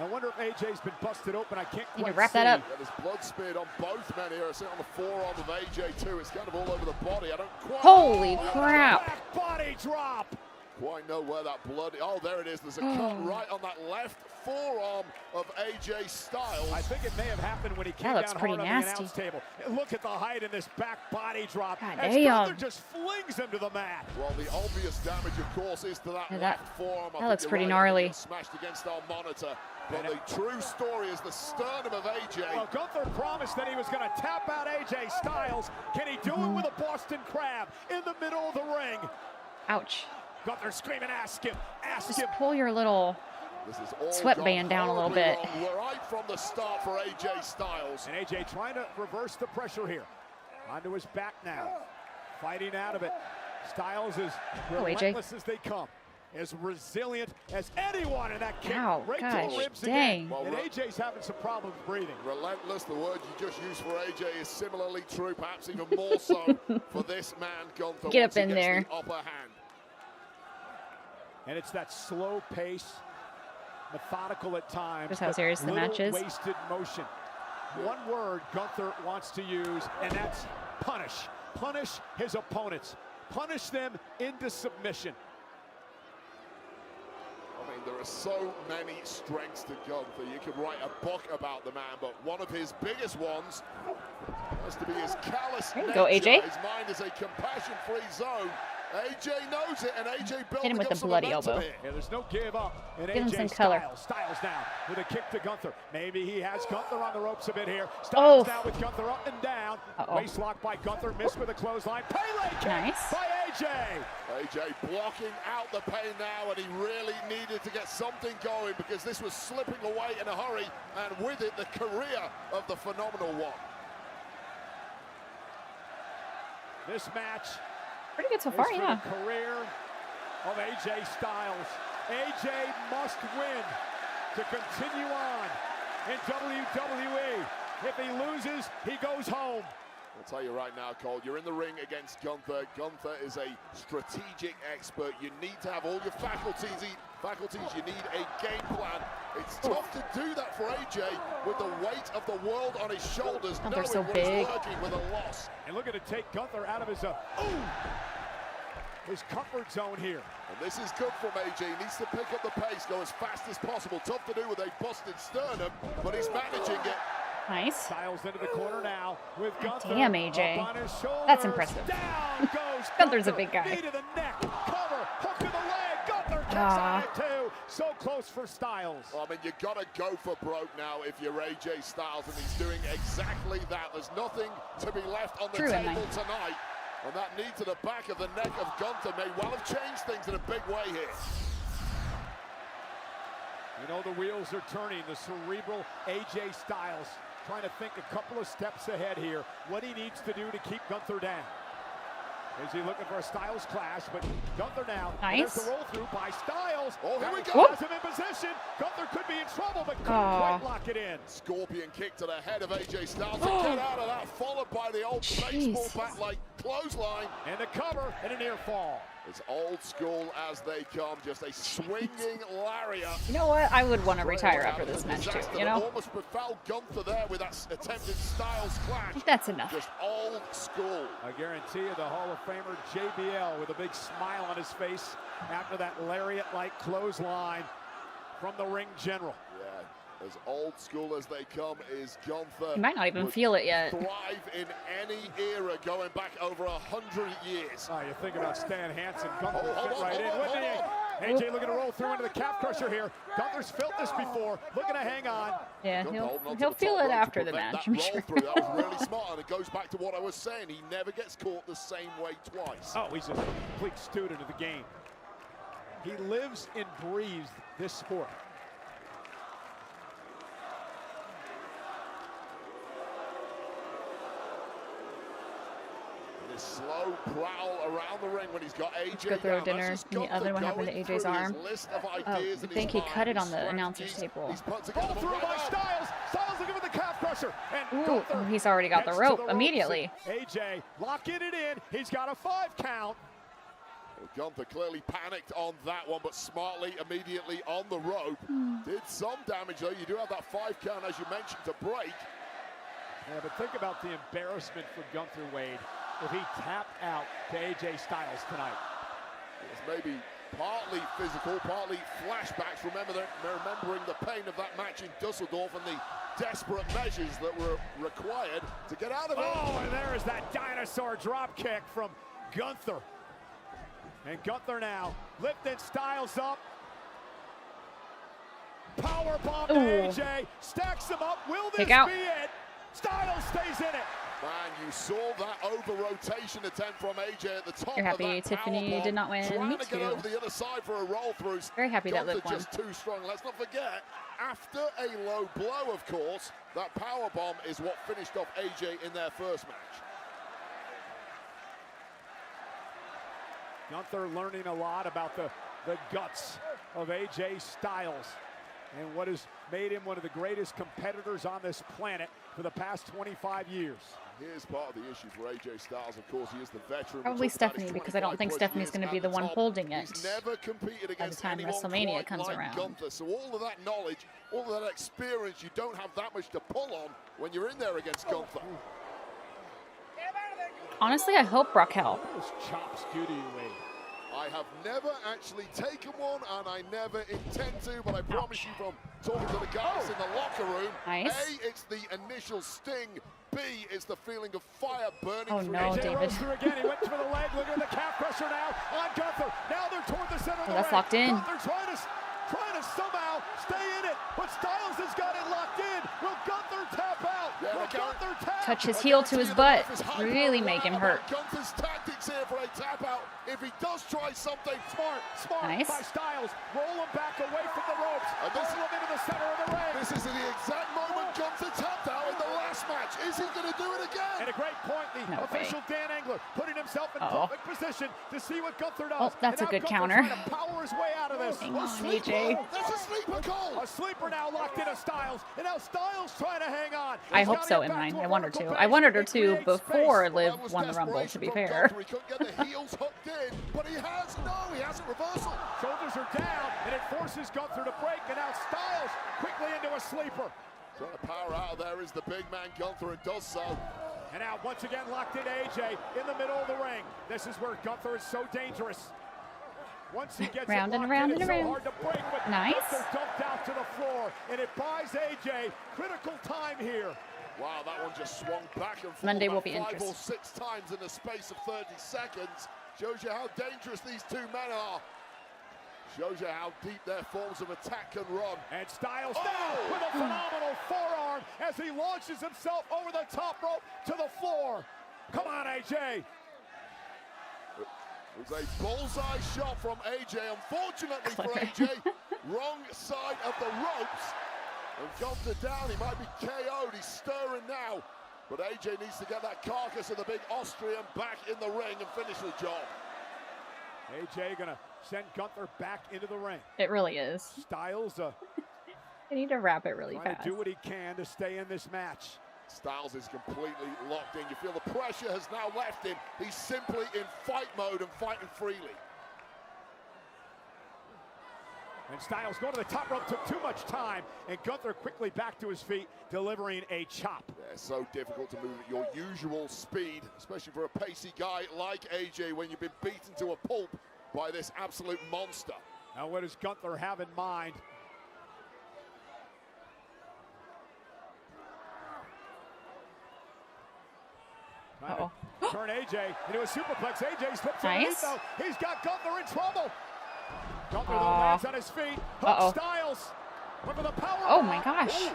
I wonder if AJ's been busted open. I can't quite wrap see. that up. Yeah, there's blood smeared on both men here. I see it on the forearm of AJ too. It's kind of all over the body. I don't quite. Holy crap! Back body drop. Quite know where that blood. Oh, there it is. There's a cut right on that left forearm of AJ Styles. I think it may have happened when he came looks down pretty hard nasty. on the announce table. Look at the height in this back body drop. God As damn. Gunther just flings him to the mat. Well, the obvious damage, of course, is to that Yeah, left forearm. I that think looks you're pretty right. gnarly. It's smashed against our monitor. But the true story is the sternum of AJ. Well, Gunther promised that he was going to tap out AJ Styles. Can he do it with a Boston Crab in the middle of the ring? Ouch. Gunther screaming, ask him, ask Just him. pull your little This is all sweatband gone down a little horribly bit. wrong right from the start for AJ Styles. And AJ trying to reverse the pressure here. Onto his back now. Fighting out of it. Styles is relentless as they come. As resilient as anyone in that kick. Ow, Right to gosh, the ribs dang. again. And AJ's having some problems breathing. Relentless, the word you just used for AJ is similarly true, perhaps even more so for this man, Gunther. Get once up in he gets there. the upper hand. And it's that slow pace, methodical at times. Just how but serious the little match is. wasted motion. One word Gunther wants to use, and that's punish. Punish his opponents. Punish them into submission. I mean, there are so many strengths to Gunther. You could write a book about the man, but one of his biggest ones has to be his callous There you nature. go, AJ. His mind is a compassion-free zone. AJ knows it, and AJ building Hit him with up the some bloody momentum elbow. here. Yeah, there's no give up in Give him AJ some color. Styles now with a kick to Gunther. Maybe he has Gunther on the ropes a bit here. Styles now with Gunther up and down. Waist lock by Gunther, missed with a clothesline. Pele kick Nice. by AJ. AJ blocking out the pain now, and he really needed to get something going because this was slipping away in a hurry, and with it, the career of the Phenomenal One. This match Pretty good so is far, for yeah. the career of AJ Styles. AJ must win to continue on in WWE. If he loses, he goes home. I'll tell you right now, Cole, you're in the ring against Gunther. Gunther is a strategic expert. You need to have all your faculties. You need a game plan. It's tough to do that for AJ with the weight of the world on his shoulders, knowing Gunther's so what big. he's working with a loss. And look at it take Gunther out of his comfort zone here. And this is good from AJ. He needs to pick up the pace, go as fast as possible. Tough to do with a busted sternum, but he's managing it. Nice. Styles into the corner now with Gunther. Damn, AJ. Up on his shoulders. That's impressive. Down goes Gunther's a Gunther. big guy. Knee to the neck, cover, hook to the leg. Gunther kicks on it too. So close for Styles. Well, I mean, you got to go for broke now if you're AJ Styles, and he's doing exactly that. There's nothing to be left on the table tonight. And that knee to the back of the neck of Gunther may well have changed things in a big way here. You know the wheels are turning. The cerebral AJ Styles trying to think a couple of steps ahead here. What he needs to do to keep Gunther down. Is he looking for a Styles clash? But Gunther now. Nice. There's the roll through by Styles. Oh, here we go. Has him in position. Gunther could be in trouble, but couldn't quite lock it in. Scorpion kick to the head of AJ Styles to get out of that, followed by the old baseball bat like clothesline. And the cover and a near fall. As old school as they come, just a swinging lariat. You know what? I would want to retire after this match too, you know? Almost befell Gunther there with that attempted Styles clash. I think that's enough. Just old school. I guarantee you the Hall of Famer JBL with a big smile on his face after that lariat-like clothesline from the ring general. Yeah, as old school as they come is Gunther. You might not even feel it yet. Thrive in any era going back over 100 years. Oh, you think about Stan Hansen. Gunther would fit right in, wouldn't he? AJ looking to roll through into the calf crusher here. Gunther's felt this before. Looking to hang on. Yeah, he'll feel it after the match, I'm sure. That was really smart, and it goes back to what I was saying. He never gets caught the same way twice. Oh, he's a complete student of the game. He lives and breathes this sport. This slow prowl around the ring when he's got AJ Go throw down. dinner, and the other one happened to AJ's arm. I think he cut it on the announcer's table. Roll through by Styles. Styles looking for the calf crusher. And Ooh, he's already got the rope immediately. AJ locking it in. He's got a 5 count. Gunther clearly panicked on that one, but smartly immediately on the rope. Did some damage though. You do have that 5 count, as you mentioned, to break. Yeah, but think about the embarrassment for Gunther, Wade, if he tapped out to AJ Styles tonight. It's maybe partly physical, partly flashbacks, remembering the pain of that match in Dusseldorf and the desperate measures that were required to get out of it. Oh, and there is that dinosaur drop kick from Gunther. And Gunther now lifting Styles up. Power bomb to AJ, stacks him up. Will this be it? Styles stays in it. Man, you saw that over-rotation attempt from AJ at the top. You're happy of that Tiffany did not win. Trying Me to get too. over the other side for a roll-through. Very happy that Liv won. Just too strong. Let's not forget, after a low blow, of course, that power bomb is what finished off AJ in their first match. Gunther learning a lot about the guts of AJ Styles and what has made him one of the greatest competitors on this planet for the past 25 years. Here's part of the issue for AJ Styles. Of course, he is the veteran. Probably Stephanie, because I don't think Stephanie's going to be the one holding it He's never competed by the against time anyone WrestleMania comes like around. Gunther. So all of that knowledge, all of that experience, you don't have that much to pull on when you're in there against Gunther. Honestly, I hope Raquel. Those chops do to you, Wade. I have never actually taken one, and I never intend to, but I promise you from talking to the guys in the locker room, Nice. A, it's the initial sting, B, it's the feeling of fire burning through no, AJ David. Rose through again. He went for the leg. Look at the calf crusher now on Gunther. Now they're toward the center of the that's ring. locked in. Gunther trying to somehow stay in it, but Styles has got it locked in. Will Gunther tap out? Will Gunther tap? Touch his heel to his butt. Really make him hurt. Gunther's tactics here for a tap out. If he does try something smart Nice. by Styles. Roll him back away from the ropes. Roll him into the center of the ring. This is the exact moment Gunther tapped out in the last match. Is he going to do it again? And a great point, the official Dan Engler putting himself in perfect position to see what Gunther does. Oh, that's a good counter. Trying to power his way out of this. Hang on, AJ. That's a sleeper call. A sleeper now locked into Styles, and now Styles trying to hang on. I hope so in mine. I want her to. I wanted her to before Liv won the Rumble, to be fair. He couldn't get the heels hooked in, but he has a reversal. Shoulders are down, and it forces Gunther to break, and now Styles quickly into a sleeper. Trying to power out of there is the big man Gunther, and does so. And now once again locked in AJ in the middle of the ring. This is where Gunther is so dangerous. Once he gets round it and locked around in, and it's around. so hard to break, but Nice. Gunther dumped out to the floor, and it buys AJ critical time here. Wow, that one just swung back and forth. Monday will be 5 or interesting. 6 times in the space of 30 seconds. Shows you how dangerous these two men are. Shows you how deep their forms of attack can run. And Styles now with a phenomenal forearm as he launches himself over the top rope to the floor. Come on, AJ. It was a bullseye shot from AJ. Unfortunately for AJ, wrong side of the ropes. And Gunther down, he might be KO'd, he's stirring now. But AJ needs to get that carcass of the big Austrian back in the ring and finish the job. AJ gonna send Gunther back into the ring. It really is. Styles I need to wrap it really trying fast. to do what he can to stay in this match. Styles is completely locked in. You feel the pressure has now left him. He's simply in fight mode and fighting freely. And Styles going to the top rope, took too much time, and Gunther quickly back to his feet, delivering a chop. Yeah, so difficult to move at your usual speed, especially for a pacey guy like AJ when you've been beaten to a pulp by this absolute monster. Now what does Gunther have in mind? Uh-oh. Turn AJ into a superplex. AJ slips Nice. underneath though. He's got Gunther in trouble. Gunther though lands on his feet. Uh-oh. Styles. Look for the power. Oh my gosh. Ooh.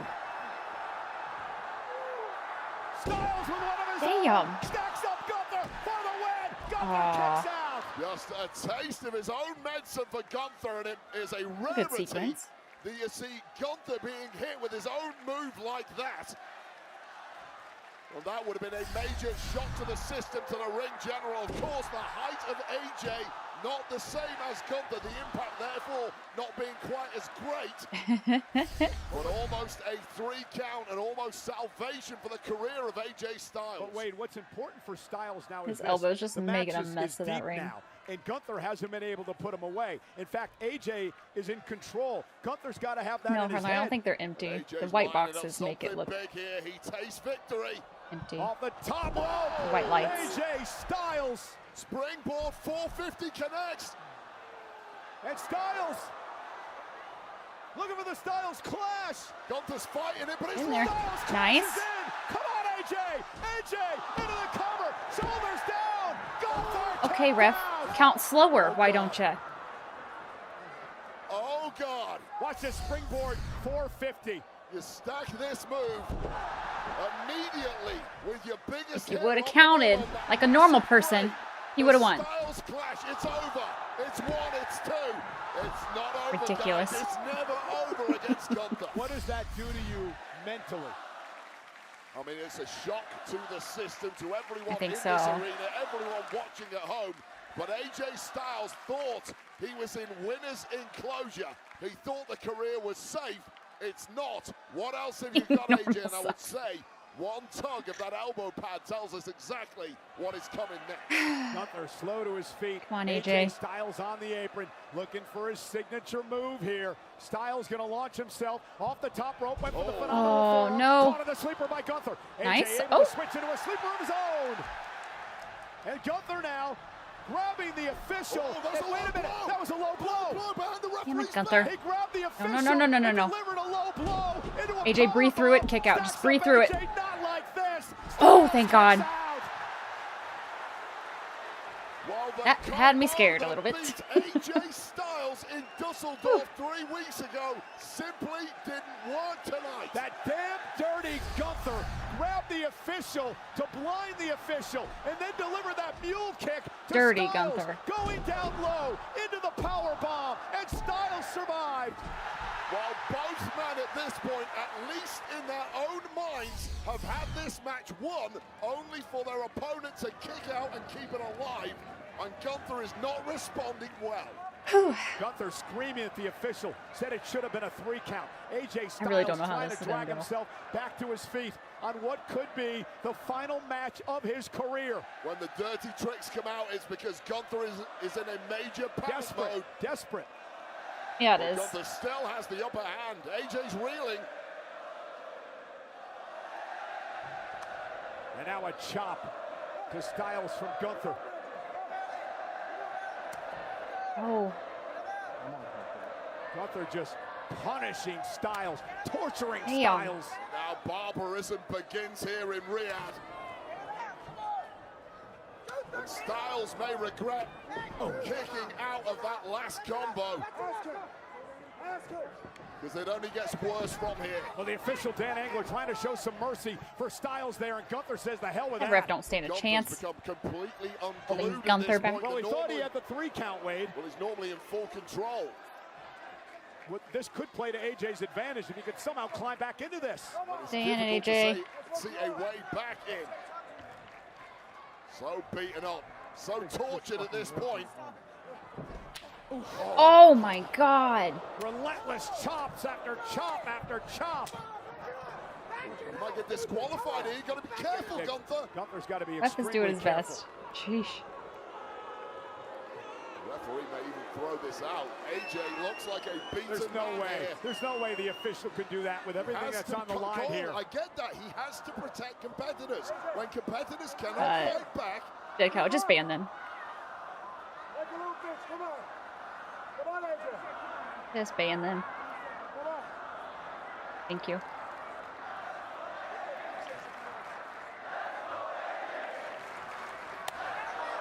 Styles with one of his Damn. own. Stacks up Gunther for the win. Gunther kicks out. Just a taste of his own medicine for Gunther, and it is a Good rarity sequence. that you see Gunther being hit with his own move like that. Well, that would have been a major shock to the system, to the ring general. Of course, the height of AJ not the same as Gunther. The impact, therefore, not being quite as great. But almost a 3 count and almost salvation for the career of AJ Styles. But Wade, what's important for Styles now His is this. elbow's just The making match a mess of that deep ring. now, and Gunther hasn't been able to put him away. In fact, AJ is in control. Gunther's got to have that No, in his Harlan, I head. don't think they're empty. AJ's The white lining up boxes make it something look big here. He tastes victory. empty. Off the top rope. The white lights. AJ Styles. Springboard 450 connects. And Styles. Looking for the Styles clash. Gunther's fighting it, but it's In there. Styles Nice. crashes in. Come on, AJ. AJ into the cover. Shoulders down. Gunther. Okay, tapped ref. out. Count slower. Why don't you? Oh, God. Watch this springboard 450. You stack this move immediately with your biggest If you hit would have on the counted ball. like a normal person, he would have won. Styles clash. It's over. It's 1. It's 2. It's not over. Ridiculous. Guys. It's never over against Gunther. What does that do to you mentally? I mean, it's a shock to the system, to everyone I think in so. this arena, everyone watching at home. But AJ Styles thought he was in winner's enclosure. He thought the career was safe. It's not. What else have you done, AJ? And I would say one tug of that elbow pad tells us exactly what is coming next. Gunther slow to his feet. Come on, AJ. Styles on the apron, looking for his signature move here. Styles going to launch himself off the top rope. Went for the phenomenal Oh, forearm. no. Caught in the sleeper by Gunther. Nice. AJ able Oh. to switch into a sleeper of his own. And Gunther now grabbing the official. that's And a wait low a minute, blow. that was a low blow. Blow behind the Damn it, referee's Gunther. back. He grabbed the official. no, no, no, no, and no. delivered a low blow into a AJ, breathe through it and kick out. Just breathe through it. AJ, not like this. Oh, thank God. Out. While the That had me combo scared a that little bit. beat AJ Styles in Dusseldorf 3 weeks ago simply didn't work tonight. That damn dirty Gunther grabbed the official to blind the official and then deliver that mule kick to Dirty Styles, Gunther. going down low into the power bomb, and Styles survived. While both men at this point, at least in their own minds, have had this match won only for their opponent to kick out and keep it alive, and Gunther is not responding well. Gunther screaming at the official, said it should have been a 3 count. AJ Styles really don't know how trying this to is gonna drag go. himself back to his feet on what could be the final match of his career. When the dirty tricks come out, it's because Gunther is in a major panic mode. Desperate. Yeah, it But is. Gunther still has the upper hand. AJ's reeling. And now a chop to Styles from Gunther. Oh, Gunther just punishing Styles, torturing Damn. Styles. Now barbarism begins here in Riyadh. And Styles may regret kicking out of that last combo, because it only gets worse from here. Well, the official Dan Angler trying to show some mercy for Styles there, and Gunther says the hell with that that. ref don't stand a Gunther's chance. become completely Holding unglued at Gunther this back. point. Well, he thought he Normally- had the 3 count, Wade. Well, he's normally in full control. This could play to AJ's advantage if he could somehow climb back into this. It's Stay in it, difficult AJ. to see a way back in. So beaten up, so tortured at this point. Oh my God. Relentless chops after chop after chop. You might get disqualified here. You've got to be careful, Gunther. Gunther's got to be Ref is extremely doing his careful. best. Sheesh. Referee may even throw this out. AJ looks like a beaten There's no man way. here. There's no way the official could do that with everything that's on the line here. I get that. He has to protect competitors. When competitors cannot fight back. Dickho, just ban them. Just ban them. Thank you.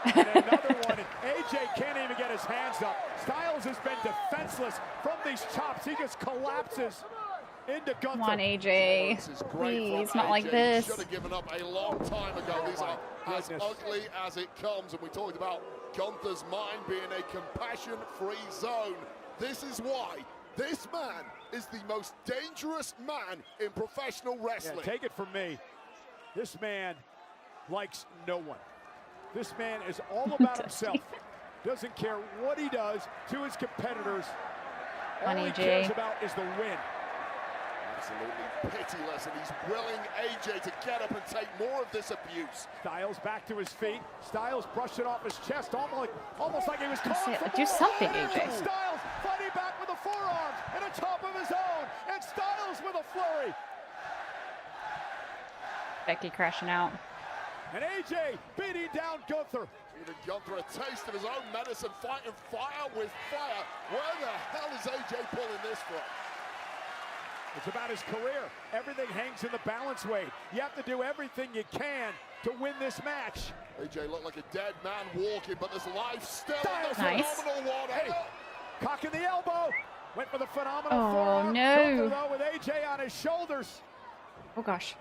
And another one. AJ can't even get his hands up. Styles has been defenseless from these chops. He just collapses into Gunther. Come on, AJ. Please, not like this. Should have given up a long time ago. These are as ugly as it comes. And we talked about Gunther's mind being a compassion-free zone. This is why this man is the most dangerous man in professional wrestling. Yeah, take it from me. This man likes no one. This man is all about himself. Doesn't care what he does to his competitors. All he cares about is the win. Absolutely pitiless, and he's willing AJ to get up and take more of this abuse. Styles back to his feet. Styles brushing off his chest, almost like he was calling for do something, AJ. Styles fighting back with the forearms and a top of his own, and Styles with a flurry. Becky crashing out. And AJ beating down Gunther. Giving Gunther a taste of his own medicine, fighting fire with fire. Where the hell is AJ pulling this from? It's about his career. Everything hangs in the balance weight. You have to do everything you can to win this match. AJ looked like a dead man walking, but there's life still in the phenomenal one. Hey, cocking the elbow. Went for the phenomenal no. forearm. Gunther, though, with AJ on his shoulders. Oh, gosh.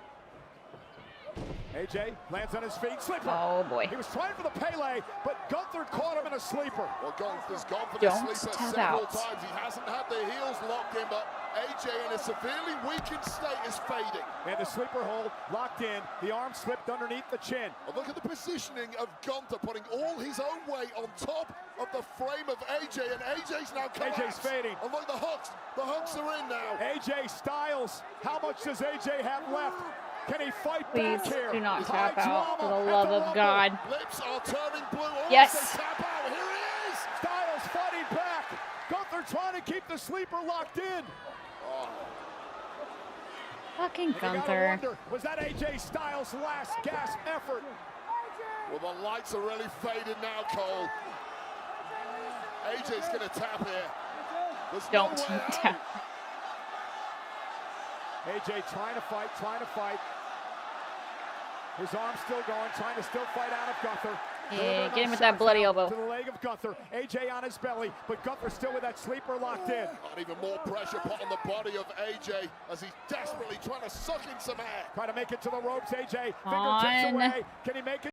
AJ lands on his feet, sleeper. Oh boy. He was trying for the Pele, but Gunther caught him in a sleeper. Well, Gunther's gone for the sleeper several times. He hasn't had the heels locked in, but AJ in a severely weakened state is fading. And the sleeper hold locked in. The arm slipped underneath the chin. Well, look at the positioning of Gunther, putting all his own weight on top of the frame of AJ, and AJ's now collapsed. AJ's fading. And look, the hooks are in now. AJ Styles, how much does AJ have left? Can he fight Please back here? do not tap out, for the love of God. Lips are turning blue. Yes. Tap out. Here he is. Styles fighting back. Gunther trying to keep the sleeper locked in. Fucking Gunther. Wonder, was that AJ Styles' last gasp effort? Well, the lights are really faded now, Cole. AJ's going to tap here. Don't tap. AJ trying to fight. His arm's still going, trying to still fight out of Gunther. Yeah, get him with that bloody elbow. To the leg of Gunther. AJ on his belly, but Gunther still with that sleeper locked in. Not even more pressure put on the body of AJ as he's desperately trying to suck in some air. Trying to make it to the ropes, AJ. Fingertips away. Can he make it?